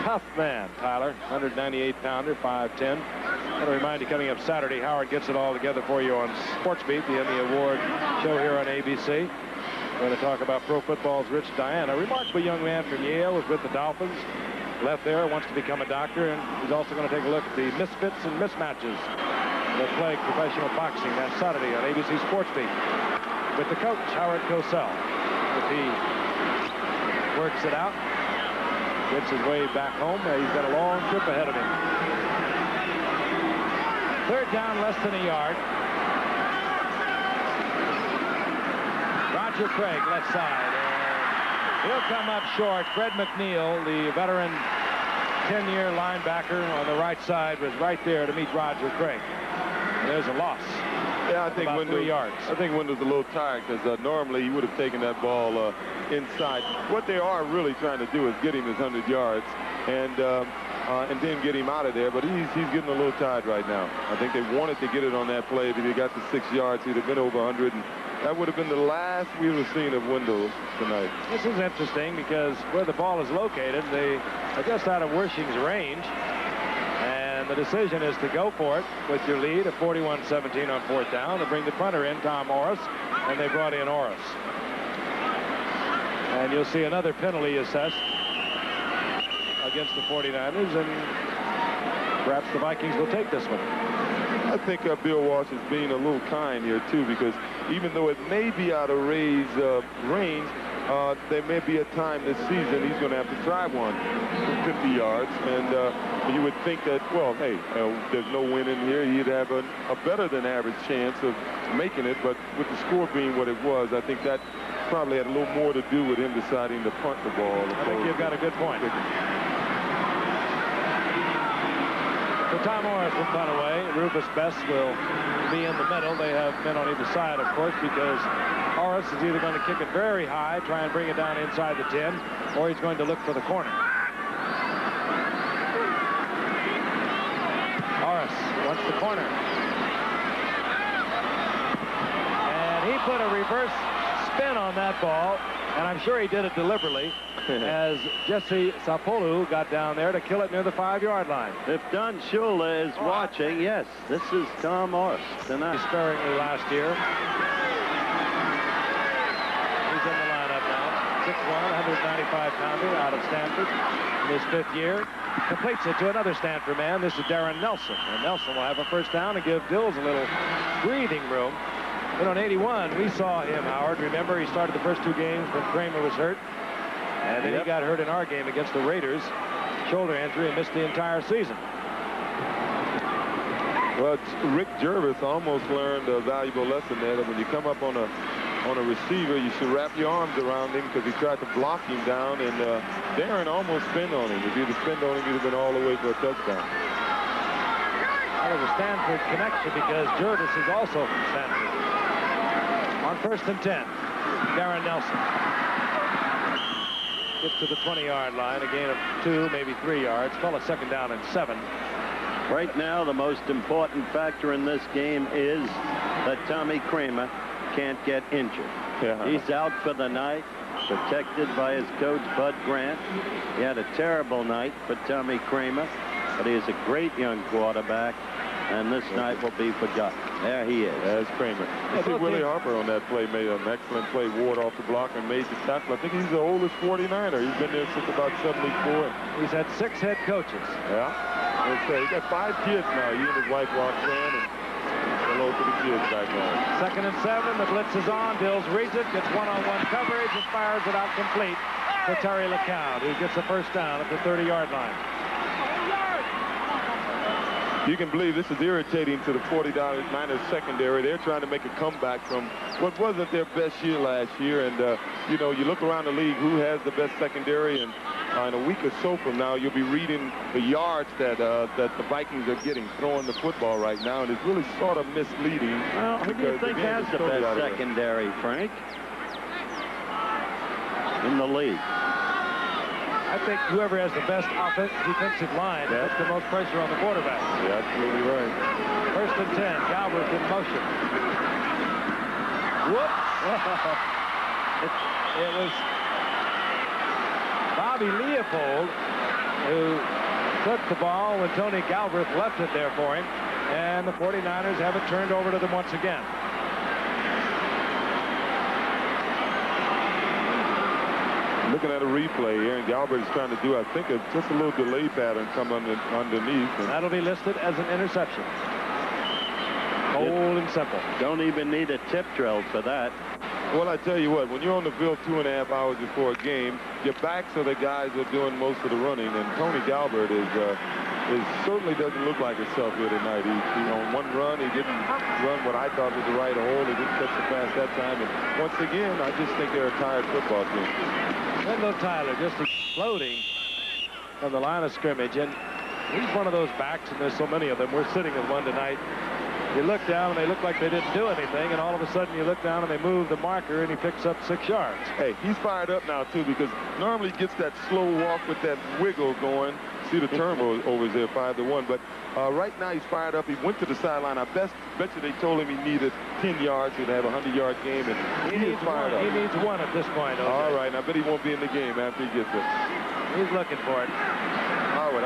A: Tough man, Tyler. 198-pounder, 5'10". I want to remind you, coming up Saturday, Howard gets it all together for you on Sports Beat, the Emmy Award show here on ABC. We're going to talk about pro football's Rich Diana. A remarkable young man from Yale, was with the Dolphins, left there, wants to become a doctor, and he's also going to take a look at the misfits and mismatches that plague professional boxing that Saturday on ABC Sports Beat with the coach, Howard Cosell. If he works it out, gets his way back home, he's got a long trip ahead of him. 3rd down, less than a yard. Roger Craig, left side. He'll come up short. Fred McNeil, the veteran 10-year linebacker on the right side, was right there to meet Roger Craig. And there's a loss.
C: Yeah, I think
A: about 3 yards.
C: I think Wendell's a little tired because normally he would have taken that ball inside. What they are really trying to do is get him his 100 yards and then get him out of there. But he's getting a little tired right now. I think they wanted to get it on that play, but he got to 6 yards. He'd have been over 100, and that would have been the last we would have seen of Wendell tonight.
A: This is interesting because where the ball is located, they are just out of Wersching's range. And And the decision is to go for it with your lead of 41-17 on 4th down to bring the punter in, Tom Orris, and they brought in Orris. And you'll see another penalty assessed against the 49ers, and perhaps the Vikings will take this one.
C: I think Bill Walsh is being a little kind here, too, because even though it may be out of Ray's range, there may be a time this season he's going to have to try one from 50 yards. And you would think that, well, hey, there's no win in here. He'd have a better than average chance of making it. But with the score being what it was, I think that probably had a little more to do with him deciding to punt the ball.
A: I think you've got a good point. So Tom Orris will punt away. Rufus Best will be in the middle. They have men on either side, of course, because Orris is either going to kick it very high, try and bring it down inside the 10, or he's going to look for the corner. Orris wants the corner. And he put a reverse spin on that ball, and I'm sure he did it deliberately, as Jesse Sapolu got down there to kill it near the 5-yard line.
B: If Don Shula is watching, yes, this is Tom Orris tonight.
A: Sparingly last year. He's in the lineup now. 6'1", 195-pounder out of Stanford in his 5th year. Completes it to another Stanford man. This is Darren Nelson. And Nelson will have a first down and give Dills a little breathing room. But on 81, we saw him, Howard. Remember, he started the first 2 games when Kramer was hurt. And then he got hurt in our game against the Raiders. Shoulder injury, and missed the entire season.
C: Well, Rick Jervis almost learned a valuable lesson there, that when you come up on a receiver, you should wrap your arms around him, because he tried to block him down, and Darren almost spinned on him. If he'd have spinned on him, he'd have been all the way for a touchdown.
A: That was a Stanford connection, because Jervis is also from Stanford. On 1st and 10, Darren Nelson gets to the 20-yard line, a gain of 2, maybe 3 yards. Call a 2nd down and 7.
B: Right now, the most important factor in this game is that Tommy Kramer can't get injured.
C: Yeah.
B: He's out for the night, protected by his coach, Bud Grant. He had a terrible night for Tommy Kramer, but he is a great young quarterback, and this night will be forgotten. There he is.
C: There's Kramer. I think Willie Harper on that play made an excellent play. Ward off the block and made the tackle. I think he's the oldest 49er. He's been there since about 74.
A: He's had 6 head coaches.
C: Yeah. He's got 5 kids now. He and his wife Roxanne, and hello to the kids back home.
A: 2nd and 7. The blitz is on. Dills reads it, gets one-on-one coverage, and fires it out complete to Terry LeCount, who gets the first down at the 30-yard line.
C: You can believe this is irritating to the 49ers secondary. They're trying to make a comeback from what wasn't their best year last year. And, you know, you look around the league, who has the best secondary, and in a week or so from now, you'll be reading the yards that the Vikings are getting throwing the football right now, and it's really sort of misleading.
B: Well, who do you think has the best secondary, Frank, in the league?
A: I think whoever has the best defensive line puts the most pressure on the quarterback.
C: Yeah, absolutely right.
A: 1st and 10. Galbraith in motion. Whoop! It was Bobby Leopold who took the ball when Tony Galbraith left it there for him, and the 49ers have it turned over to them once again.
C: Looking at a replay here, and Galbraith is trying to do, I think, just a little delay pattern come underneath. And
A: that'll be listed as an interception. Cold and simple.
B: Don't even need a tip drill for that.
C: Well, I tell you what, when you're on the field 2.5 hours before a game, your backs are the guys who are doing most of the running, and Tony Galbraith certainly doesn't look like himself here tonight. He on one run, he didn't run what I thought was the right hole. He didn't catch the pass that time. And once again, I just think they're a tired football team.
A: Wendell Tyler just exploding from the line of scrimmage, and he's one of those backs, and there's so many of them. We're sitting in one tonight. You look down, and they look like they didn't do anything, and all of a sudden you look down, and they move the marker, and he picks up 6 yards.
C: Hey, he's fired up now, too, because normally he gets that slow walk with that wiggle going. See the turnover there, 5-1. But right now he's fired up. He went to the sideline. I bet you they told him he needed 10 yards to have a 100-yard game, and he is fired up.
A: He needs 1 at this point. Okay.
C: All right, and I bet he won't be in the game after he gets it.
A: He's looking for it.
C: Howard,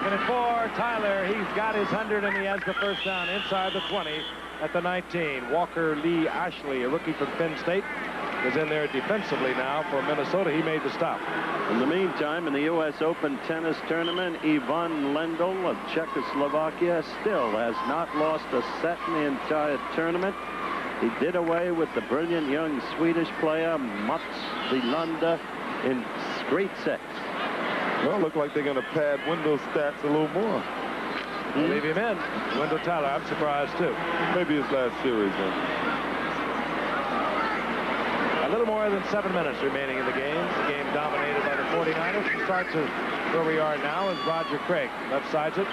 A: 2nd and 4. Tyler, he's got his 100, and he has the first down inside the 20 at the 19. Walker Lee Ashley, a rookie from Penn State, is in there defensively now for Minnesota. He made the stop.
B: In the meantime, in the U.S. Open tennis tournament, Ivan Lendl of Czechoslovakia still has not lost a set in the entire tournament. He did away with the brilliant young Swedish player Mats Wilander in straight sets.
C: Well, look like they're going to pad Wendell's stats a little more.
A: Leave him in. Wendell Tyler, I'm surprised too.
C: Maybe his last series then.
A: A little more than 7 minutes remaining in the game. The game dominated by the 49ers. It starts where we are now is Roger Craig. Left sides it.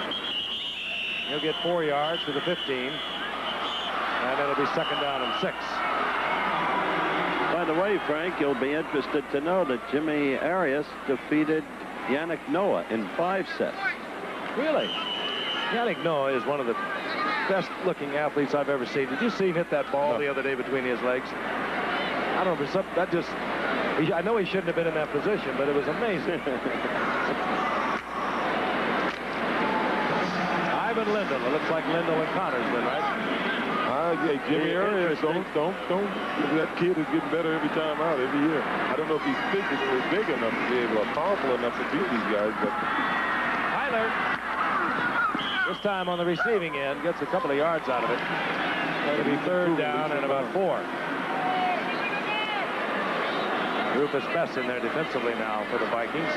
A: He'll get 4 yards to the 15. And it'll be 2nd down and 6.
B: By the way, Frank, you'll be interested to know that Jimmy Arias defeated Yannick Noah in 5 sets.
A: Really? Yannick Noah is one of the best-looking athletes I've ever seen. Did you see him hit that ball the other day between his legs? I don't know, that just... I know he shouldn't have been in that position, but it was amazing. Ivan Lendl. It looks like Lendl and Connersman, right?
C: Yeah, Jimmy Arias, don't. That kid is getting better every time out, every year. I don't know if he's physically big enough to be able to, powerful enough to beat these guys, but...
A: Tyler, this time on the receiving end, gets a couple of yards out of it. Going to be 3rd down and about 4. Rufus Bess in there defensively now for the Vikings.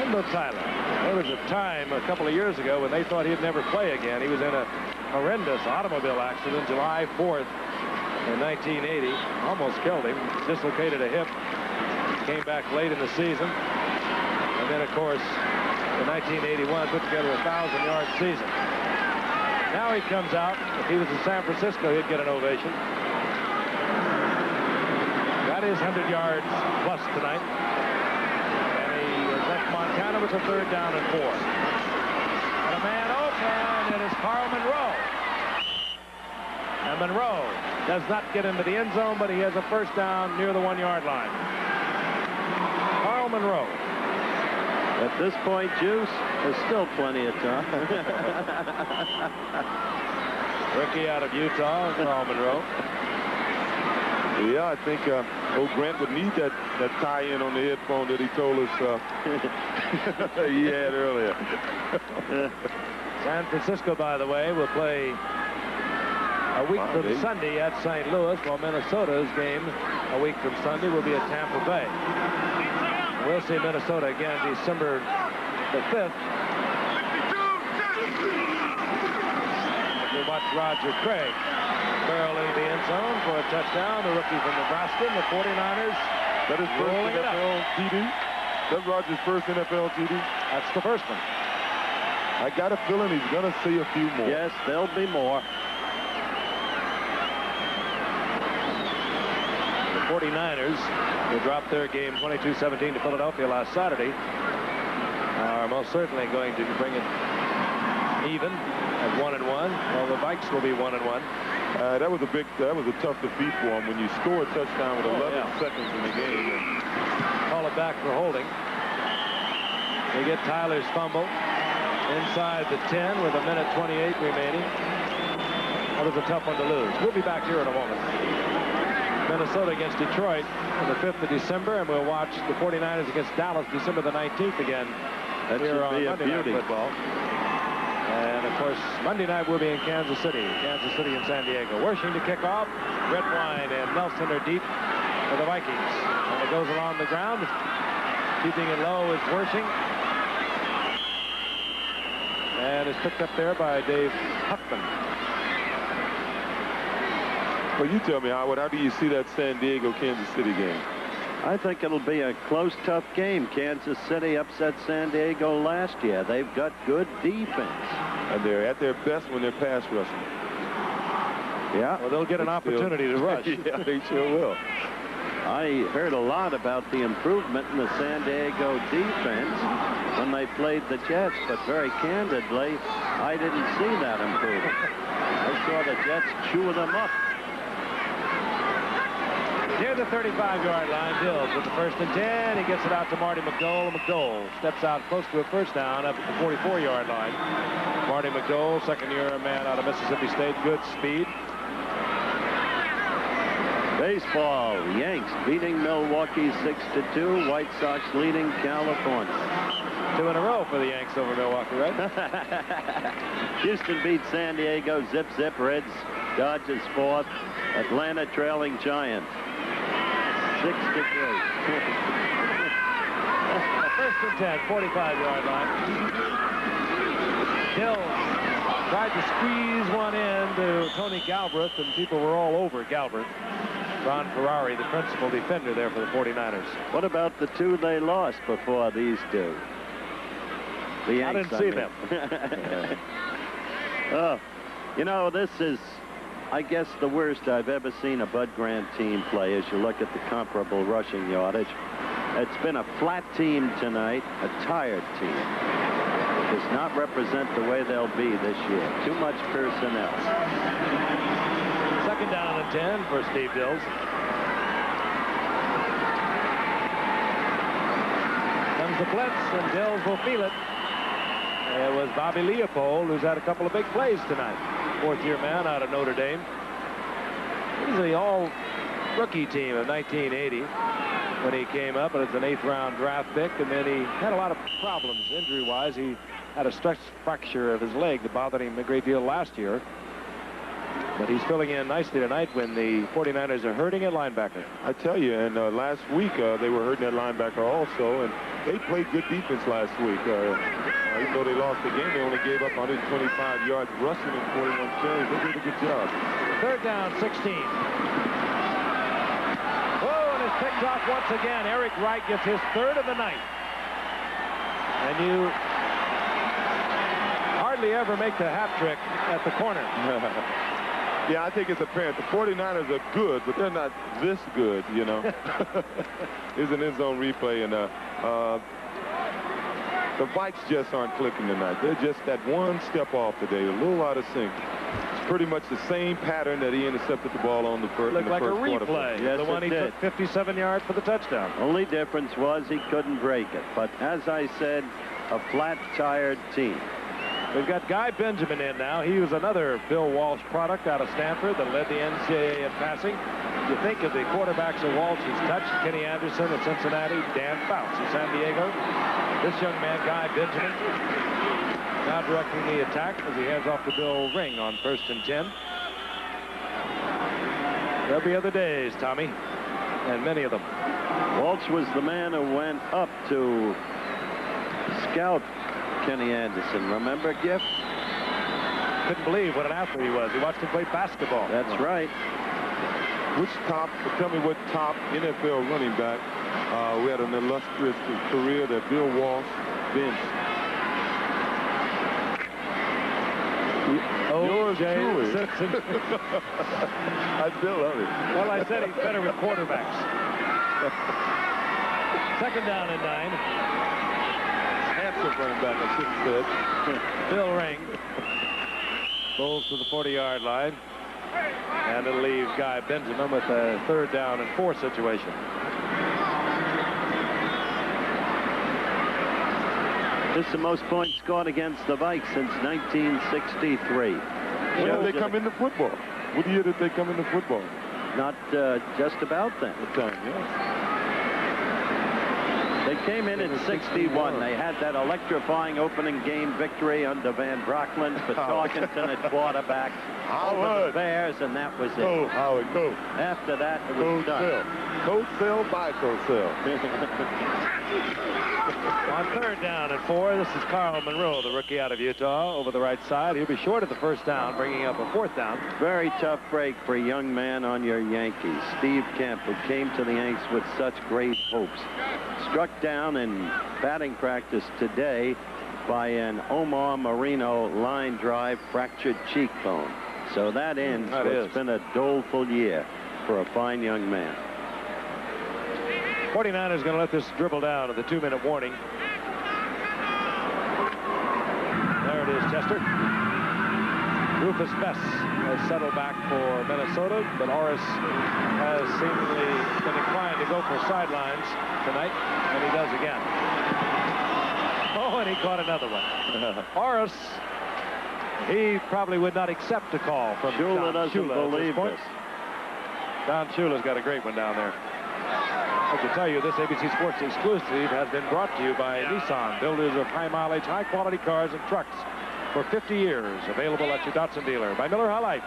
A: Wendell Tyler. There was a time a couple of years ago when they thought he'd never play again. He was in a horrendous automobile accident July 4th in 1980. Almost killed him. Dislocated a hip. Came back late in the season. And then, of course, in 1981, put together a 1,000-yard season. Now he comes out. If he was in San Francisco, he'd get an ovation. Got his 100 yards plus tonight. Montana with a 3rd down and 4. And a man open, and it's Carl Monroe. And Monroe does not get into the end zone, but he has a first down near the 1-yard line. Carl Monroe.
B: At this point, Juice, there's still plenty of time.
A: Rookie out of Utah, Carl Monroe.
C: Yeah, I think old Grant would need that tie-in on the headphone that he told us he had earlier.
A: San Francisco, by the way, will play a week from Sunday at St. Louis, while Minnesota's game a week from Sunday will be at Tampa Bay. We'll see Minnesota again December the 5th. We'll watch Roger Craig barrel into the end zone for a touchdown. The rookie from Nebraska, and the 49ers.
C: That is first NFL TD. That's Rogers' first NFL TD.
A: That's the first one.
C: I got a feeling he's going to see a few more.
B: Yes, there'll be more.
A: The 49ers, who dropped their game 22-17 to Philadelphia last Saturday, are most certainly going to bring it even at 1-1. Well, the Vikes will be 1-1.
C: That was a tough defeat for him when you score a touchdown with 11 seconds in the game.
A: Call it back for holding. They get Tyler's fumble inside the 10 with 1:28 remaining. That was a tough one to lose. We'll be back here in a moment. Minnesota against Detroit on the 5th of December, and we'll watch the 49ers against Dallas December the 19th again.
B: That
A: here on
B: should be a
A: Monday
B: beauty.
A: Night Football. And, of course, Monday night we'll be in Kansas City and San Diego. Worshing to kick off. Redwine and Nelson are deep for the Vikings. And it goes along the ground. Keeping it low is Worshing. And is picked up there by Dave Huckman.
C: Well, you tell me, Howard, how do you see that San Diego-Kansas City game?
B: I think it'll be a close, tough game. Kansas City upset San Diego last year. They've got good defense.
C: And they're at their best when they're pass rushing.
A: Yeah, well, they'll get an opportunity to rush.
C: Yeah, they sure will.
B: I heard a lot about the improvement in the San Diego defense when they played the Jets, but very candidly, I didn't see that improvement. I saw the Jets chew them up.
A: Here Near the 35-yard line, Dills with the 1st and 10. He gets it out to Marty McDole. McDole steps out close to a first down up at the 44-yard line. Marty McDole, second-year man out of Mississippi State. Good speed.
B: Baseball, Yanks beating Milwaukee 6-2. White Sox leading California.
A: 2 in a row for the Yanks over Milwaukee, right?
B: Houston beats San Diego. Zip, zip. Reds, Dodgers 4th. Atlanta trailing Giants 6-3.
A: 1st and 10, 45-yard line. Dills tried to squeeze one in to Tony Galbraith, and people were all over Galbraith. Ron Ferrari, the principal defender there for the 49ers.
B: What about the 2 they lost before these two? The Yanks,
A: I didn't see them.
B: Oh, you know, this is, I guess, the worst I've ever seen a Bud Grant team play as you look at the comparable rushing yardage. It's been a flat team tonight, a tired team. It does not represent the way they'll be this year. Too much personnel.
A: 2nd down and 10 for Steve Dills. Comes the blitz, and Dills will feel it. It was Bobby Leopold, who's had a couple of big plays tonight. 4th-year man out of Notre Dame. He's the all-rookie team of 1980 when he came up, and it's an 8th-round draft pick, and then he had a lot of problems injury-wise. He had a stress fracture of his leg that bothered him a great deal last year. But he's filling in nicely tonight when the 49ers are hurting at linebacker.
C: I tell you, and last week they were hurting at linebacker also, and they played good defense last week. Even though they lost the game, they only gave up 125 yards rushing and 41 carries. They did a good job.
A: 3rd down, 16. Oh, and it's picked off once again. Eric Wright gets his 3rd of the night. And you hardly ever make the hat trick at the corner.
C: Yeah, I think it's apparent. The 49ers are good, but they're not this good, you know. There's an end zone replay, and the Vikes just aren't clicking tonight. They're just that one step off today, a little out of sync. It's pretty much the same pattern that he intercepted the ball on the first
A: Looked like a
C: quarter.
A: replay.
B: Yes,
A: the one he
B: did.
A: took 57 yards for the touchdown.
B: Only difference was he couldn't break it. But as I said, a flat, tired team.
A: We've got Guy Benjamin in now. He was another Bill Walsh product out of Stanford that led the NCAA in passing. You think of the quarterbacks that Walsh has touched: Kenny Anderson at Cincinnati, Dan Fouts at San Diego. This young man, Guy Benjamin, now directing the attack as he heads off to Bill Ring on 1st and 10. There'll be other days, Tommy, and many of them.
B: Walsh was the man who went up to scout Kenny Anderson. Remember, Giff?
A: Couldn't believe what an athlete he was. He watched him play basketball.
B: That's right.
C: Tell me what top NFL running back we had an illustrious career that Bill Walsh benched. Yours truly.
A: Simpson.
C: I still love it.
A: Well, I said he's better with quarterbacks. 2nd down and 9.
C: Handsome running back, I should have said.
A: Bill Ring bowls to the 40-yard line, and it'll leave Guy Benjamin with a 3rd down and 4 situation.
B: This is the most points scored against the Vikes since 1963.
C: When did they come into football? What year did they come into football?
B: Not just about that.
C: What time, yeah.
B: They came in 61. They had that electrifying opening game victory under Van Brocklin for Tarkenton at quarterback over the Bears, and that was it.
C: Go, Howard, go.
B: After that, it was done.
C: Coach Sell, buy Coach Sell.
A: On 3rd down and 4, this is Carl Monroe, the rookie out of Utah, over the right side. He'll be short of the 1st down, bringing up a 4th down.
B: Very tough break for a young man on your Yankees. Steve Kemp, who came to the Yanks with such great hopes. Struck down in batting practice today by an Omar Marino line drive fractured cheekbone. So that ends what's been a doleful year for a fine young man.
A: 49ers going to let this dribble down at the 2-minute warning. There it is, Chester. Rufus Bess has settled back for Minnesota, but Horace has seemingly been inclined to go for sidelines tonight, and he does again. Oh, and he caught another one. Horace, he probably would not accept a call from
B: Shula doesn't believe this.
A: Don Shula's got a great one down there. I can tell you this ABC Sports exclusive has been brought to you by Nissan, builders of high mileage, high quality cars and trucks for 50 years. Available at your Datsun dealer. By Miller High Life,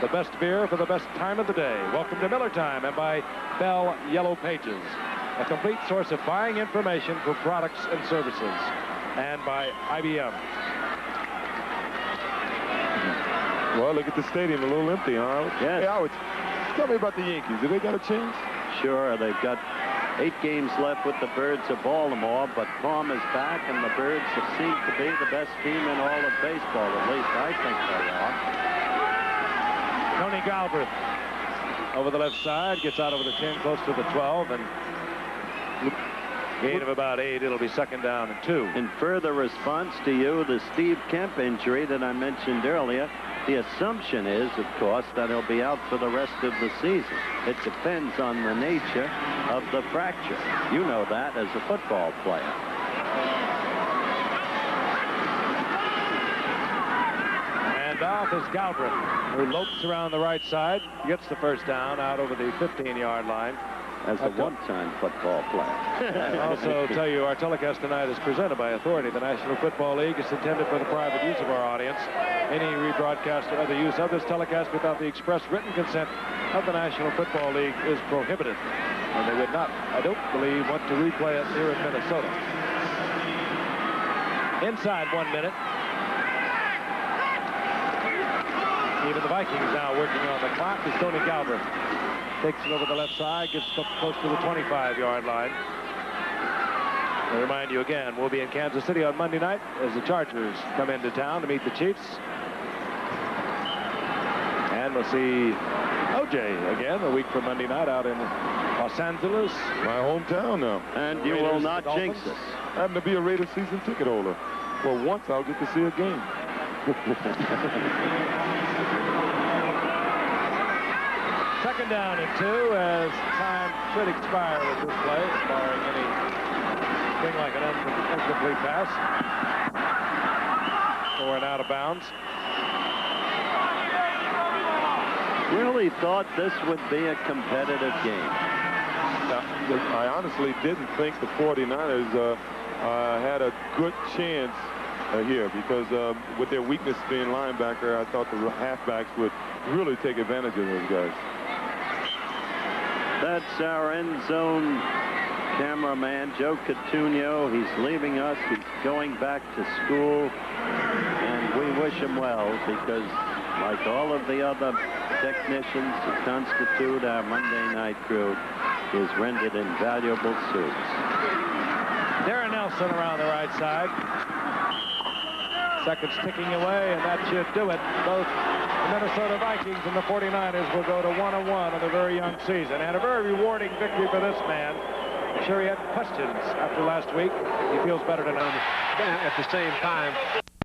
A: the best beer for the best time of the day. Welcome to Miller Time. And by Bell Yellow Pages, a complete source of buying information for products and services. And by IBM.
C: Well, look at the stadium, a little empty, huh?
B: Yes.
C: Hey, Howard, tell me about the Yankees. Have they got a chance?
B: Sure, they've got 8 games left with the Birds of Baltimore, but Palm is back, and the Birds seem to be the best team in all of baseball. At least I think they are.
A: Tony Galbraith over the left side, gets out over the 10, close to the 12, and gain of about 8. It'll be second down and 2.
B: In further response to you, the Steve Kemp injury that I mentioned earlier, the assumption is, of course, that he'll be out for the rest of the season. It depends on the nature of the fracture. You know that as a football player.
A: And off is Galbraith, who lopes around the right side, gets the first down out over the 15-yard line.
B: As a one-time football player.
A: I also tell you, our telecast tonight is presented by authority. The National Football League is intended for the private use of our audience. Any rebroadcast or other use of this telecast without the express written consent of the National Football League is prohibited. And they would not, I don't believe, want to replay it here in Minnesota. Inside 1 minute. Even the Vikings now working on the clock is Tony Galbraith. Takes it over the left side, gets close to the 25-yard line. I remind you again, we'll be in Kansas City on Monday night as the Chargers come into town to meet the Chiefs. And we'll see O.J. again a week from Monday night out in Los Angeles.
C: My hometown now.
B: And you will not jinx us.
C: I happen to be a Raiders season ticket holder. Well, once I'll get to see a game.
A: Second down and 2 as time should expire with this play, barring anything like an incomplete pass. Or an out of bounds.
B: Really thought this would be a competitive game.
C: I honestly didn't think the 49ers had a good chance here because with their weakness being linebacker, I thought the halfbacks would really take advantage of those guys.
B: That's our end zone cameraman, Joe Coutinho. He's leaving us. He's going back to school. And we wish him well because, like all of the other technicians who constitute our Monday night crew, is rendered invaluable service.
A: Darren Nelson around the right side. Seconds ticking away, and that should do it. Both the Minnesota Vikings and the 49ers will go to 1-1 on their very young season. And a very rewarding victory for this man. I'm sure he had questions after last week. He feels better tonight.
E: At the same time,